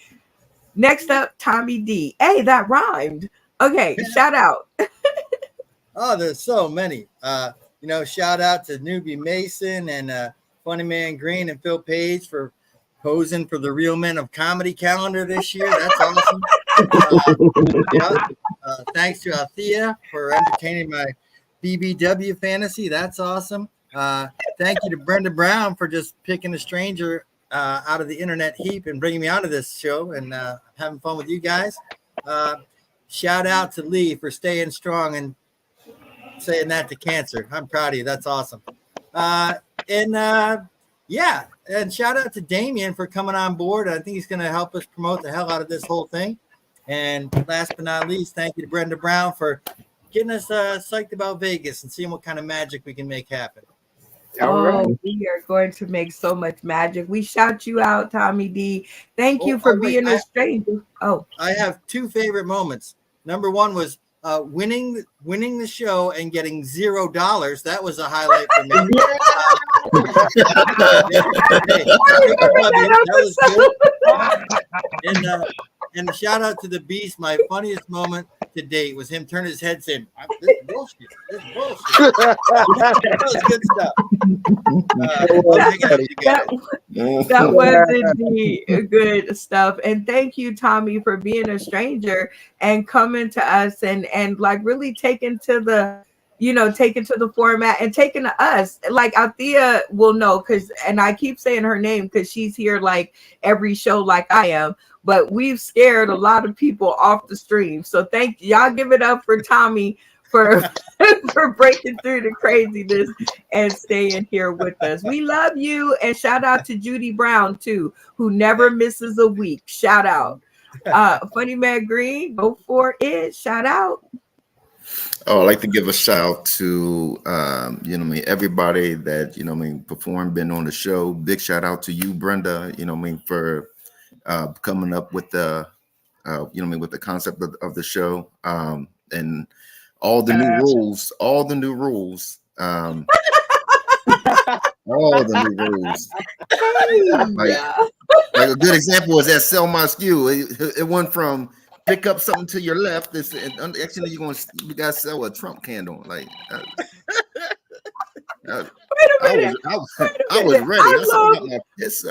Next up, Tommy D. Hey, that rhymed. Okay, shout out. Oh, there's so many. Shout out to Newbie Mason and Funny Man Green and Phil Page for posing for the Real Men of Comedy calendar this year. That's awesome. Thanks to Althea for entertaining my BBW fantasy. That's awesome. Thank you to Brenda Brown for just picking a stranger out of the internet heap and bringing me onto this show and having fun with you guys. Shout out to Lee for staying strong and saying that to cancer. I'm proud of you. That's awesome. And shout out to Damien for coming on board. I think he's going to help us promote the hell out of this whole thing. And last but not least, thank you to Brenda Brown for getting us psyched about Vegas and seeing what kind of magic we can make happen. We are going to make so much magic. We shout you out, Tommy D. Thank you for being a stranger. Oh, I have two favorite moments. Number one was winning the show and getting $0. That was a highlight for me. Hey, that was good. And a shout out to the Beast. My funniest moment to date was him turn his head saying, "This is bullshit. This is bullshit." That was good stuff. I'm picking up you guys. That was indeed good stuff. And thank you, Tommy, for being a stranger and coming to us and like really taking to the taking to the format and taking to us. Like Althea will know and I keep saying her name because she's here like every show like I am. But we've scared a lot of people off the stream. So thank y'all. Give it up for Tommy for for breaking through the craziness and staying here with us. We love you. And shout out to Judy Brown too, who never misses a week. Shout out. Funny Man Green, go for it. Shout out. Oh, I'd like to give a shout out to everybody that performed, been on the show. Big shout out to you, Brenda, for coming up with the with the concept of the show. And all the new rules, all the new rules. Like a good example is that sell my SKU. It went from pick up something to your left. Actually, you gotta sell a Trump candle. Like I was ready. I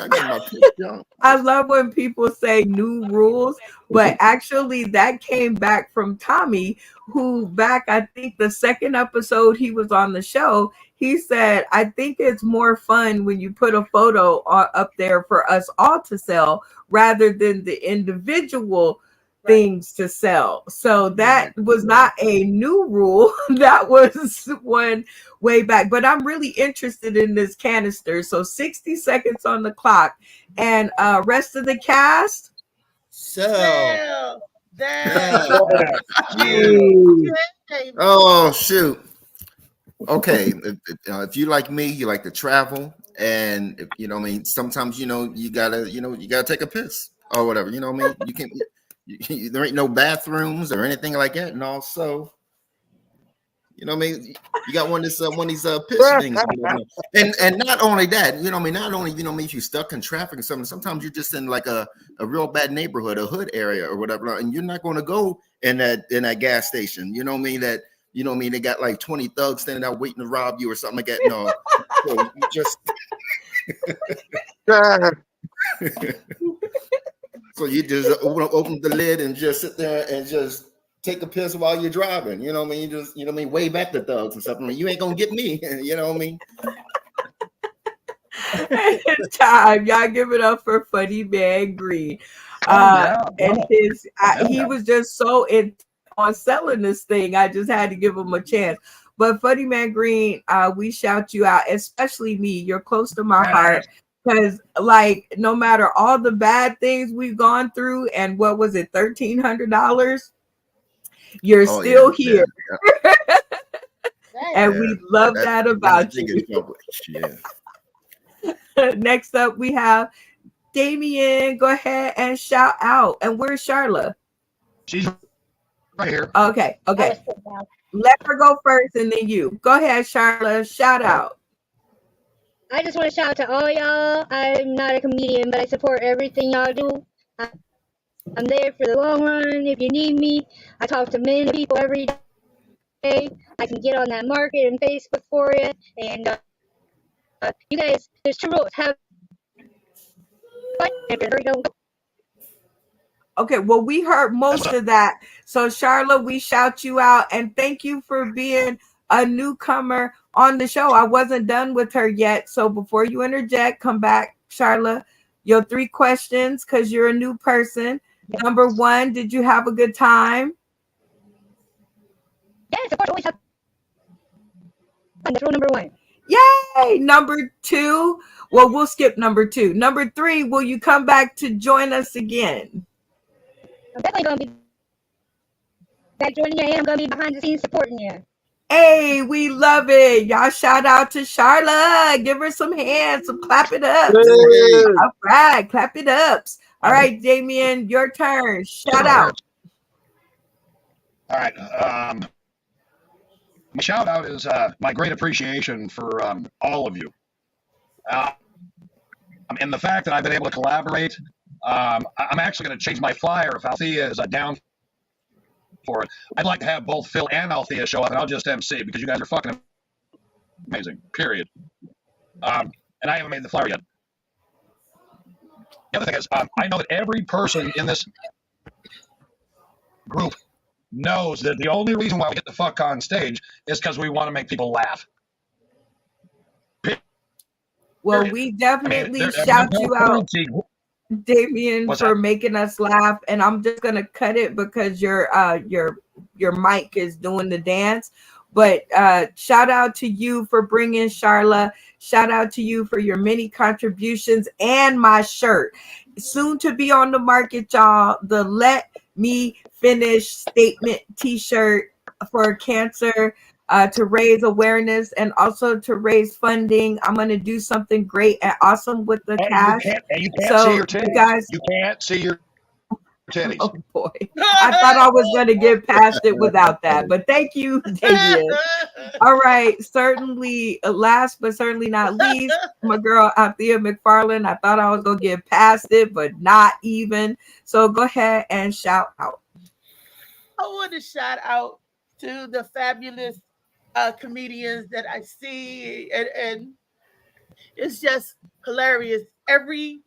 got my piss jump. I love when people say new rules, but actually that came back from Tommy, who back, I think the second episode he was on the show, he said, I think it's more fun when you put a photo up there for us all to sell rather than the individual things to sell. So that was not a new rule. That was one way back. But I'm really interested in this canister. So 60 seconds on the clock. And rest of the cast. Oh shoot. Okay. If you like me, you like to travel, and sometimes you gotta take a piss or whatever. You can. There ain't no bathrooms or anything like that, and also, you got one of these piss things, and not only that, not only if you're stuck in traffic or something. Sometimes you're just in like a real bad neighborhood, a hood area or whatever, and you're not going to go in that gas station. They got like 20 thugs standing out waiting to rob you or something like that. No, so you just. So you just open the lid and just sit there and just take a piss while you're driving. You just, wave at the thugs and stuff. You ain't gonna get me. Time, y'all give it up for Funny Man Green. And he was just so intent on selling this thing. I just had to give him a chance. But Funny Man Green, we shout you out, especially me. You're close to my heart. Because, like, no matter all the bad things we've gone through, and what was it, $1,300? You're still here. Yeah. And we love that about you. Next up, we have Damien. Go ahead and shout out. And where's Charla? She's right here. Okay. Let her go first, and then you. Go ahead, Charla. Shout out. I just want to shout out to all y'all. I'm not a comedian, but I support everything y'all do. I'm there for the long run if you need me. I talk to many people every day. I can get on that market and Facebook for you. And you guys, there's 2 rules. Have fun and don't go. Okay, well, we heard most of that. So, Charla, we shout you out. And thank you for being a newcomer on the show. I wasn't done with her yet. So before you interject, come back, Charla. Your 3 questions, because you're a new person. Number 1, did you have a good time? Yes, of course, always have fun. That's rule number 1. Yay! Number 2, well, we'll skip number 2. Number 3, will you come back to join us again? I'm definitely going to be back joining you, and I'm going to be behind the scenes supporting you. Hey, we love it. Y'all shout out to Charla. Give her some hands, some clap it up. All right, clap it ups. All right, Damien, your turn. Shout out. All right. My shout out is my great appreciation for all of you. And the fact that I've been able to collaborate. I'm actually going to change my flyer if Althea is down for it. I'd like to have both Phil and Althea show up, and I'll just MC because you guys are fucking amazing. Period. And I haven't made the flyer yet. The other thing is, I know that every person in this group knows that the only reason why we get the fuck on stage is because we want to make people laugh. Well, we definitely shout you out, Damien, for making us laugh. And I'm just gonna cut it because your mic is doing the dance. But shout out to you for bringing Charla. Shout out to you for your many contributions and my shirt. Soon to be on the market, y'all. The Let Me Finish Statement t-shirt for cancer, to raise awareness and also to raise funding. I'm going to do something great and awesome with the cash. You can't see your titties. Guys, you can't see your titties. Oh boy. I thought I was going to get past it without that, but thank you, Damien. All right. Certainly, last but certainly not least, my girl Althea McFarland. I thought I was going to get past it, but not even. So go ahead and shout out. I want to shout out to the fabulous comedians that I see, and it's just hilarious. Every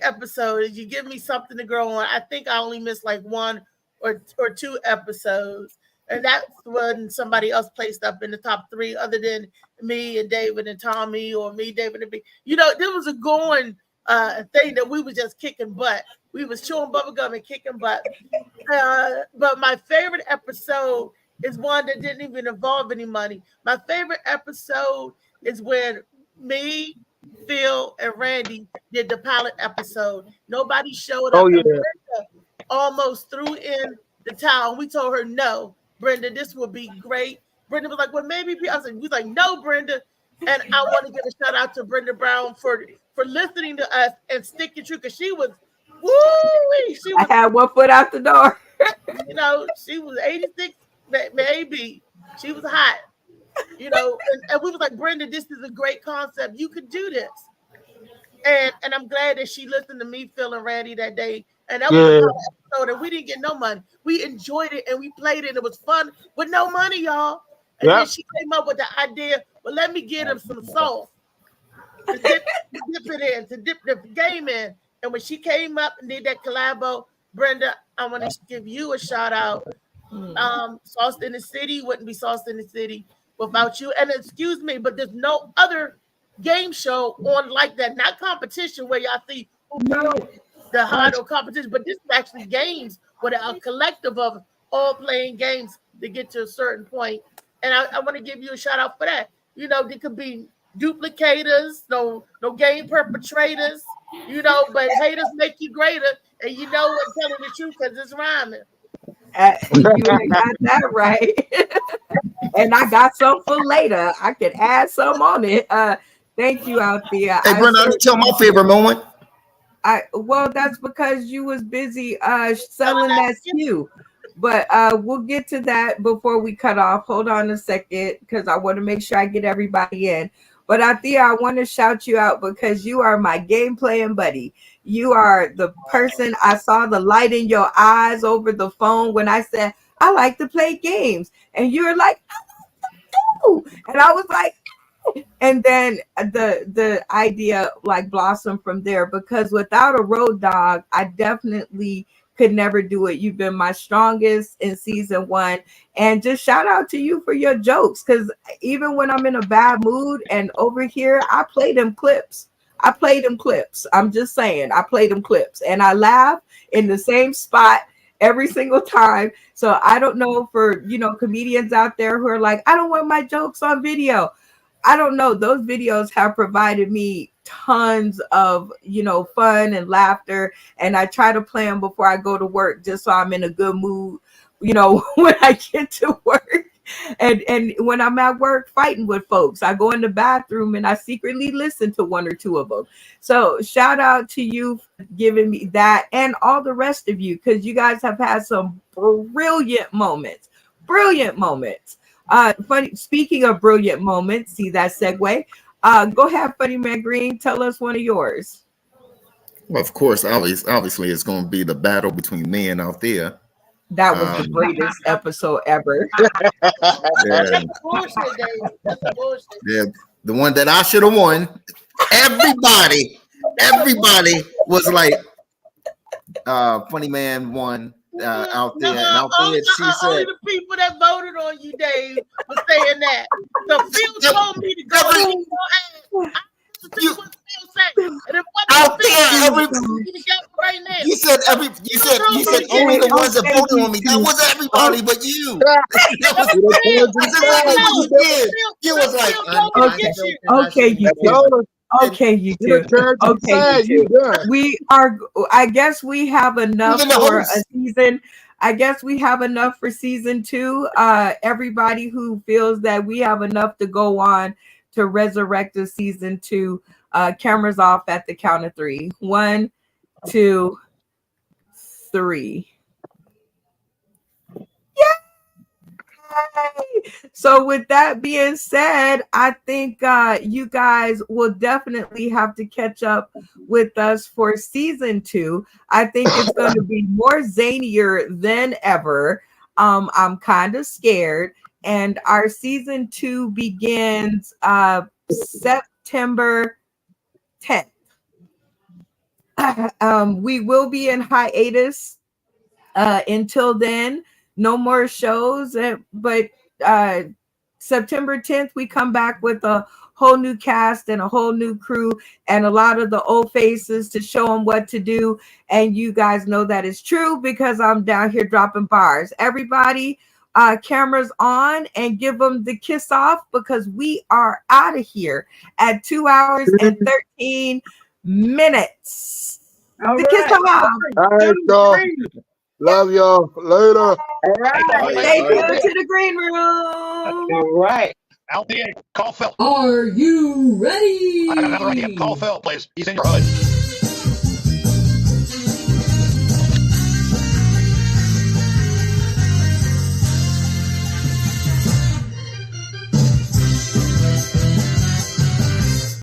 episode, you give me something to grow on. I think I only missed like one or two episodes, and that's when somebody else placed up in the top 3, other than me and David and Tommy, or me, David and me. You know, there was a going thing that we were just kicking butt. We was chewing bubblegum and kicking butt. But my favorite episode is one that didn't even involve any money. My favorite episode is when me, Phil, and Randy did the pilot episode. Nobody showed up. Oh, yeah. And Brenda almost threw in the towel. We told her, no, Brenda, this will be great. Brenda was like, well, maybe. I was like, no, Brenda. And I want to give a shout out to Brenda Brown for listening to us and sticking true, because she was, I had one foot out the door. You know, she was 86, maybe. She was hot. You know, and we was like, Brenda, this is a great concept. You could do this. And I'm glad that she listened to me, Phil, and Randy that day. And that was a fun episode, and we didn't get no money. We enjoyed it, and we played it, and it was fun with no money, y'all. And then she came up with the idea, well, let me get him some sauce to dip it in, to dip the game in. And when she came up and did that collabo, Brenda, I want to give you a shout out. Sauce in the City wouldn't be Sauce in the City without you. And excuse me, but there's no other game show on like that. Not competition where y'all see the hard or competition, but this is actually games with a collective of all playing games to get to a certain point. And I want to give you a shout out for that. You know, there could be duplicators, no game perpetrators, you know, but haters make you greater. And you know what, telling the truth because it's rhyming. You got that right. And I got some for later. I could add some on it. Thank you, Althea. Hey, Brenda, I'll tell my favorite moment. Well, that's because you was busy selling that SKU. But we'll get to that before we cut off. Hold on a second, because I want to make sure I get everybody in. But Althea, I want to shout you out because you are my game playing buddy. You are the person, I saw the light in your eyes over the phone when I said, I like to play games. And you're like, I like to. And I was like, and then the idea like blossomed from there, because without a road dog, I definitely could never do it. You've been my strongest in season 1. And just shout out to you for your jokes, because even when I'm in a bad mood and over here, I play them clips. I'm just saying, I play them clips and I laugh in the same spot every single time. So I don't know, for, you know, comedians out there who are like, I don't want my jokes on video. I don't know. Those videos have provided me tons of, you know, fun and laughter. And I try to play them before I go to work, just so I'm in a good mood, you know, when I get to work. And when I'm at work fighting with folks, I go in the bathroom and I secretly listen to one or two of them. So shout out to you for giving me that, and all the rest of you, because you guys have had some brilliant moments. Brilliant moments. Funny. Speaking of brilliant moments, see that segue. Go ahead, Funny Man Green. Tell us one of yours. Well, of course, obviously, it's going to be the battle between me and Althea. That was the greatest episode ever. Yeah, Bullshit, Dave. That's bullshit. yeah, the one that I should have won. Everybody was like, Funny Man won out there. And out there, she only said, the people that voted on you, Dave, was saying that. So Phil told me to go and you what Phil said. And if out there, right now. you said only the ones that voted on me. That wasn't everybody but you. You was like, okay, you two. Okay, you two. Okay, you two. We are. I guess we have enough for a season. I guess we have enough for season 2. Everybody who feels that we have enough to go on to resurrect the season 2. Cameras off at the count of 3. 1, 2, 3. So with that being said, I think you guys will definitely have to catch up with us for season 2. I think it's going to be more zanier than ever. I'm kind of scared. And our season 2 begins September 10th. We will be in hiatus until then. No more shows, but September 10th, we come back with a whole new cast and a whole new crew and a lot of the old faces to show them what to do. And you guys know that is true because I'm down here dropping bars. Everybody, cameras on and give them the kiss off because we are out of here at 2 hours and 13 minutes. All the kiss off. All right, y'all. Love y'all. Later. All right. Stay tuned to the green room. All right. Althea, call Phil. Are you ready? I got another idea. Call Phil, please. He's in your hood.